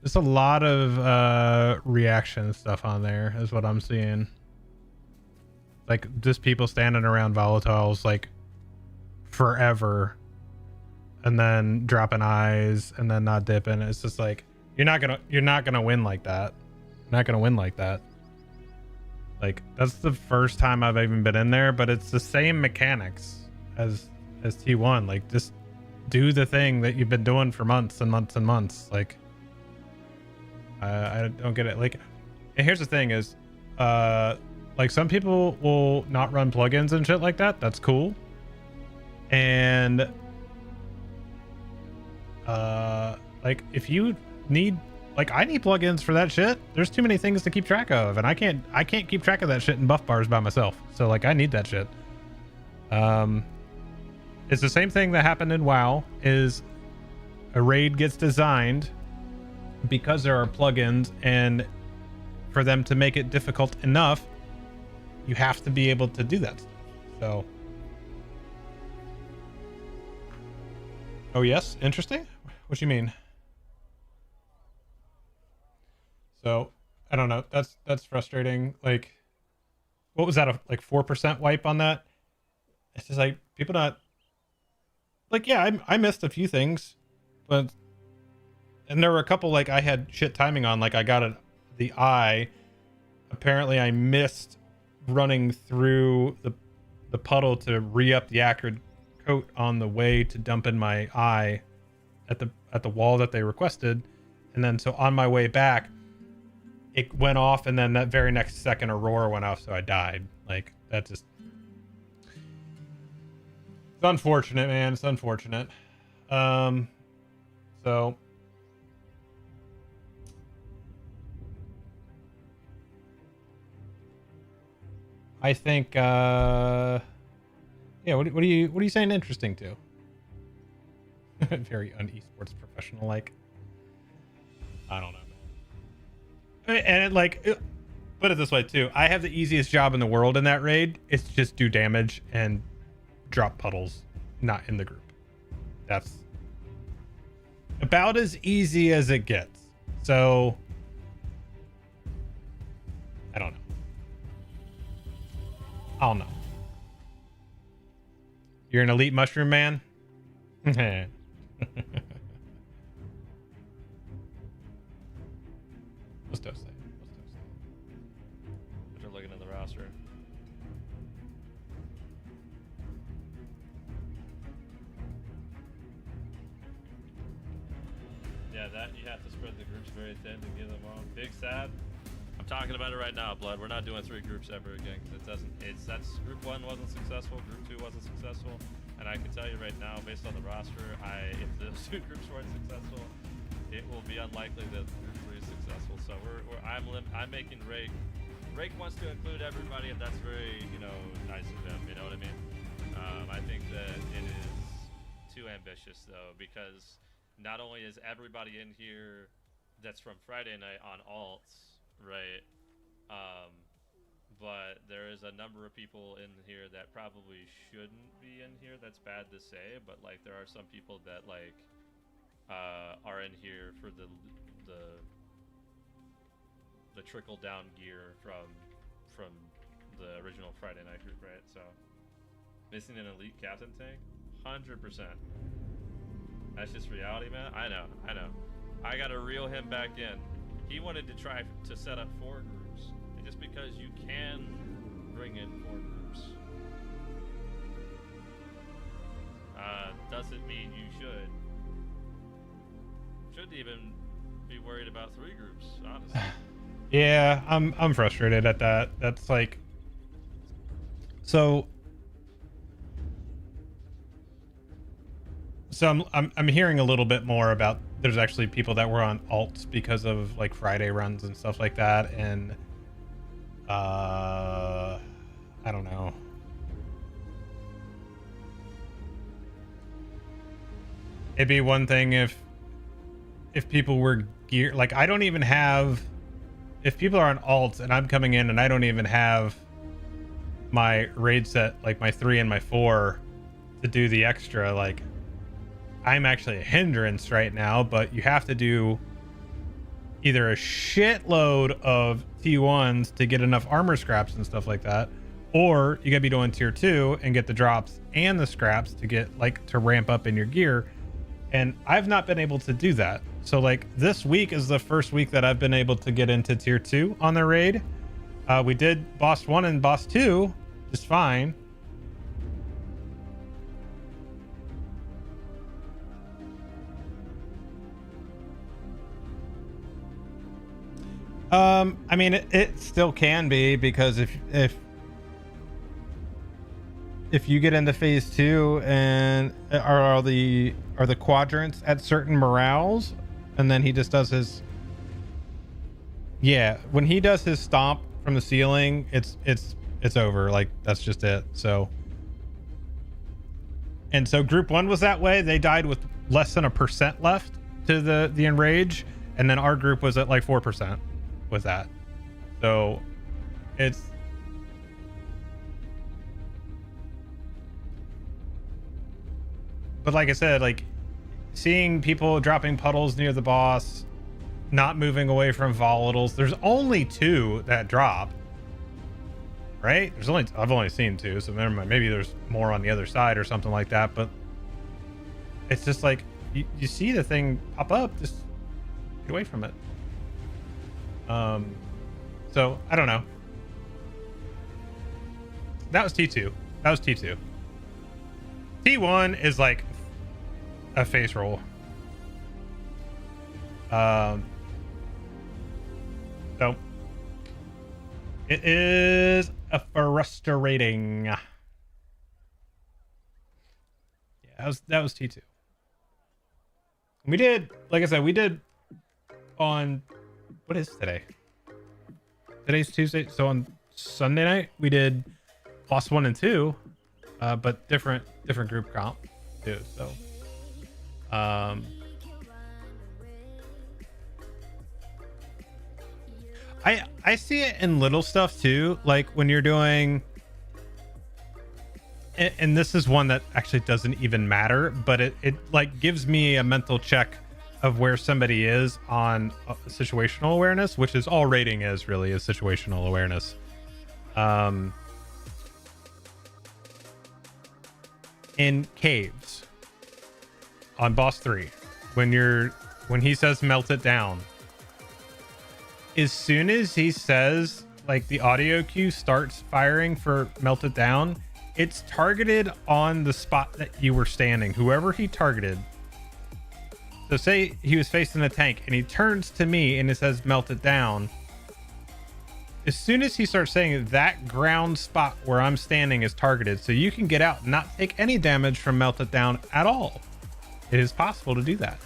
There's a lot of reaction stuff on there is what I'm seeing. Like just people standing around volatiles like forever and then dropping eyes and then not dipping. It's just like you're not gonna win like that. You're not gonna win like that. Like that's the first time I've even been in there, but it's the same mechanics as T1. Like just do the thing that you've been doing for months and months and months. Like I don't get it. Like, and here's the thing is, like some people will not run plugins and shit like that. That's cool. And like if you need, like I need plugins for that shit. There's too many things to keep track of, and I can't keep track of that shit in buff bars by myself. So like I need that shit. It's the same thing that happened in WoW. Is a raid gets designed because there are plugins, and for them to make it difficult enough, you have to be able to do that stuff. So, oh yes, interesting. What do you mean? So I don't know. That's frustrating. Like, what was that? Like 4% wipe on that? It's just like people not like. Yeah, I missed a few things, but. And there were a couple like I had shit timing on, like I got the eye. Apparently I missed running through the puddle to re-up the acrid coat on the way to dump in my eye at the wall that they requested. And then so on my way back, it went off, and then that very next second Aurora went off, so I died. Like that just it's unfortunate, man. It's unfortunate. So I think, yeah. What are you saying? Interesting to? Very un-esports professional like. I don't know, man. And it like, put it this way too. I have the easiest job in the world in that raid. It's just do damage and drop puddles, not in the group. That's about as easy as it gets. So I don't know. I don't know. You're an elite mushroom man? What's Doe say? They're looking at the roster. Yeah, that you have to spread the groups very thin to give them all. Big sad. I'm talking about it right now, Blood. We're not doing 3 groups ever again. That's group 1 wasn't successful, group 2 wasn't successful, and I can tell you right now, based on the roster, if those 2 groups weren't successful, it will be unlikely that group 3 is successful. So I'm making Rake. Rake wants to include everybody, and that's very nice of him. You know what I mean? I think that it is too ambitious though, because not only is everybody in here that's from Friday night on alts, right? But there is a number of people in here that probably shouldn't be in here. That's bad to say, but like there are some people that like are in here for the trickle down gear from the original Friday night group, right? So missing an elite captain tank, 100%. That's just reality, man. I know. I gotta reel him back in. He wanted to try to set up 4 groups, and just because you can bring in 4 groups doesn't mean you shouldn't even be worried about 3 groups, honestly. Yeah, I'm frustrated at that. That's like, so I'm hearing a little bit more about there's actually people that were on alts because of like Friday runs and stuff like that. And I don't know. It'd be one thing if people were gear, like I don't even have, if people are on alts and I'm coming in and I don't even have my raid set, like my 3 and my 4 to do the extra, like I'm actually a hindrance right now. But you have to do either a shitload of T1s to get enough armor scraps and stuff like that, or you gotta be doing tier 2 and get the drops and the scraps to get like to ramp up in your gear. And I've not been able to do that. So like this week is the first week that I've been able to get into tier 2 on the raid. We did boss 1 and boss 2 just fine. I mean, it still can be, because if you get into phase 2 and are the quadrants at certain morales, and then he just does his, yeah, when he does his stomp from the ceiling, it's over. Like that's just it. So, and so group 1 was that way. They died with less than 1% left to the enrage, and then our group was at like 4% with that. So it's, but like I said, like seeing people dropping puddles near the boss, not moving away from volatiles. There's only 2 that drop, right? I've only seen 2, so never mind. Maybe there's more on the other side or something like that. But it's just like you see the thing pop up, just get away from it. So I don't know. That was T2. That was T2. T1 is like a face roll. So it is a frustrating. Yeah, that was T2. We did, like I said, we did on, what is today? Today's Tuesday. So on Sunday night we did boss 1 and 2, but different group comp too. So I see it in little stuff too, like when you're doing, and this is one that actually doesn't even matter, but it like gives me a mental check of where somebody is on situational awareness, which is all rating is really, is situational awareness. In caves on boss 3, when he says melt it down, as soon as he says, like, the audio cue starts firing for melt it down, it's targeted on the spot that you were standing, whoever he targeted. So say he was facing the tank and he turns to me and it says melt it down. As soon as he starts saying that ground spot where I'm standing is targeted, so you can get out and not take any damage from melt it down at all. It is possible to do that.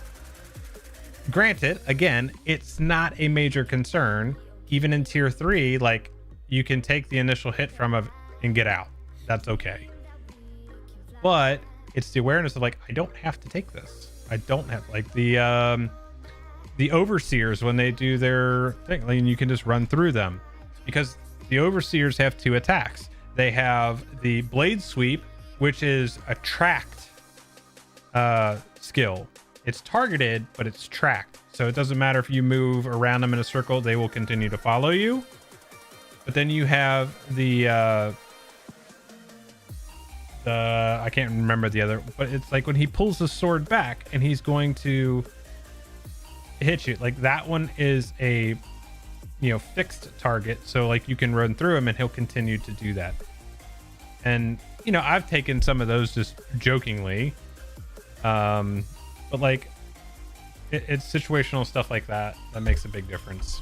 Granted, again, it's not a major concern. Even in tier 3, like, you can take the initial hit from it and get out. That's okay. But it's the awareness of, like, I don't have to take this. I don't have, like, the overseers, when they do their thing, like, and you can just run through them, because the overseers have 2 attacks. They have the blade sweep, which is a tracked skill. It's targeted, but it's tracked. So it doesn't matter if you move around them in a circle, they will continue to follow you. But then you have the I can't remember the other, but it's like when he pulls the sword back and he's going to hit you. Like, that one is a, fixed target. So like you can run through him and he'll continue to do that. And, I've taken some of those just jokingly. But like it's situational stuff like that makes a big difference,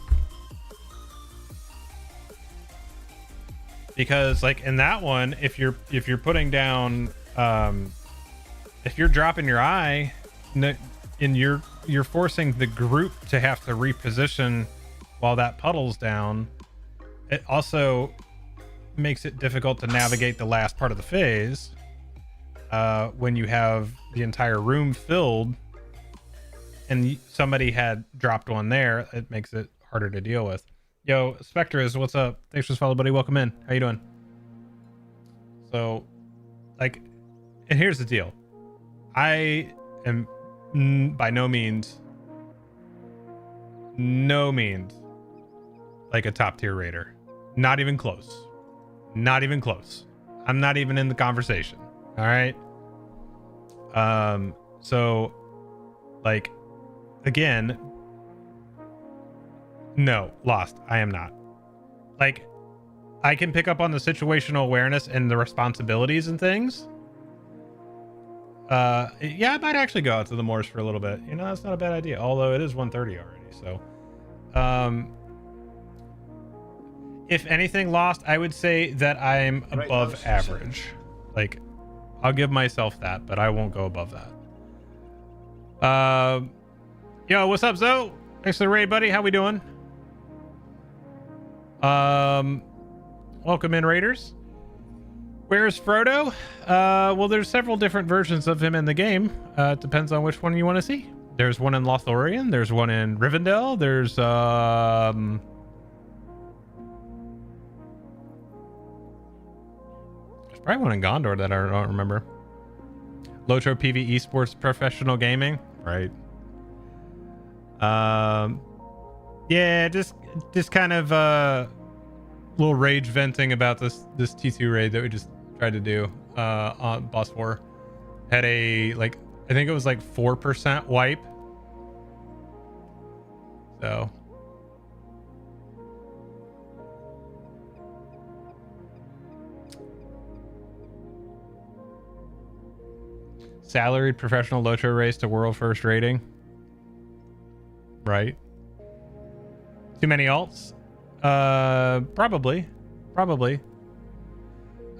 because like in that one, if you're putting down if you're dropping your eye and you're you're forcing the group to have to reposition while that puddle's down. It also makes it difficult to navigate the last part of the phase when you have the entire room filled and somebody had dropped one there. It makes it harder to deal with. Yo, Spectres, what's up? Thanks for following, buddy. Welcome in. How you doing? So, like, and here's the deal. I am by no means like a top tier raider. Not even close. Not even close. I'm not even in the conversation. All right. So, like, again, no, lost. I am not. Like, I can pick up on the situational awareness and the responsibilities and things. Yeah, I might actually go out to the moors for a little bit. You know, that's not a bad idea. Although it is 1:30 already. So, if anything, lost, I would say that I'm above average. Like, I'll give myself that, but I won't go above that. Yo, what's up, Zoe? Thanks for the raid, buddy. How we doing? Welcome in, raiders. Where's Frodo? Well, there's several different versions of him in the game. It depends on which one you want to see. There's one in Lothlorien. There's one in Rivendell. There's probably one in Gondor that I don't remember. LOTRO PV Esports Professional Gaming, right? Yeah, just kind of little rage venting about this T2 raid that we just tried to do on Boss 4. Had a, like, I think it was like 4% wipe. So salaried professional LOTRO race to world first rating. Right. Too many alts? Probably.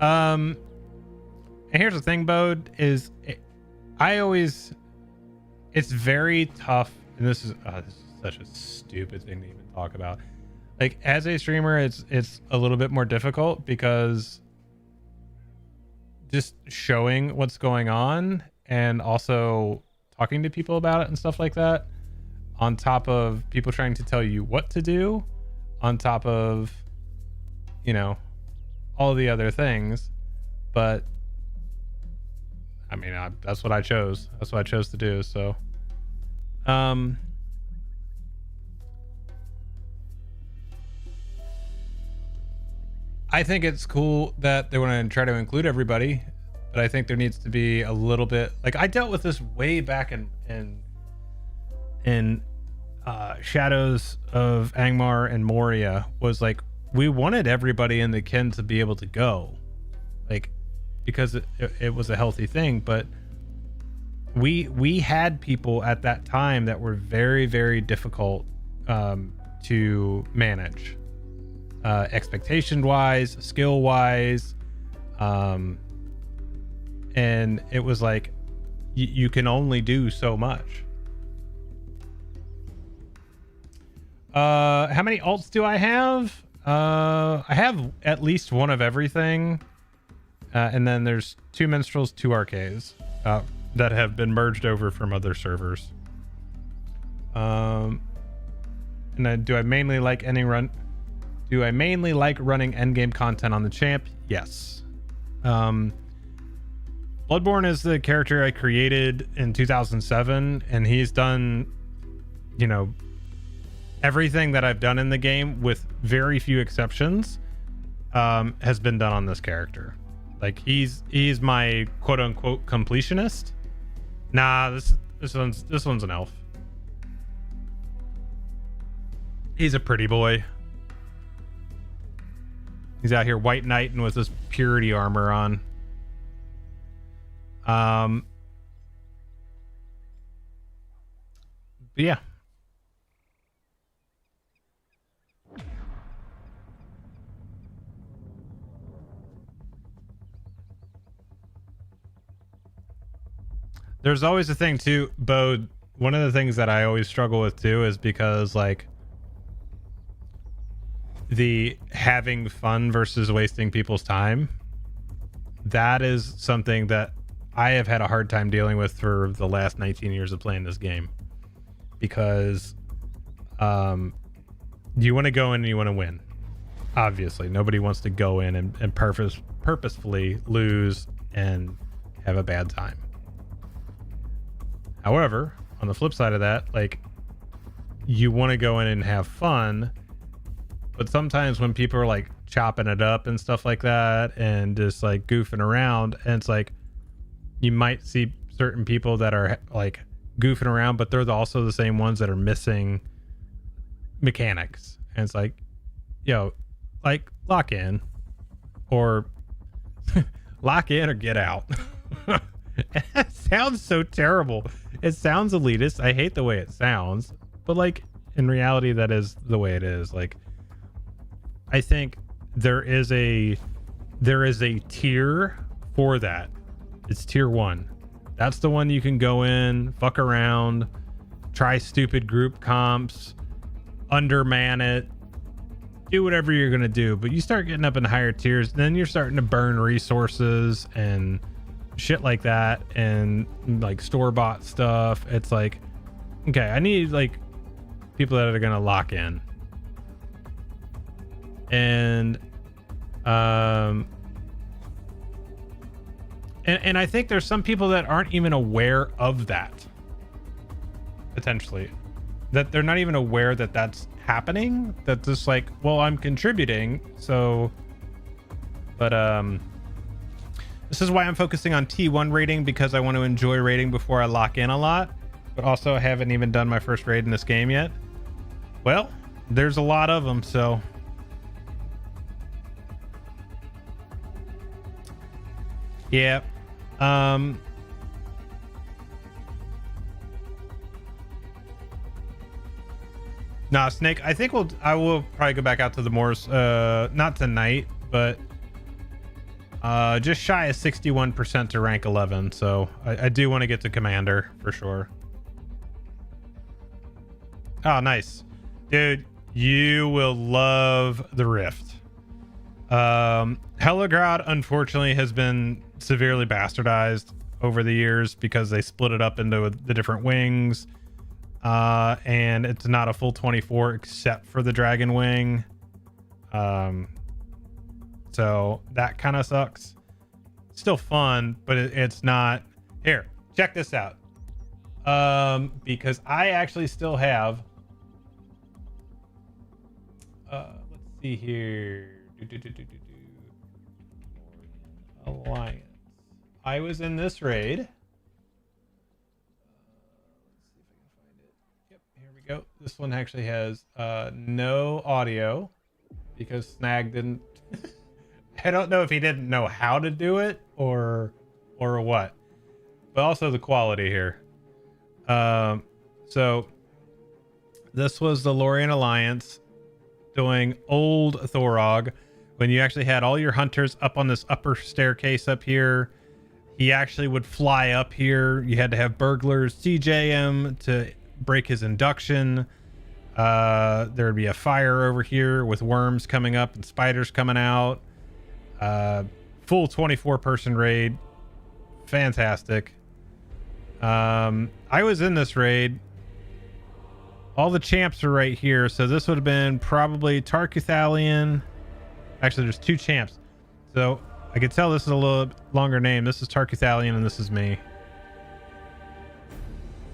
And here's the thing, Bode, is it's very tough, and this is such a stupid thing to even talk about. Like, as a streamer, it's a little bit more difficult because just showing what's going on and also talking to people about it and stuff like that, on top of people trying to tell you what to do, on top of, you know, all the other things. But I mean, that's what I chose. That's what I chose to do. So, I think it's cool that they want to try to include everybody, but I think there needs to be a little bit, like, I dealt with this way back in Shadows of Angmar and Moria. Was like, we wanted everybody in the kin to be able to go, like, because it was a healthy thing. But we had people at that time that were very, very difficult to manage, expectation wise, skill wise, and it was like you can only do so much. How many alts do I have? I have at least one of everything. And then there's 2 minstrels, 2 arcanes, that have been merged over from other servers. And then do I mainly like running endgame content on the champ? Yes. Bludborn is the character I created in 2007, and he's done, you know, everything that I've done in the game, with very few exceptions, has been done on this character. Like, he's my quote unquote completionist. Nah, this one's an elf. He's a pretty boy. He's out here white knighting with his purity armor on. But yeah. There's always a thing too, Bo. one of the things that I always struggle with too is because like the having fun versus wasting people's time, that is something that I have had a hard time dealing with for the last 19 years of playing this game, because you want to go in and you want to win. Obviously nobody wants to go in and purposefully lose and have a bad time. However, on the flip side of that, like, you want to go in and have fun, but sometimes when people are like chopping it up and stuff like that and just like goofing around, and it's like you might see certain people that are like goofing around, but they're also the same ones that are missing mechanics, and it's like, yo, like, lock in or lock in or get out. It sounds so terrible. It sounds elitist. I hate the way it sounds, but like in reality that is the way it is. Like, I think there is a tier for that. It's tier 1. That's the one you can go in, fuck around, try stupid group comps, underman it, do whatever you're gonna do. But you start getting up in higher tiers, then you're starting to burn resources and shit like that, and like store-bought stuff. It's like, okay, I need like people that are gonna lock in. And and I think there's some people that aren't even aware of that, potentially, that they're not even aware that that's happening, that just like, well, I'm contributing, so. But this is why I'm focusing on T1 rating, because I want to enjoy rating before I lock in a lot. But also I haven't even done my first raid in this game yet. Well, there's a lot of them, so yeah. Nah, Snake, I think I will probably go back out to the Moors, not tonight, but just shy of 61% to rank 11. So I do want to get to Commander for sure. Oh, nice. Dude, you will love the Rift. Helagrad, unfortunately, has been severely bastardized over the years because they split it up into the different wings. And it's not a full 24 except for the Dragon Wing. So that kind of sucks. Still fun, but it's not. Here, check this out. Because I actually still have let's see here. Alliance. I was in this raid. Let's see if I can find it. Yep, here we go. This one actually has no audio because Snag didn't. I don't know if he didn't know how to do it or what, but also the quality here. So this was the Lorien Alliance doing old Thorog, when you actually had all your hunters up on this upper staircase up here. He actually would fly up here. You had to have burglars CJ him to break his induction. There would be a fire over here with worms coming up and spiders coming out. Full 24 person raid. Fantastic. I was in this raid. All the champs are right here, so this would have been probably Tarkuthalion. Actually, there's 2 champs, so I could tell this is a little longer name. This is Tarkuthalion and this is me,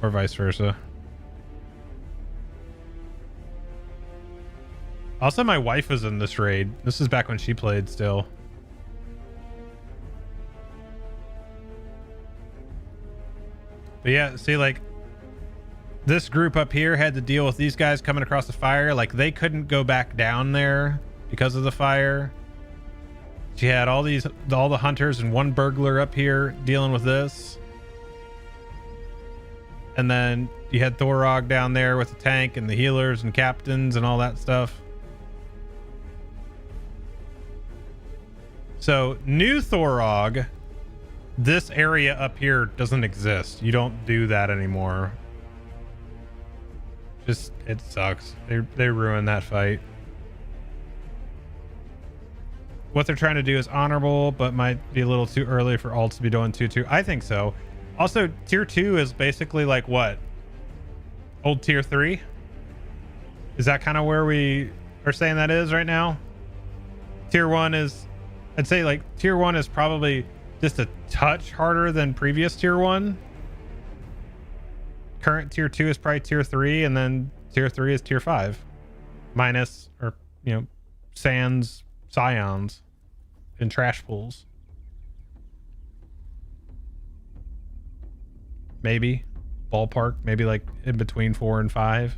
or vice versa. Also, my wife was in this raid. This is back when she played still. But yeah, see, like, this group up here had to deal with these guys coming across the fire. Like, they couldn't go back down there because of the fire. She had all the hunters and 1 burglar up here dealing with this. And then you had Thorog down there with the tank and the healers and captains and all that stuff. So new Thorog, this area up here doesn't exist. You don't do that anymore. Just, it sucks. They ruined that fight. What they're trying to do is honorable, but might be a little too early for alts to be doing 2-2. I think so. Also, tier 2 is basically like what? Old tier 3? Is that kind of where we are saying that is right now? Tier 1 is, I'd say like tier 1 is probably just a touch harder than previous tier 1. Current tier 2 is probably tier 3, and then tier 3 is tier 5. Minus, or, you know, sans scions and trash pools. Maybe. Ballpark. Maybe like in between 4 and 5.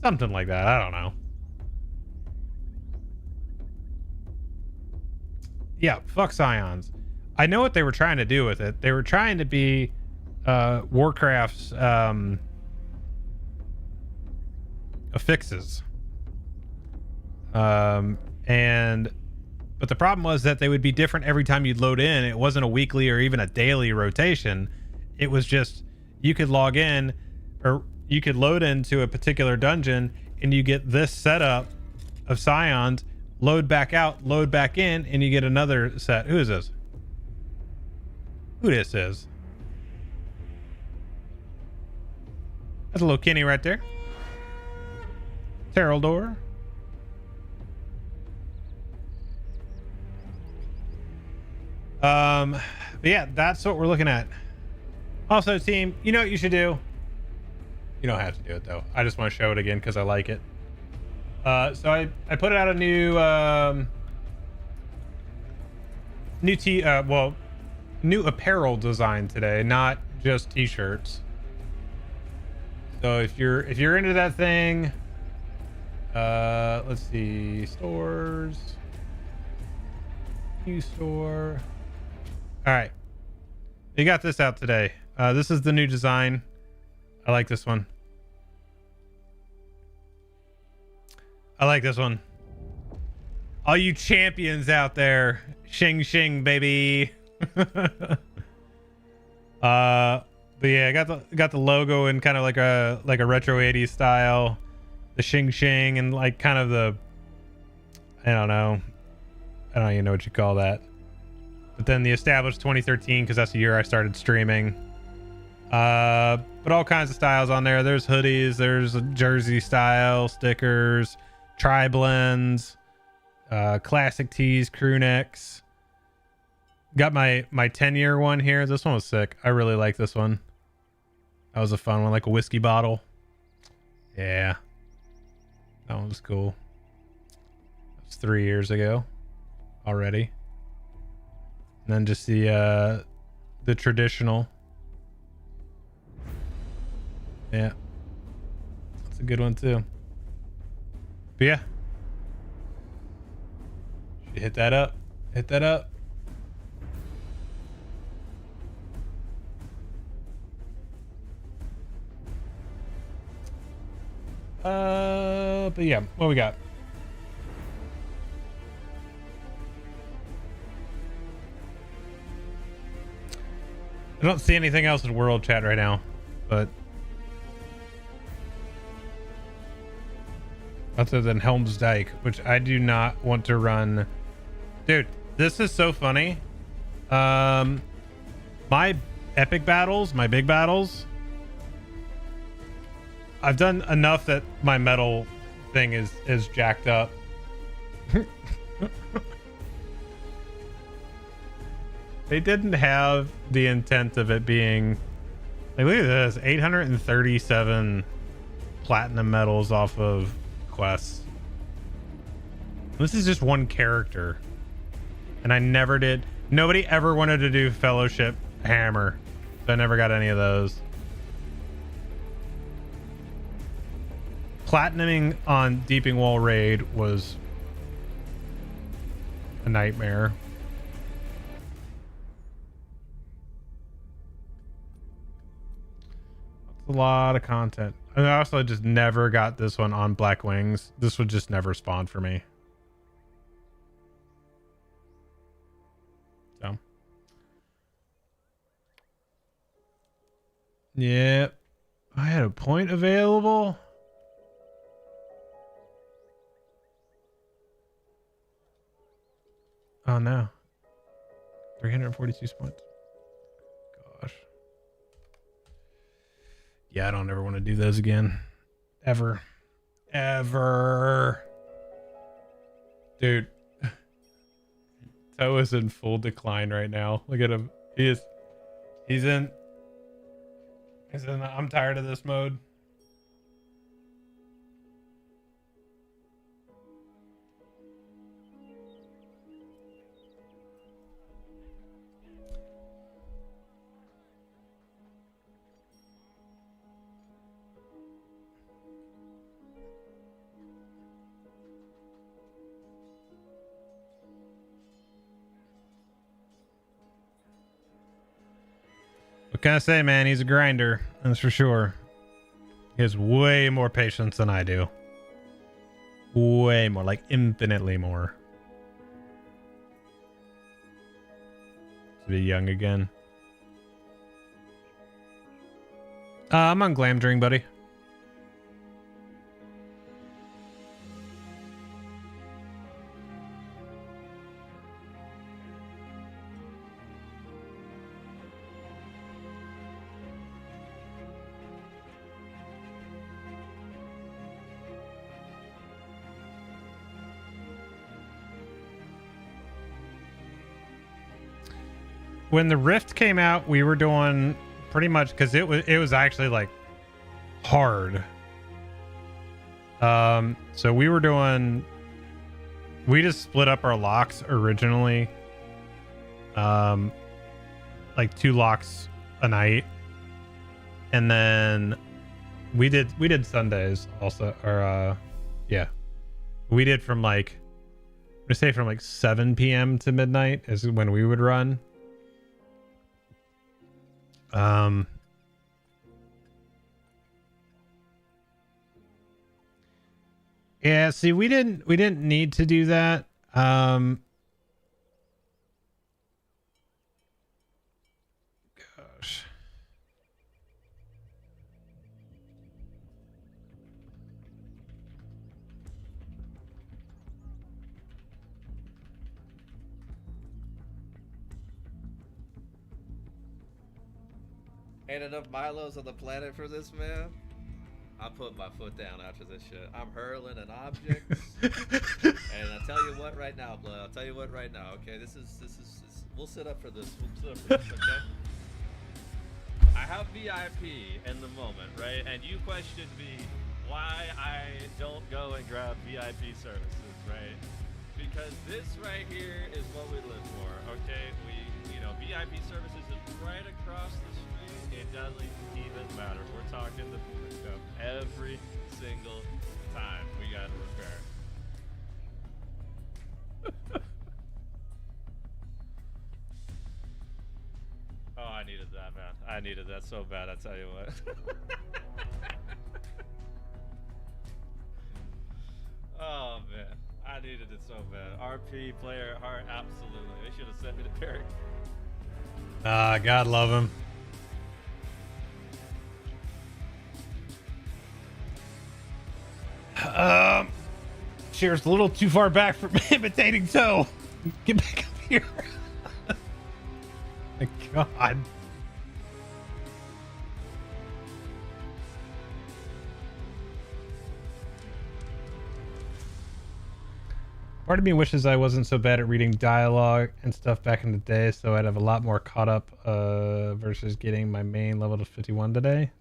Something like that. I don't know. Yeah, fuck scions. I know what they were trying to do with it. They were trying to be Warcraft's affixes. But the problem was that they would be different every time you'd load in. It wasn't a weekly or even a daily rotation. It was just, you could log in, or you could load into a particular dungeon and you get this setup of scions, load back out, load back in, and you get another set. Who is this? Who this is? That's a little Kenny right there. Terraldor. But yeah, that's what we're looking at. Also, team, you know what you should do? You don't have to do it though. I just want to show it again because I like it. So I put out a new new apparel design today, not just t-shirts. So if you're into that thing, let's see, stores, new store. All right, we got this out today. This is the new design. I like this one. I like this one. All you champions out there, shing shing baby. But yeah, I got the logo in kind of like a retro 80s style, the shing shing, and like kind of the, I don't even know what you call that. But then the established 2013, because that's the year I started streaming. But all kinds of styles on there. There's hoodies, there's a jersey style stickers, tri blends, classic tees, crew necks. Got my 10-year one here. This one was sick. I really like this one. That was a fun one, like a whiskey bottle. Yeah, that one was cool. That was 3 years ago already. And then just the traditional. Yeah, that's a good one too. But yeah, hit that up. Hit that up. But yeah, what we got? I don't see anything else in world chat right now, but other than Helm's Dyke, which I do not want to run. Dude, this is so funny. My epic battles, my big battles, I've done enough that my metal thing is jacked up. They didn't have the intent of it being like, look at this, 837 platinum medals off of quests. This is just one character, and I never did. Nobody ever wanted to do Fellowship Hammer, so I never got any of those. Platinuming on Deeping Wall Raid was a nightmare. That's a lot of content. And I also just never got this one on Black Wings. This would just never spawn for me. So. Yeah. I had a point available. Oh no. 342 points. Gosh. Yeah, I don't ever want to do those again. Ever. Ever. Dude. Toe is in full decline right now. Look at him. He's in I'm tired of this mode. What can I say, man? He's a grinder. That's for sure. He has way more patience than I do. Way more. Like infinitely more. To be young again. I'm on Glamdring, buddy. When the Rift came out, we were doing pretty much because it was actually like hard. So we just split up our locks originally. Like 2 locks a night, and then we did Sundays also, or yeah, we did from like, I'm gonna say from like 7 p.m. to midnight is when we would run. Yeah, see, we didn't need to do that. Gosh. Ain't enough Milos on the planet for this, man. I put my foot down after this shit. I'm hurling an object, and I tell you what right now, Blood. I'll tell you what right now. Okay, this is. We'll sit up for this. We'll sit up for this. Okay. I have VIP in the moment, right? And you questioned me why I don't go and grab VIP services, right? Because this right here is what we live for. Okay, VIP services is right across the street. It doesn't even matter. We're talking the stuff every single time we got to repair. Oh, I needed that, man. I needed that so bad, I tell you what. Oh, man. I needed it so bad. RP, player, heart, absolutely. They should have sent me to Derek. God love him. Cheers, a little too far back for imitating Toe. Get back up here. My God. Part of me wishes I wasn't so bad at reading dialogue and stuff back in the day, so I'd have a lot more caught up versus getting my main level to 51 today.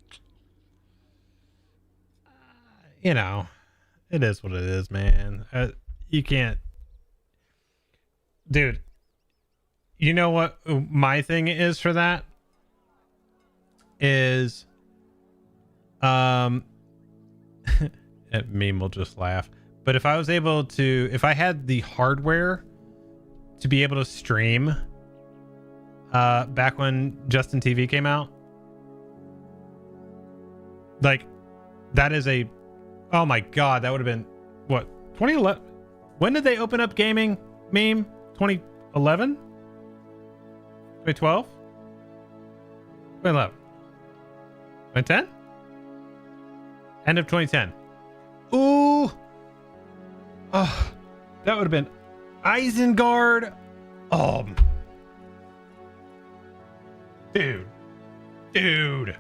You know, it is what it is, man. You can't... Dude, you know what my thing is for that? Is... Meme will just laugh. But if I was able to, if I had the hardware to be able to stream back when Justin TV came out, like that is a, oh my God, that would have been what, 2011? When did they open up gaming? Meme? 2011? 2012? 2011? 2010? End of 2010. Ooh. Oh, that would have been Isengard. Dude. Dude.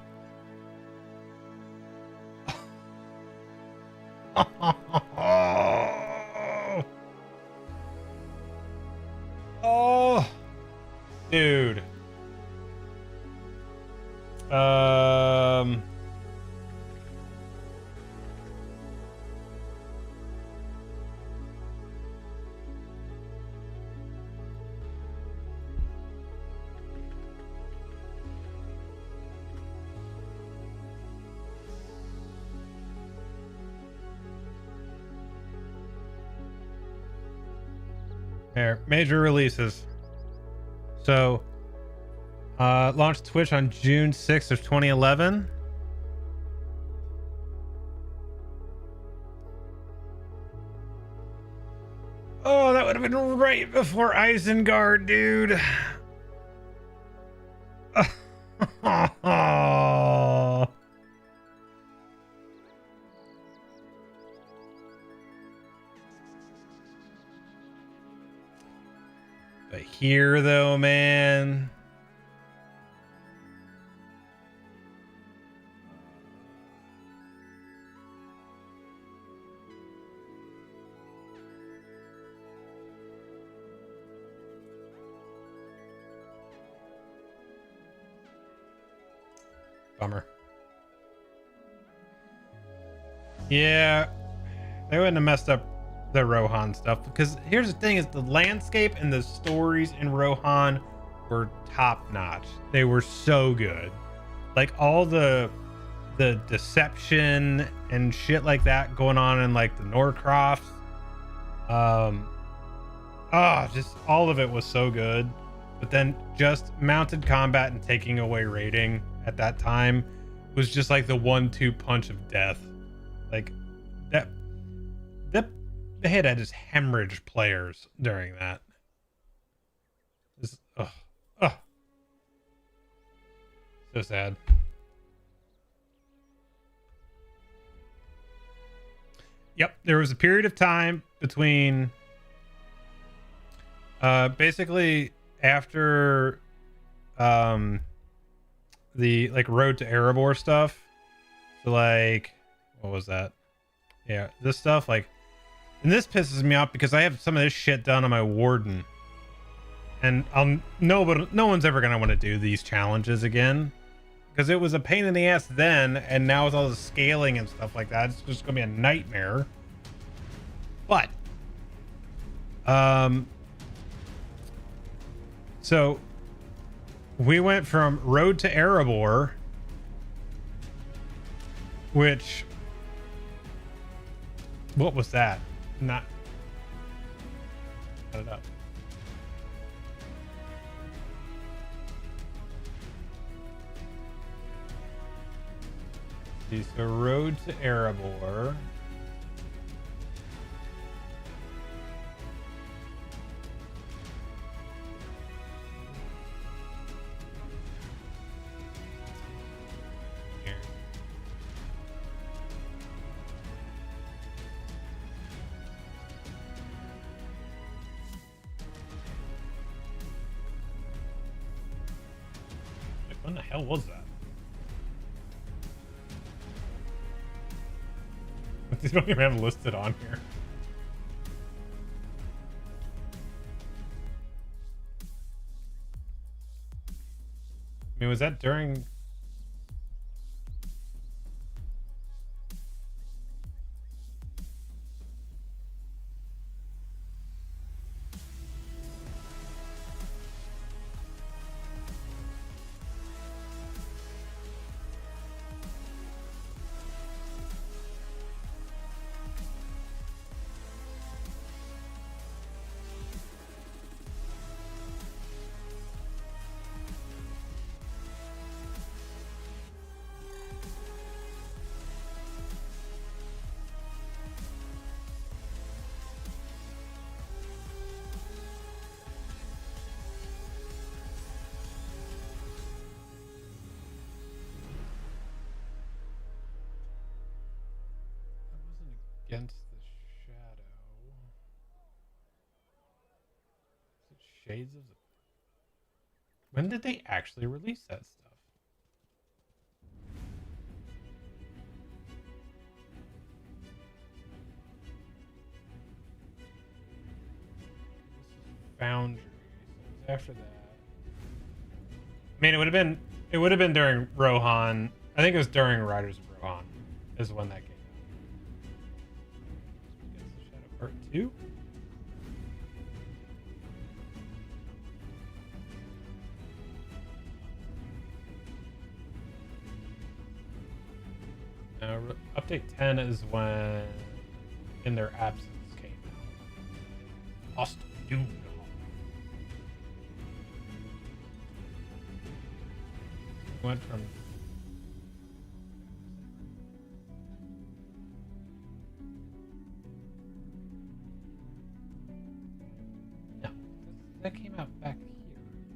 Oh, dude. There, major releases. So, launched Twitch on June 6th of 2011. Oh, that would have been right before Isengard, dude. But here, though, man. Bummer. Yeah, they wouldn't have messed up the Rohan stuff, because here's the thing: is the landscape and the stories in Rohan were top notch. They were so good. Like all the deception and shit like that going on in like the Norcroft. Just all of it was so good. But then just mounted combat and taking away raiding at that time was just like the 1-2 punch of death. Like that they had just hemorrhage players during that. Just, so sad. Yep, there was a period of time between basically after the like Road to Erebor stuff. So like, what was that? Yeah, this stuff, like, and this pisses me off because I have some of this shit done on my Warden, and no one's ever gonna want to do these challenges again because it was a pain in the ass then, and now with all the scaling and stuff like that, it's just gonna be a nightmare. But so we went from Road to Erebor, which, what was that? Not cut it up. See, so Road to Erebor. When the hell was that? They don't even have it listed on here. I mean, was that during... Against the shadow. Is it Shades of... When did they actually release that stuff? Foundry. So it was after that. I mean, it would have been during Rohan. I think it was during Riders of Rohan is when that came out. Shadow Part 2. Update 10 is when In Their Absence came out. Lost Doom. Went from no, that came out back here. Came out in 2010.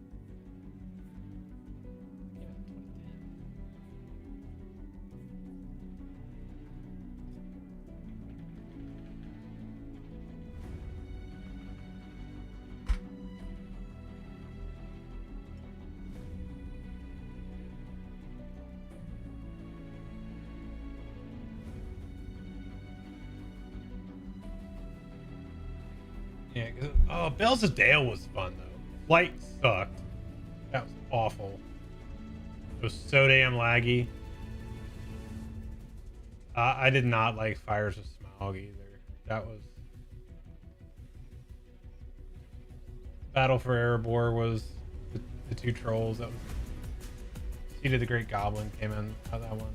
Yeah, oh, Bells of Dale was fun though. Flight sucked. That was awful. It was so damn laggy. I did not like Fires of Smaug either. That was... Battle for Erebor was the two trolls. That was... Seed of the Great Goblin came in out of that one.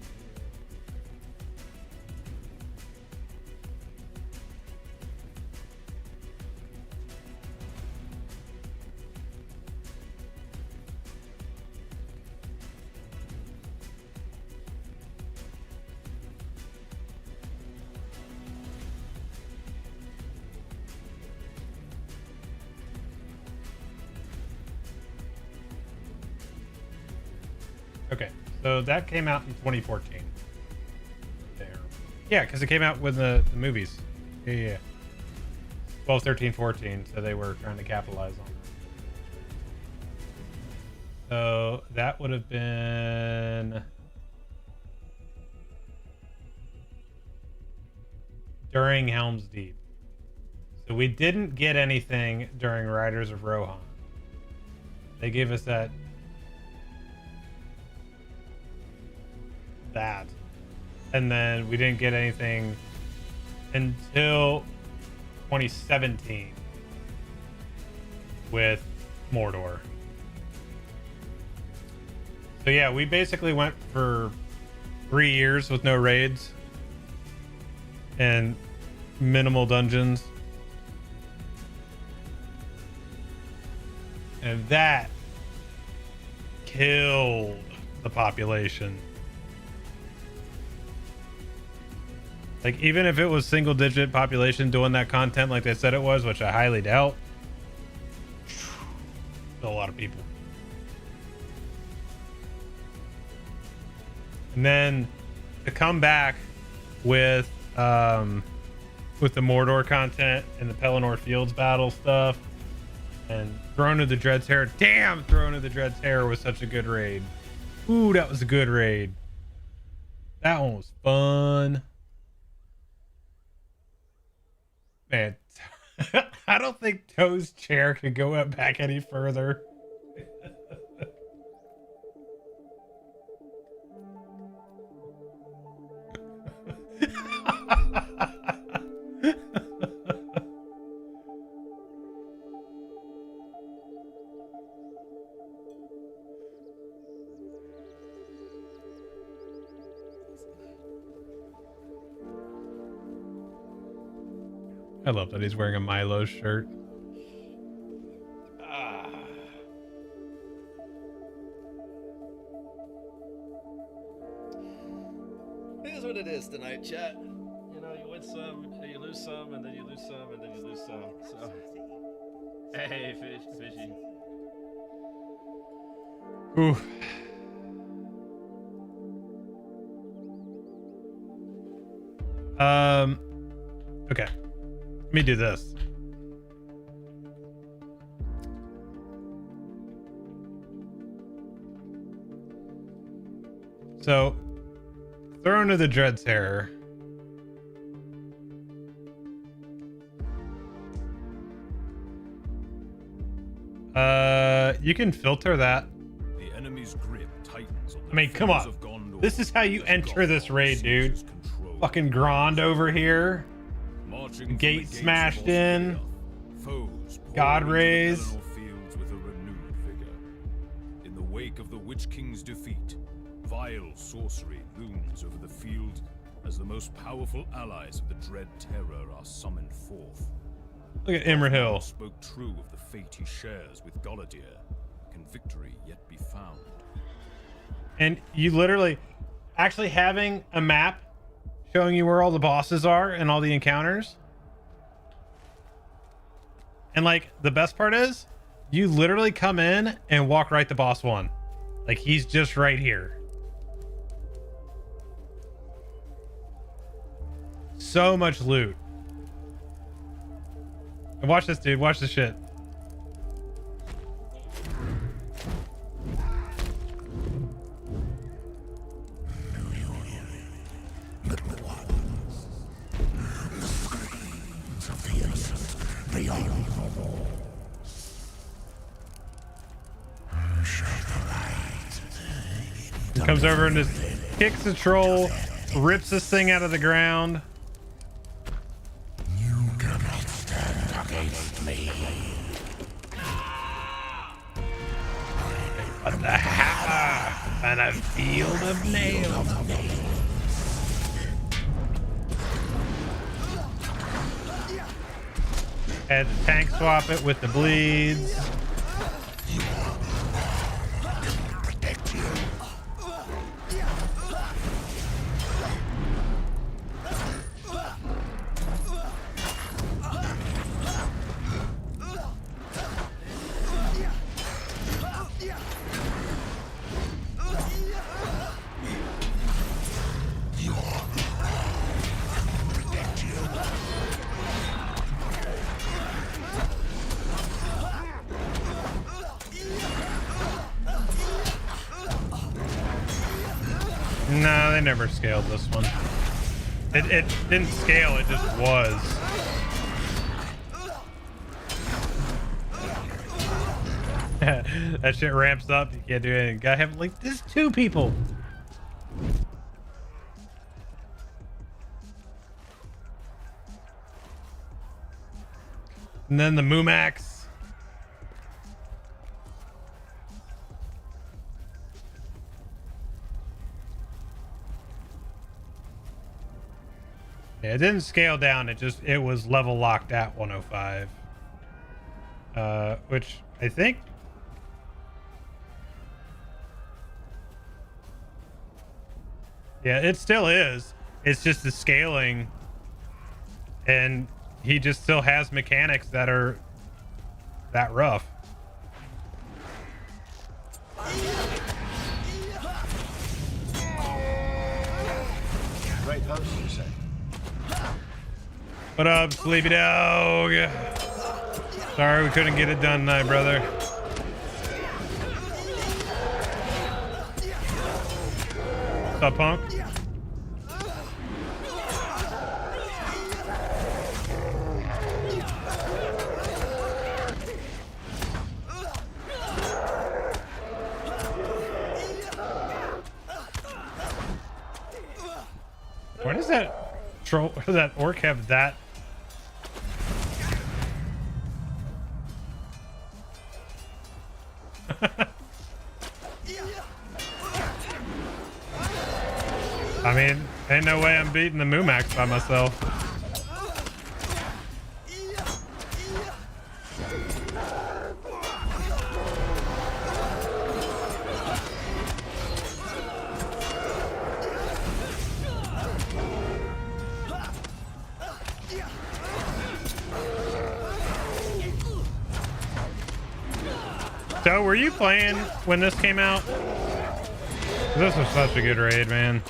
Okay, so that came out in 2014. There. Yeah, because it came out with the movies. Yeah. 12, 13, 14, so they were trying to capitalize on that. So that would have been... during Helm's Deep. So we didn't get anything during Riders of Rohan. They gave us that and then we didn't get anything until 2017 with Mordor. So yeah, we basically went for 3 years with no raids and minimal dungeons, and that killed the population. Like, even if it was single digit population doing that content like they said it was, which I highly doubt, still a lot of people. And then to come back with the Mordor content and the Pelennor Fields battle stuff and Throne of the Dread's-Hair. Damn, Throne of the Dread's-Hair was such a good raid. Ooh, that was a good raid. That one was fun. Man, I don't think Toe's chair could go up back any further. I love that he's wearing a Milo shirt. It is what it is tonight, chat. You know, you win some, you lose some, and then you lose some, and then you lose some. So, hey, fishy. Ooh. Okay. Let me do this. So, Throne of the Dread Terror. You can filter that. The enemy's grip tightens on the I mean, come fields on. of Gondor This is how you as enter Goth this raid, dude. seizes control. Fucking Grond over here. Marching from the Gate gates of smashed in. Osgiliath, foes pour God into the rays. Pelennor fields with a renewed vigor. In the wake of the Witch King's defeat, vile sorcery looms over the field as the most powerful allies of the Dread Terror are summoned forth. Look at Imrahil. Spoke true of the fate he shares with Galadir. Can victory yet be found? And you literally actually having a map showing you where all the bosses are and all the encounters. And like the best part is you literally come in and walk right to boss one. Like he's just right here. So much loot. And watch this, dude. Watch this shit. He comes over and just kicks the troll, rips this thing out of the ground. You cannot stand against me. But the hammer and a field of nails. Had to tank swap it with the bleeds. No, they never scaled this one. It didn't scale, it just was. That shit ramps up, you can't do anything. Gotta have like this 2 people. And then the Mumax. Yeah, it didn't scale down. It was level locked at 105. Which I think. Yeah, it still is. It's just the scaling. And he just still has mechanics that are that rough. Great host, you say? What up, Sleepy Dog? Sorry we couldn't get it done tonight, brother. What's up, punk? Why does that troll, that orc have that? I mean, ain't no way I'm beating the Mumax by myself. So, were you playing when this came out? This was such a good raid, man.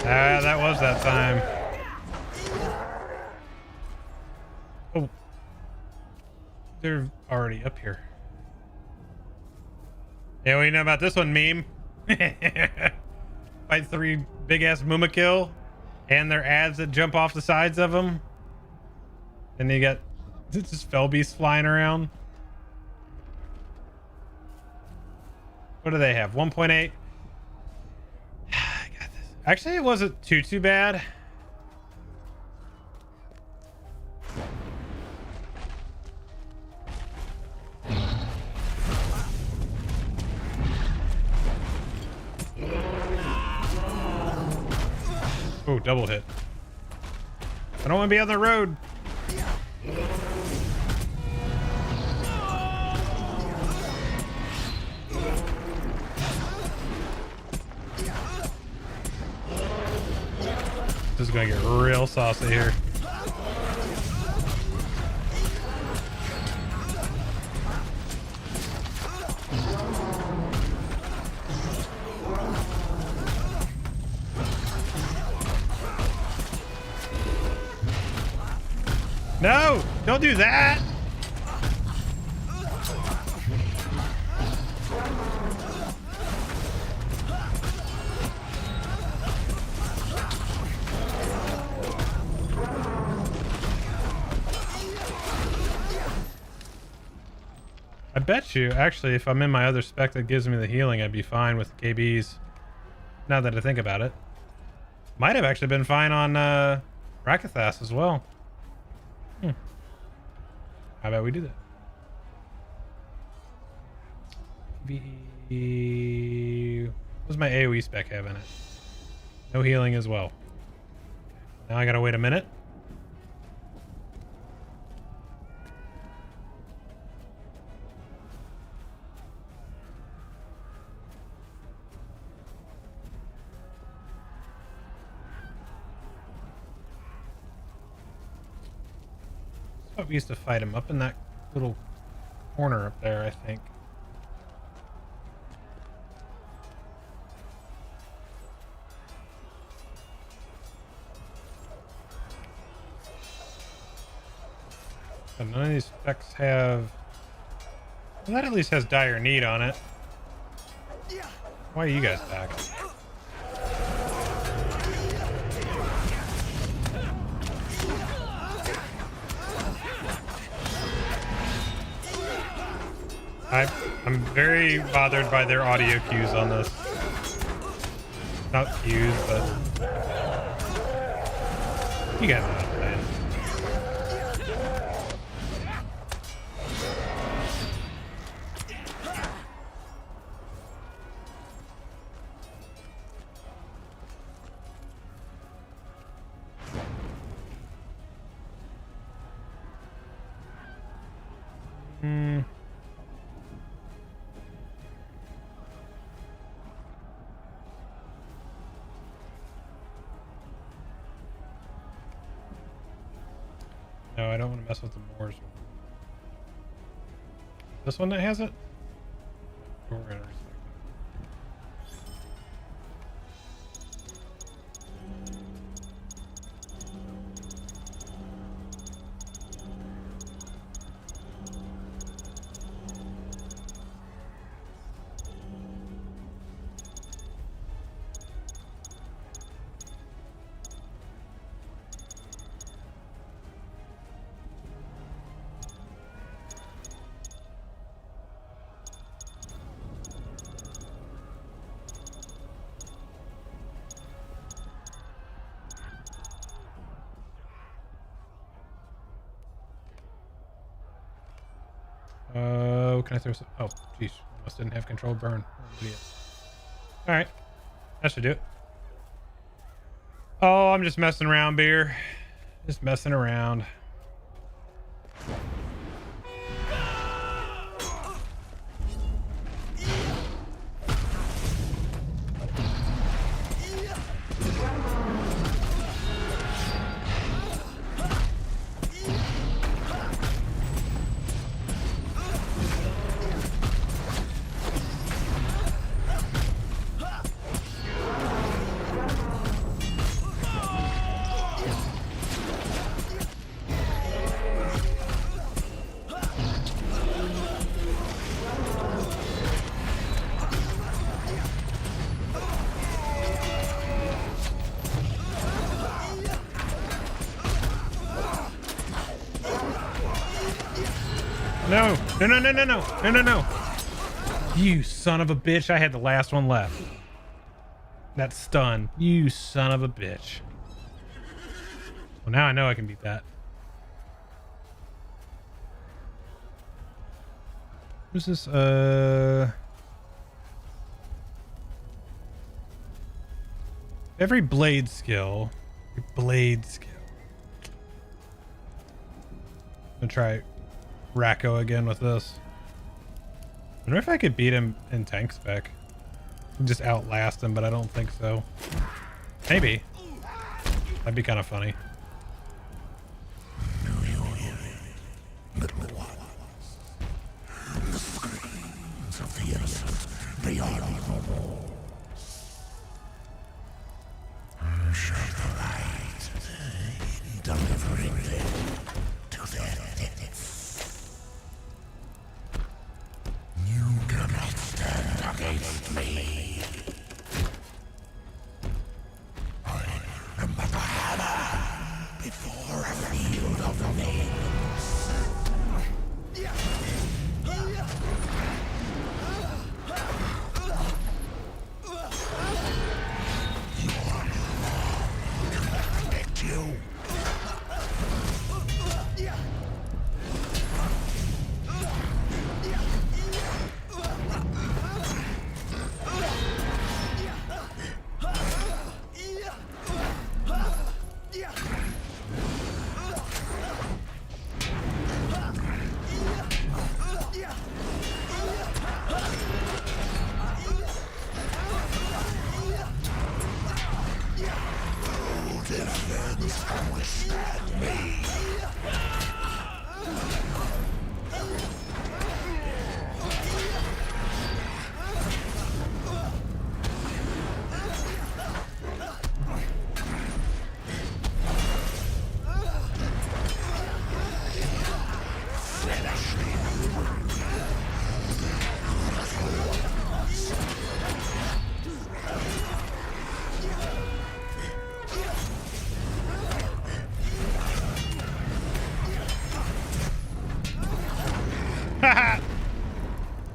Uh, that was that time. Oh, they're already up here. Yeah, what do you know about this one, meme? Fight 3 big ass Mumakil and their ads that jump off the sides of them. And you got just fell beasts flying around. What do they have? 1.8. I got this. Actually, it wasn't too bad. Oh, double hit. I don't want to be on the road. This is gonna get real saucy here. No, don't do that. I bet you, actually, if I'm in my other spec that gives me the healing, I'd be fine with KBs. Now that I think about it. Might have actually been fine on Rakathas as well. How about we do that? What does my AoE spec have in it? No healing as well. Now I gotta wait a minute. We used to fight him up in that little corner up there, I think. So none of these specs have... Well, that at least has dire need on it. Why are you guys back? I'm very bothered by their audio cues on this. Not cues, but you guys know what I'm saying. No, I don't want to mess with the Moors. This one that has it? We're gonna respect can I throw some? Oh, jeez. Almost didn't have control burn. All right. That should do it. Oh, I'm just messing around, beer. Just messing around. No, no, no, no, no, no, no, no, no. You son of a bitch. I had the last one left. That stun. You son of a bitch. Well, now I know I can beat that. Who's this? Every blade skill. Blade skill. I'm gonna try Racco again with this. I wonder if I could beat him in tank spec. Just outlast him, but I don't think so. Maybe. That'd be kind of funny. Little ones. The screams of the innocent beyond the walls. Shine the light, delivering them to their deaths. You cannot stand against me. I am but a hammer before a field of nails.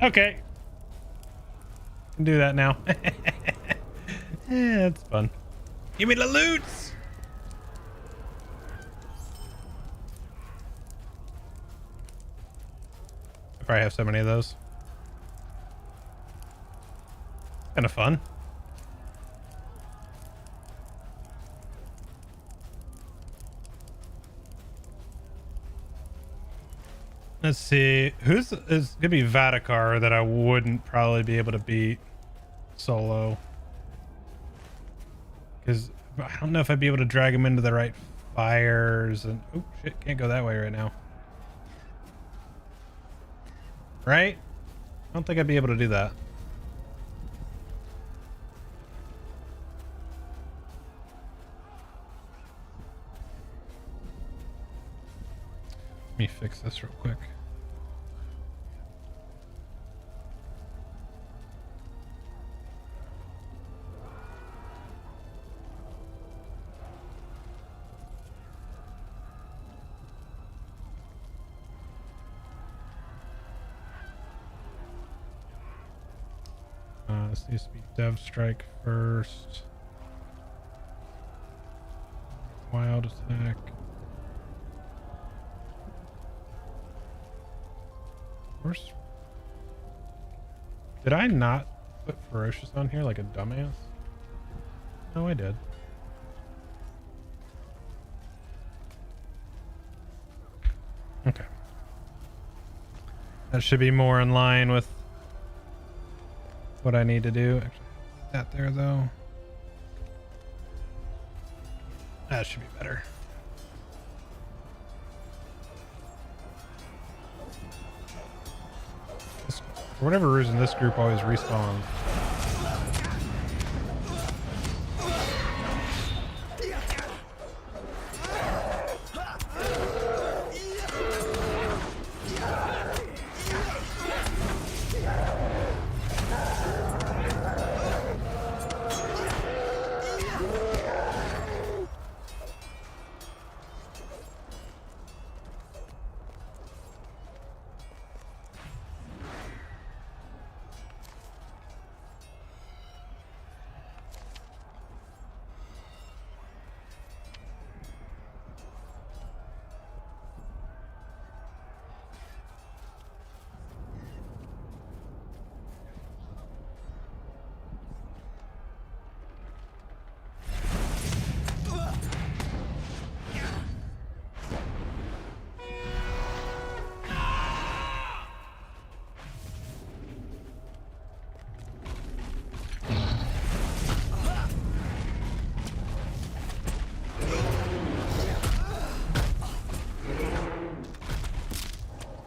Okay. Can do that now. Yeah, that's fun. Give me the loots. I probably have so many of those. Kind of fun. Let's see. Who's is gonna be Vadakar that I wouldn't probably be able to beat solo. Because I don't know if I'd be able to drag him into the right fires and oh shit, can't go that way right now. Right? I don't think I'd be able to do that. Let me fix this real quick. This needs to be Dev Strike first. Wild Attack. First. Did I not put Ferocious on here like a dumbass? No, I did. Okay. That should be more in line with what I need to do. Actually, that there though. That should be better. For whatever reason, this group always respawns.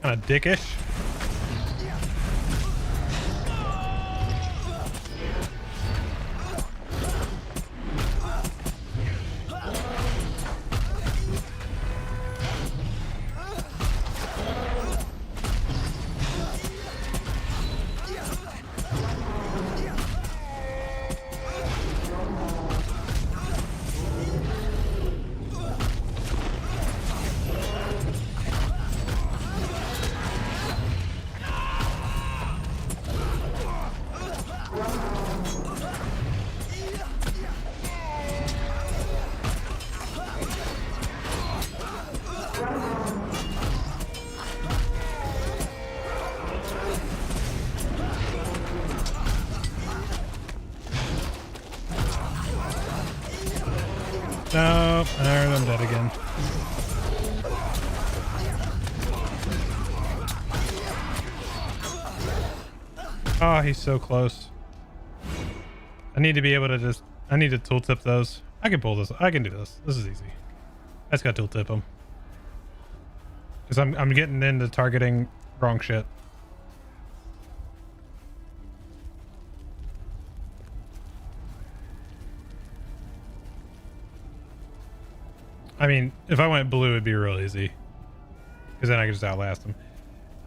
Kind of dickish. No, alright, I'm dead again. Oh, he's so close. I need to be able to just... I need to tooltip those. I can pull this. I can do this. This is easy. I just got tooltip them. Because I'm getting into targeting wrong shit. I mean, if I went blue, it'd be real easy. Because then I could just outlast them.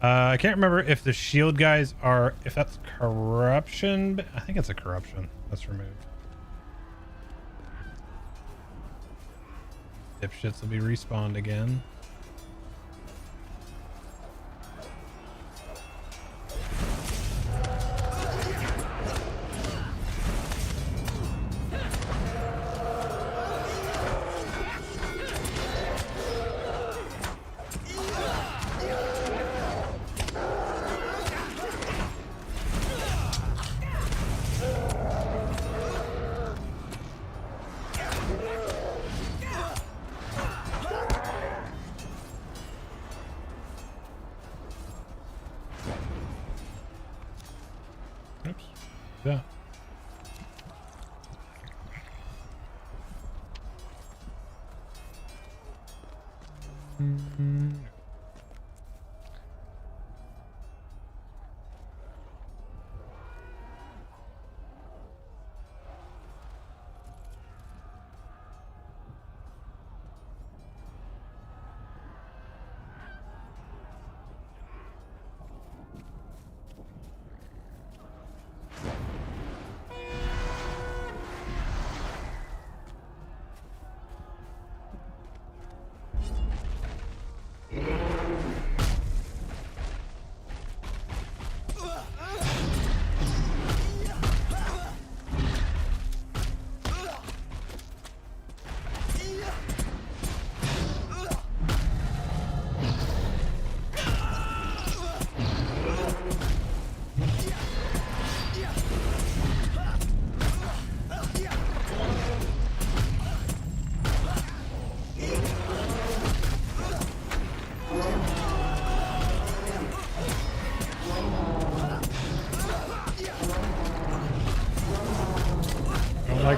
I can't remember if the shield guys are... If that's corruption. But I think it's a corruption that's removed. Dipshits will be respawned again. Oops. Yeah.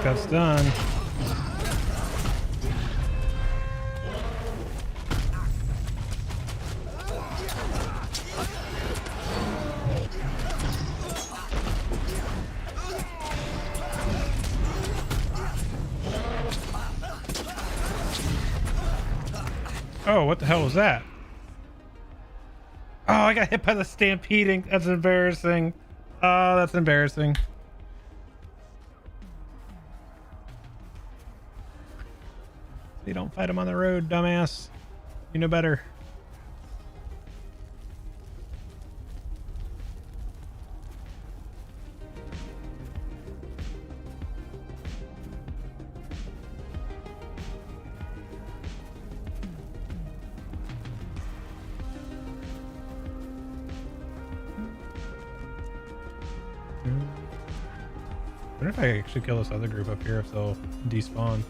like that's done. Oh, what the hell was that? Oh, I got hit by the stampeding. That's embarrassing. Oh, that's embarrassing. You don't fight him on the road, dumbass. You know better. I wonder if I actually kill this other group up here, if they'll despawn.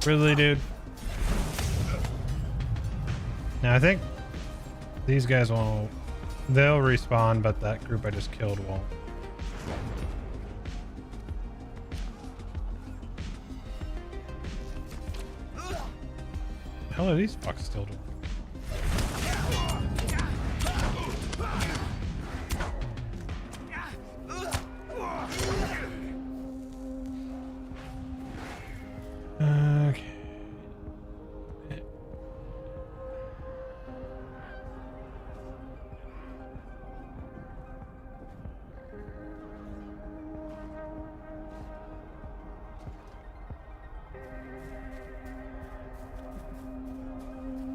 Really, dude? Now I think these guys won't. They'll respawn, but that group I just killed won't. The hell are these fucks still doing? Okay.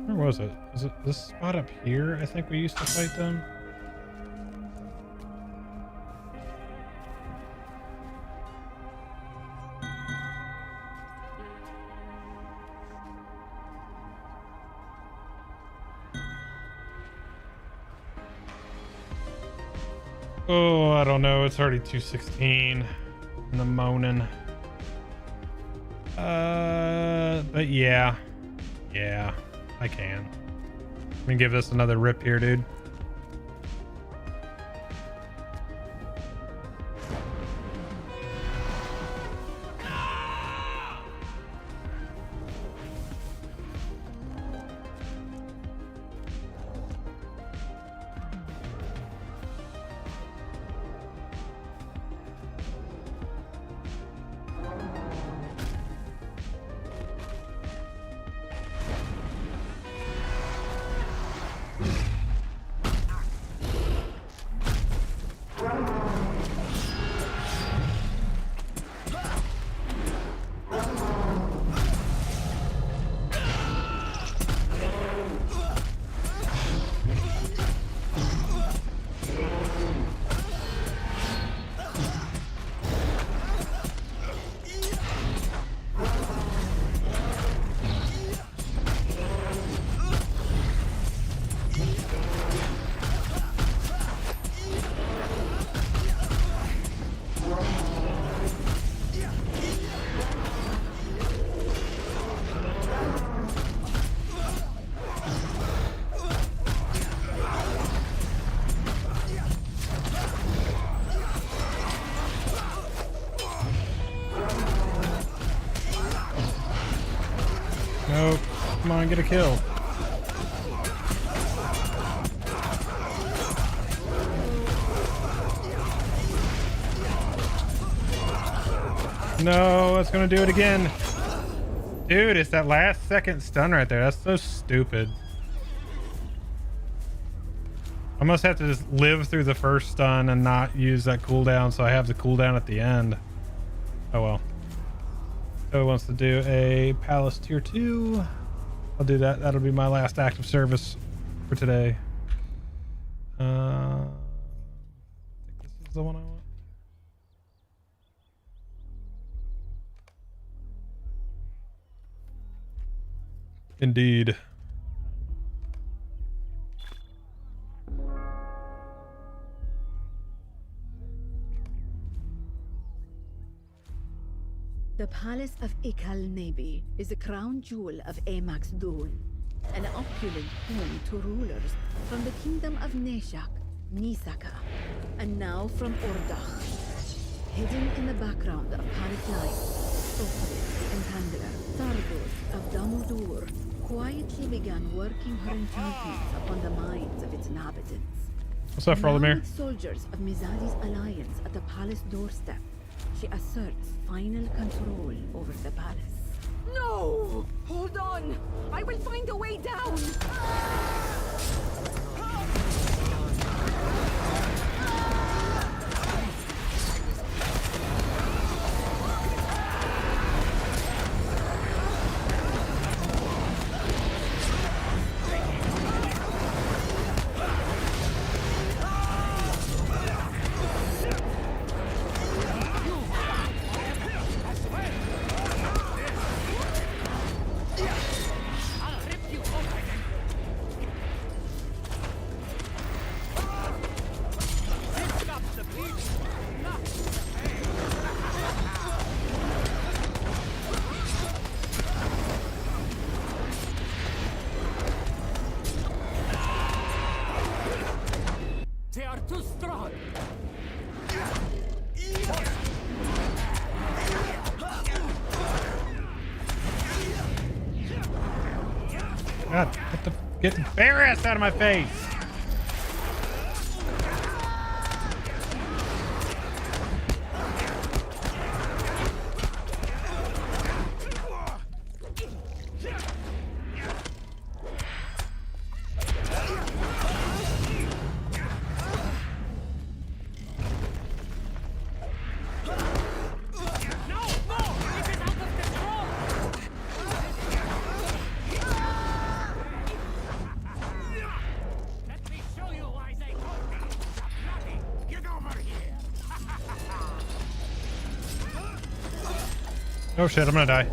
Where was it? Was it this spot up here? I think we used to fight them. Oh, I don't know. It's already 2:16 in the morning. But yeah. Yeah, I can. Let me give this another rip here, dude. Nope. Come on, get a kill. No, it's gonna do it again. Dude, it's that last second stun right there. That's so stupid. I must have to just live through the first stun and not use that cooldown, so I have the cooldown at the end. Oh well. So wants to do a Palace tier 2. I'll do that. That'll be my last act of service for today. I think this is the one I want. Indeed. The Palace of Ikal Nebi is the crown jewel of Amax Dul, an opulent home to rulers from the kingdom of Neshak, Nisaka, and now from Ordach. Hidden in the background of Palace life, Sofri and Tandler, Tharbud of Damudur, quietly began working her enchantments upon the minds of its inhabitants. What's up, Now Frolamir? with soldiers of Mizadi's alliance at the palace doorstep, she asserts final control over the palace. No! Hold on! I will find a way down! They are too strong! God, get the bear ass out of my face! Oh shit, I'm gonna die.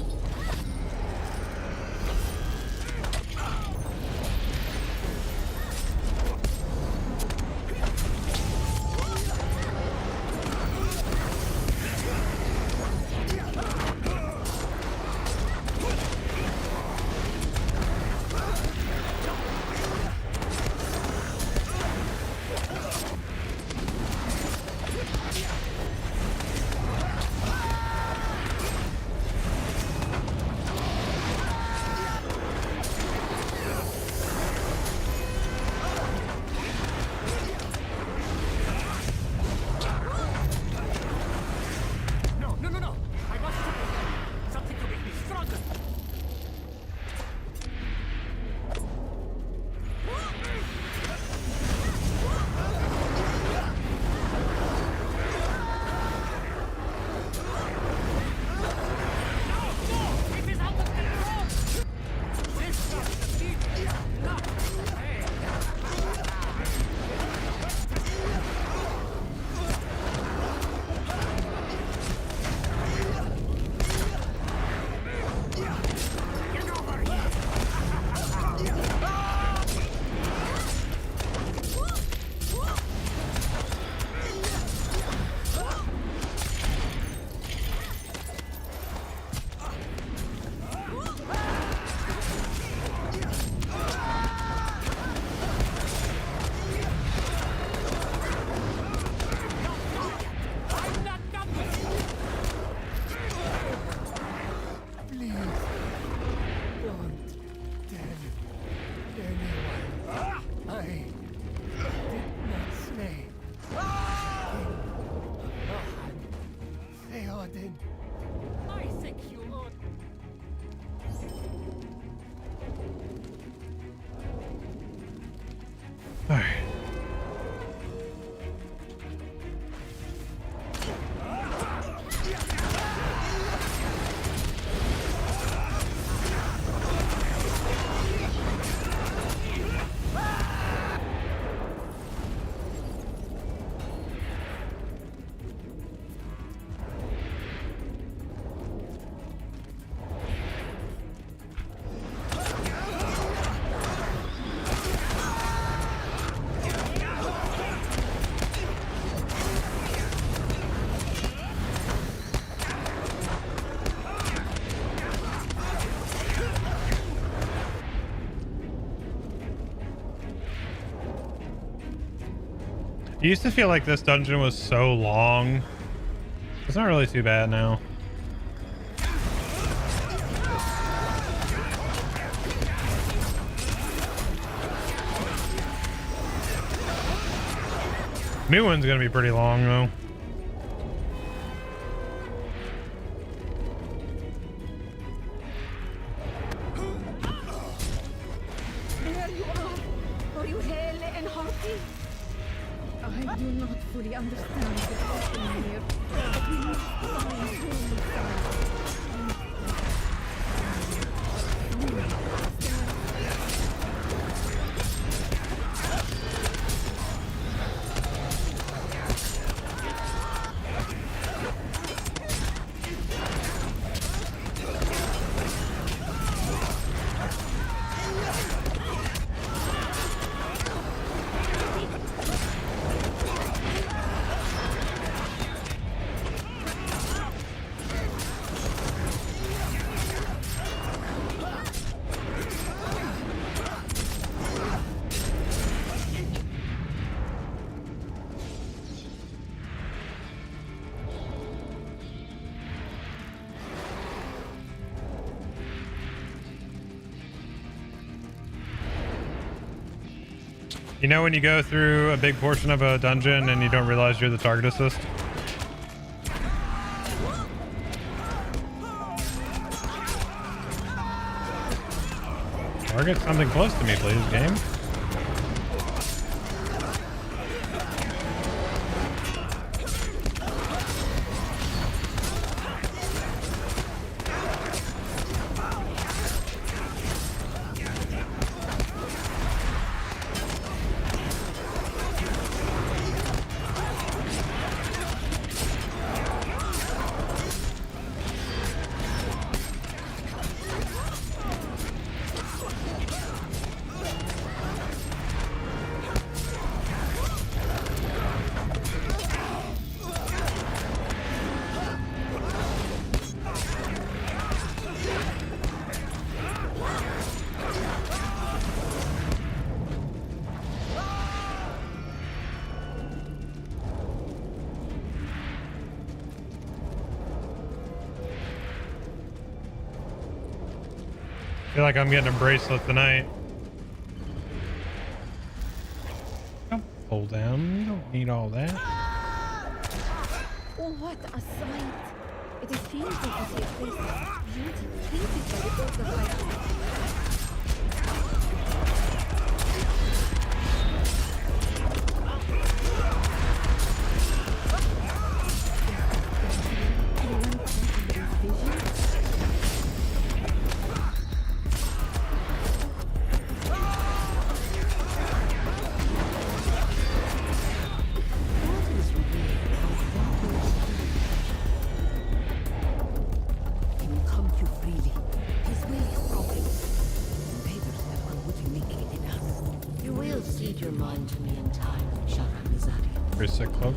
It used to feel like this dungeon was so long. It's not really too bad now. New one's gonna be pretty long though. There you are. Are you hale and hearty? I do not fully understand the problem here, but we must find home inside. You know when you go through a big portion of a dungeon and you don't realize you're the target assist? Target something close to me, please, game. I feel like I'm getting a bracelet tonight. Don't pull down. You don't need all that. Oh, what a sight! It is painful to see a place of beauty painted by the gods of light. Sick cloak.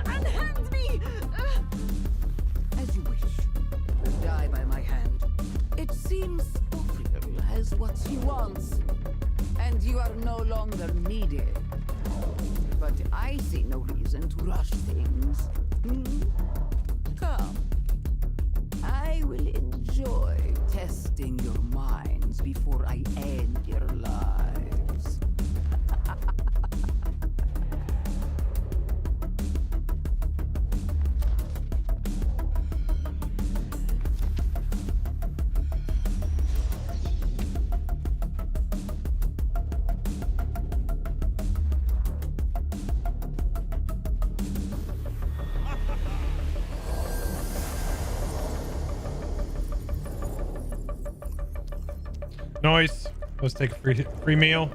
Unhand me! As you wish. Die by my hand. It seems Ophir has what he wants, and you are no longer needed. But I see no reason to rush things. Come. I will enjoy testing your minds before I end your lives. Nice. Let's take a free meal.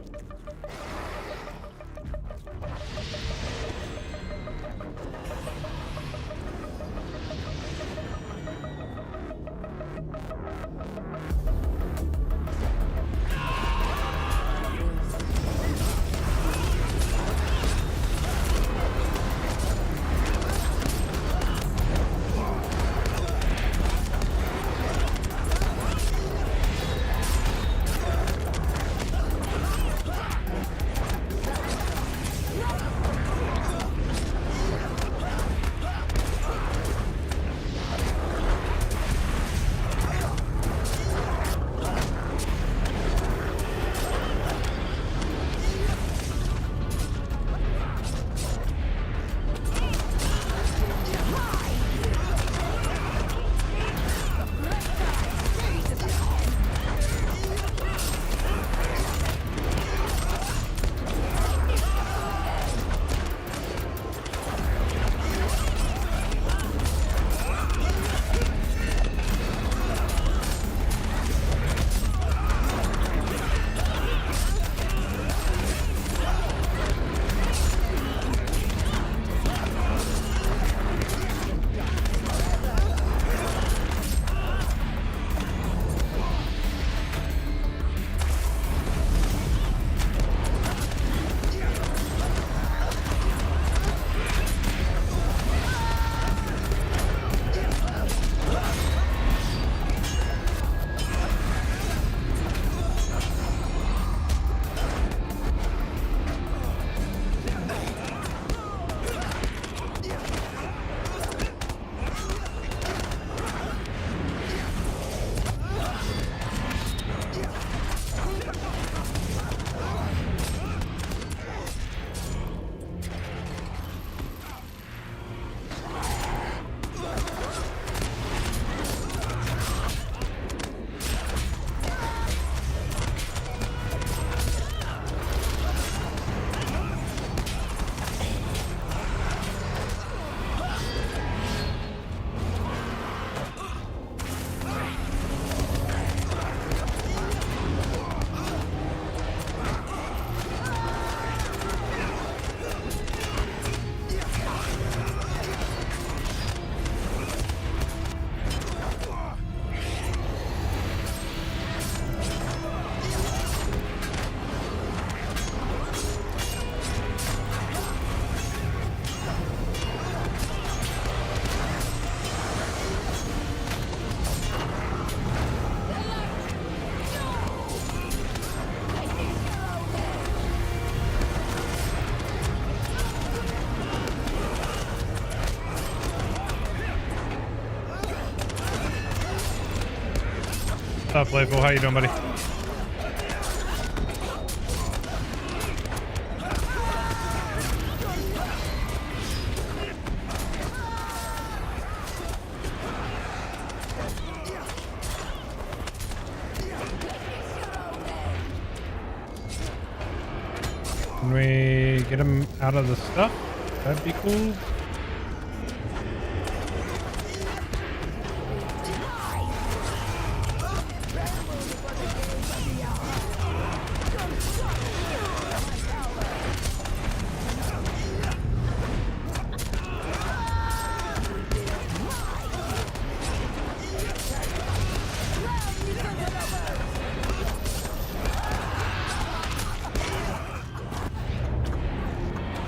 What's up, Playful? How you doing, buddy? Can we get him out of the stuff? That'd be cool.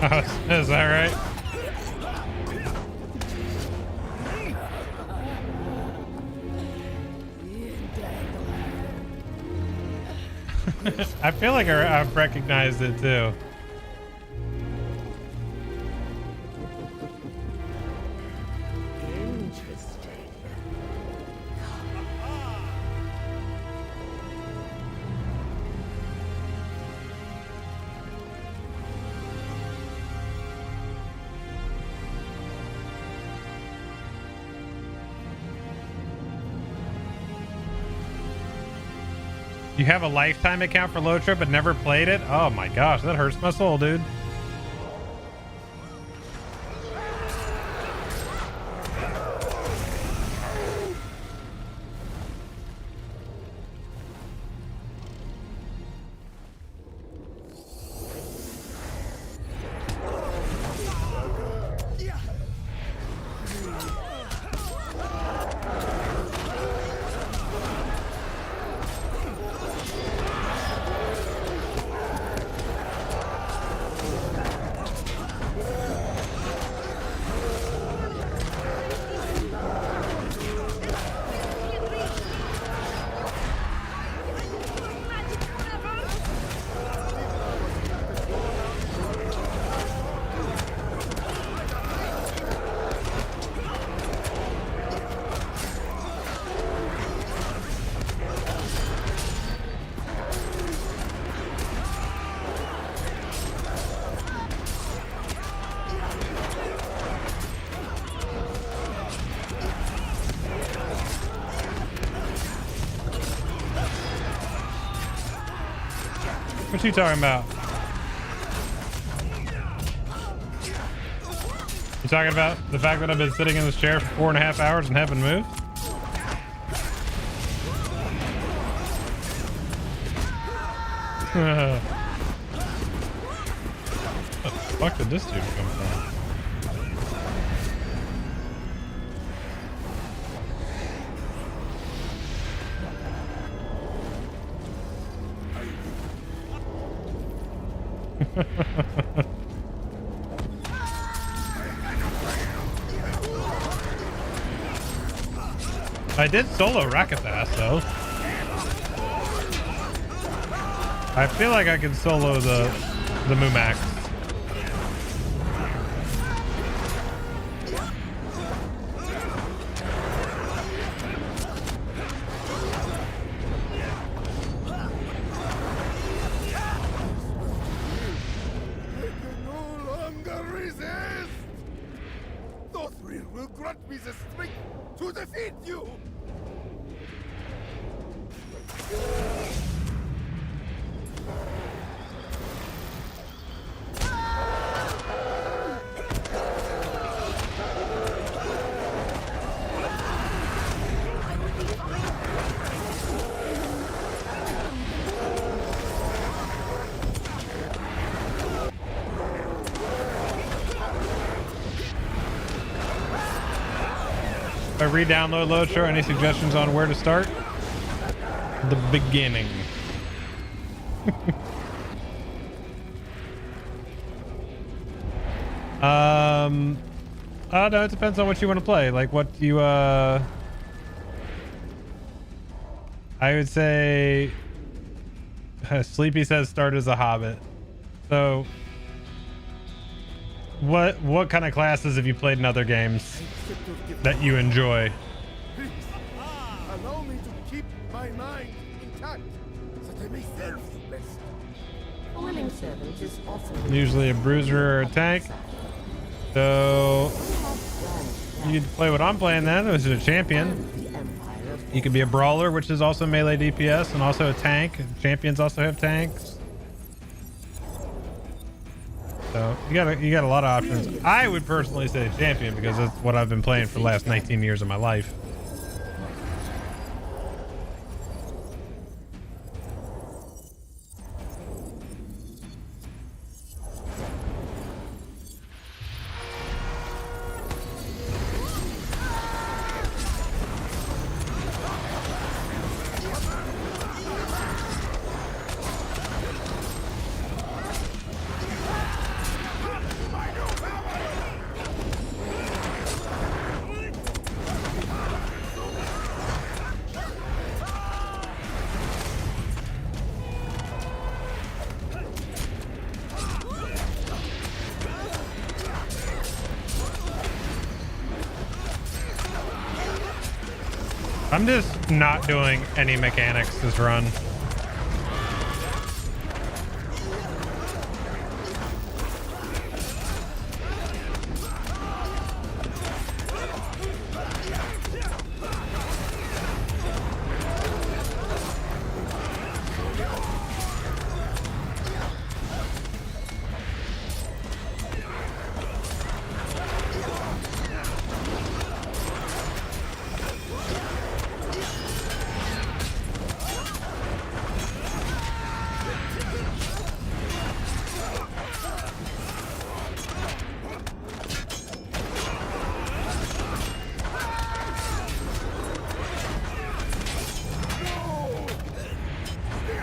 Oh, is that right? I feel like I've recognized it too. You have a lifetime account for LOTRO but never played it? Oh my gosh, that hurts my soul, dude. What you talking about? You talking about the fact that I've been sitting in this chair for 4.5 hours and haven't moved? Where the fuck did this dude come from? I did solo Rakathash though. I feel like I can solo the Mumax. If I re-download LOTRO, any suggestions on where to start? The beginning. No, it depends on what you want to play. Like what you I would say Sleepy says start as a hobbit. So what kind of classes have you played in other games that you enjoy? Allow me to keep my mind intact, that I may serve you best. A willing servant is often Usually a bruiser or a tank. So you could play what I'm playing then, which is a champion. You could be a brawler, which is also melee DPS, and also a tank. Champions also have tanks. So you got a lot of options. I would personally say champion because that's what I've been playing for the last 19 years of my life. I'm just not doing any mechanics this run.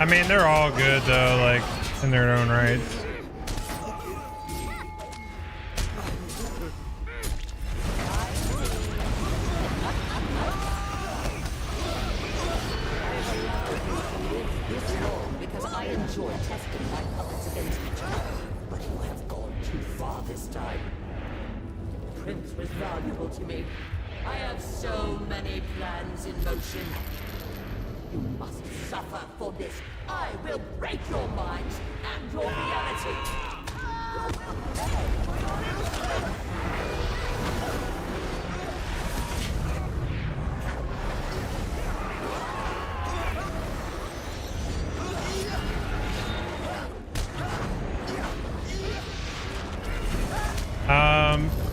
I mean, they're all good though, like in their own rights. because I enjoy testing my puppets against each other. But you have gone too far this time. The prince was valuable to me. I have so many plans in motion. You must suffer for this. I will break your minds and your reality.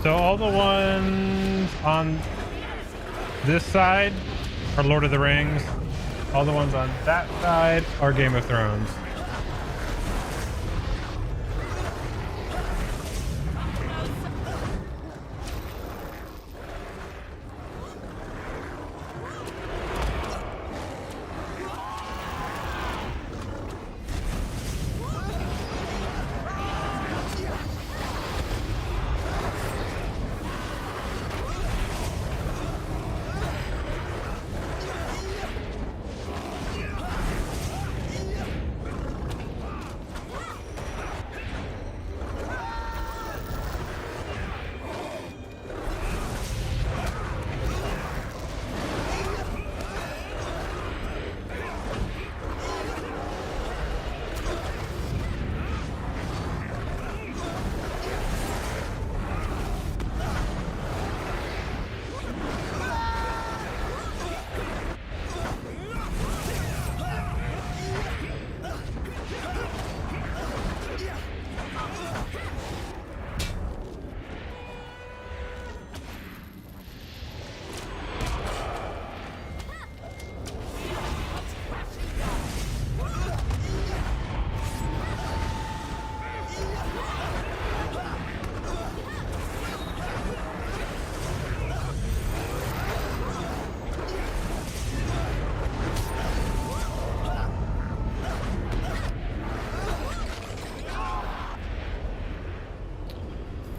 So all the ones on this side are Lord of the Rings. All the ones on that side are Game of Thrones.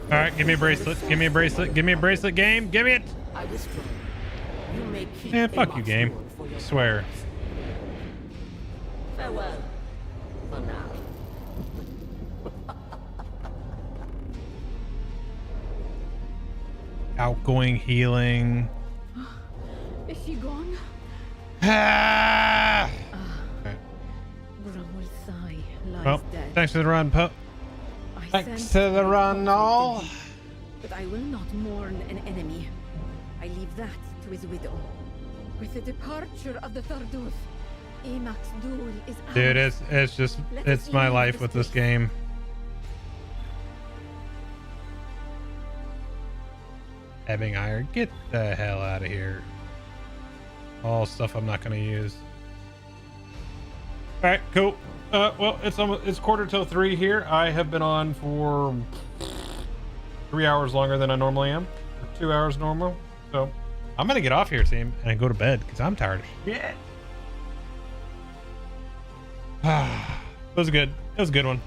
All right, give me a bracelet. Give me a bracelet. Give me a bracelet, game. Give me it. Man, fuck you, game. I swear. Farewell. For now. Outgoing healing. Is she gone? Ah! Well, dead. thanks for the run, Pup. I Thanks sense to the the run, conflict all. in him, but I will not mourn an enemy. I leave that to his widow. With the departure of the Tharduz, Amax's duel is ours. Dude, it's just Let it's us my leave life this with this place. game. Ebbing Ire, get the hell out of here. All stuff I'm not gonna use. All right, cool. Well, it's quarter till 3 here. I have been on for 3 hours longer than I normally am. 2 hours normal. So I'm gonna get off here, team, and go to bed because I'm tired of shit. It was good. It was a good one.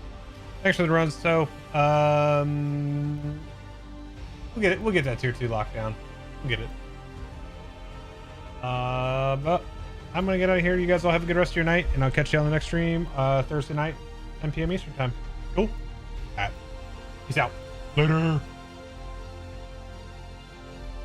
Thanks for the runs. So we'll get that tier 2 lockdown. We'll get it. But I'm gonna get out of here. You guys all have a good rest of your night, and I'll catch you on the next stream Thursday night, 10 p.m. Eastern time. Cool. All right. Peace out. Later.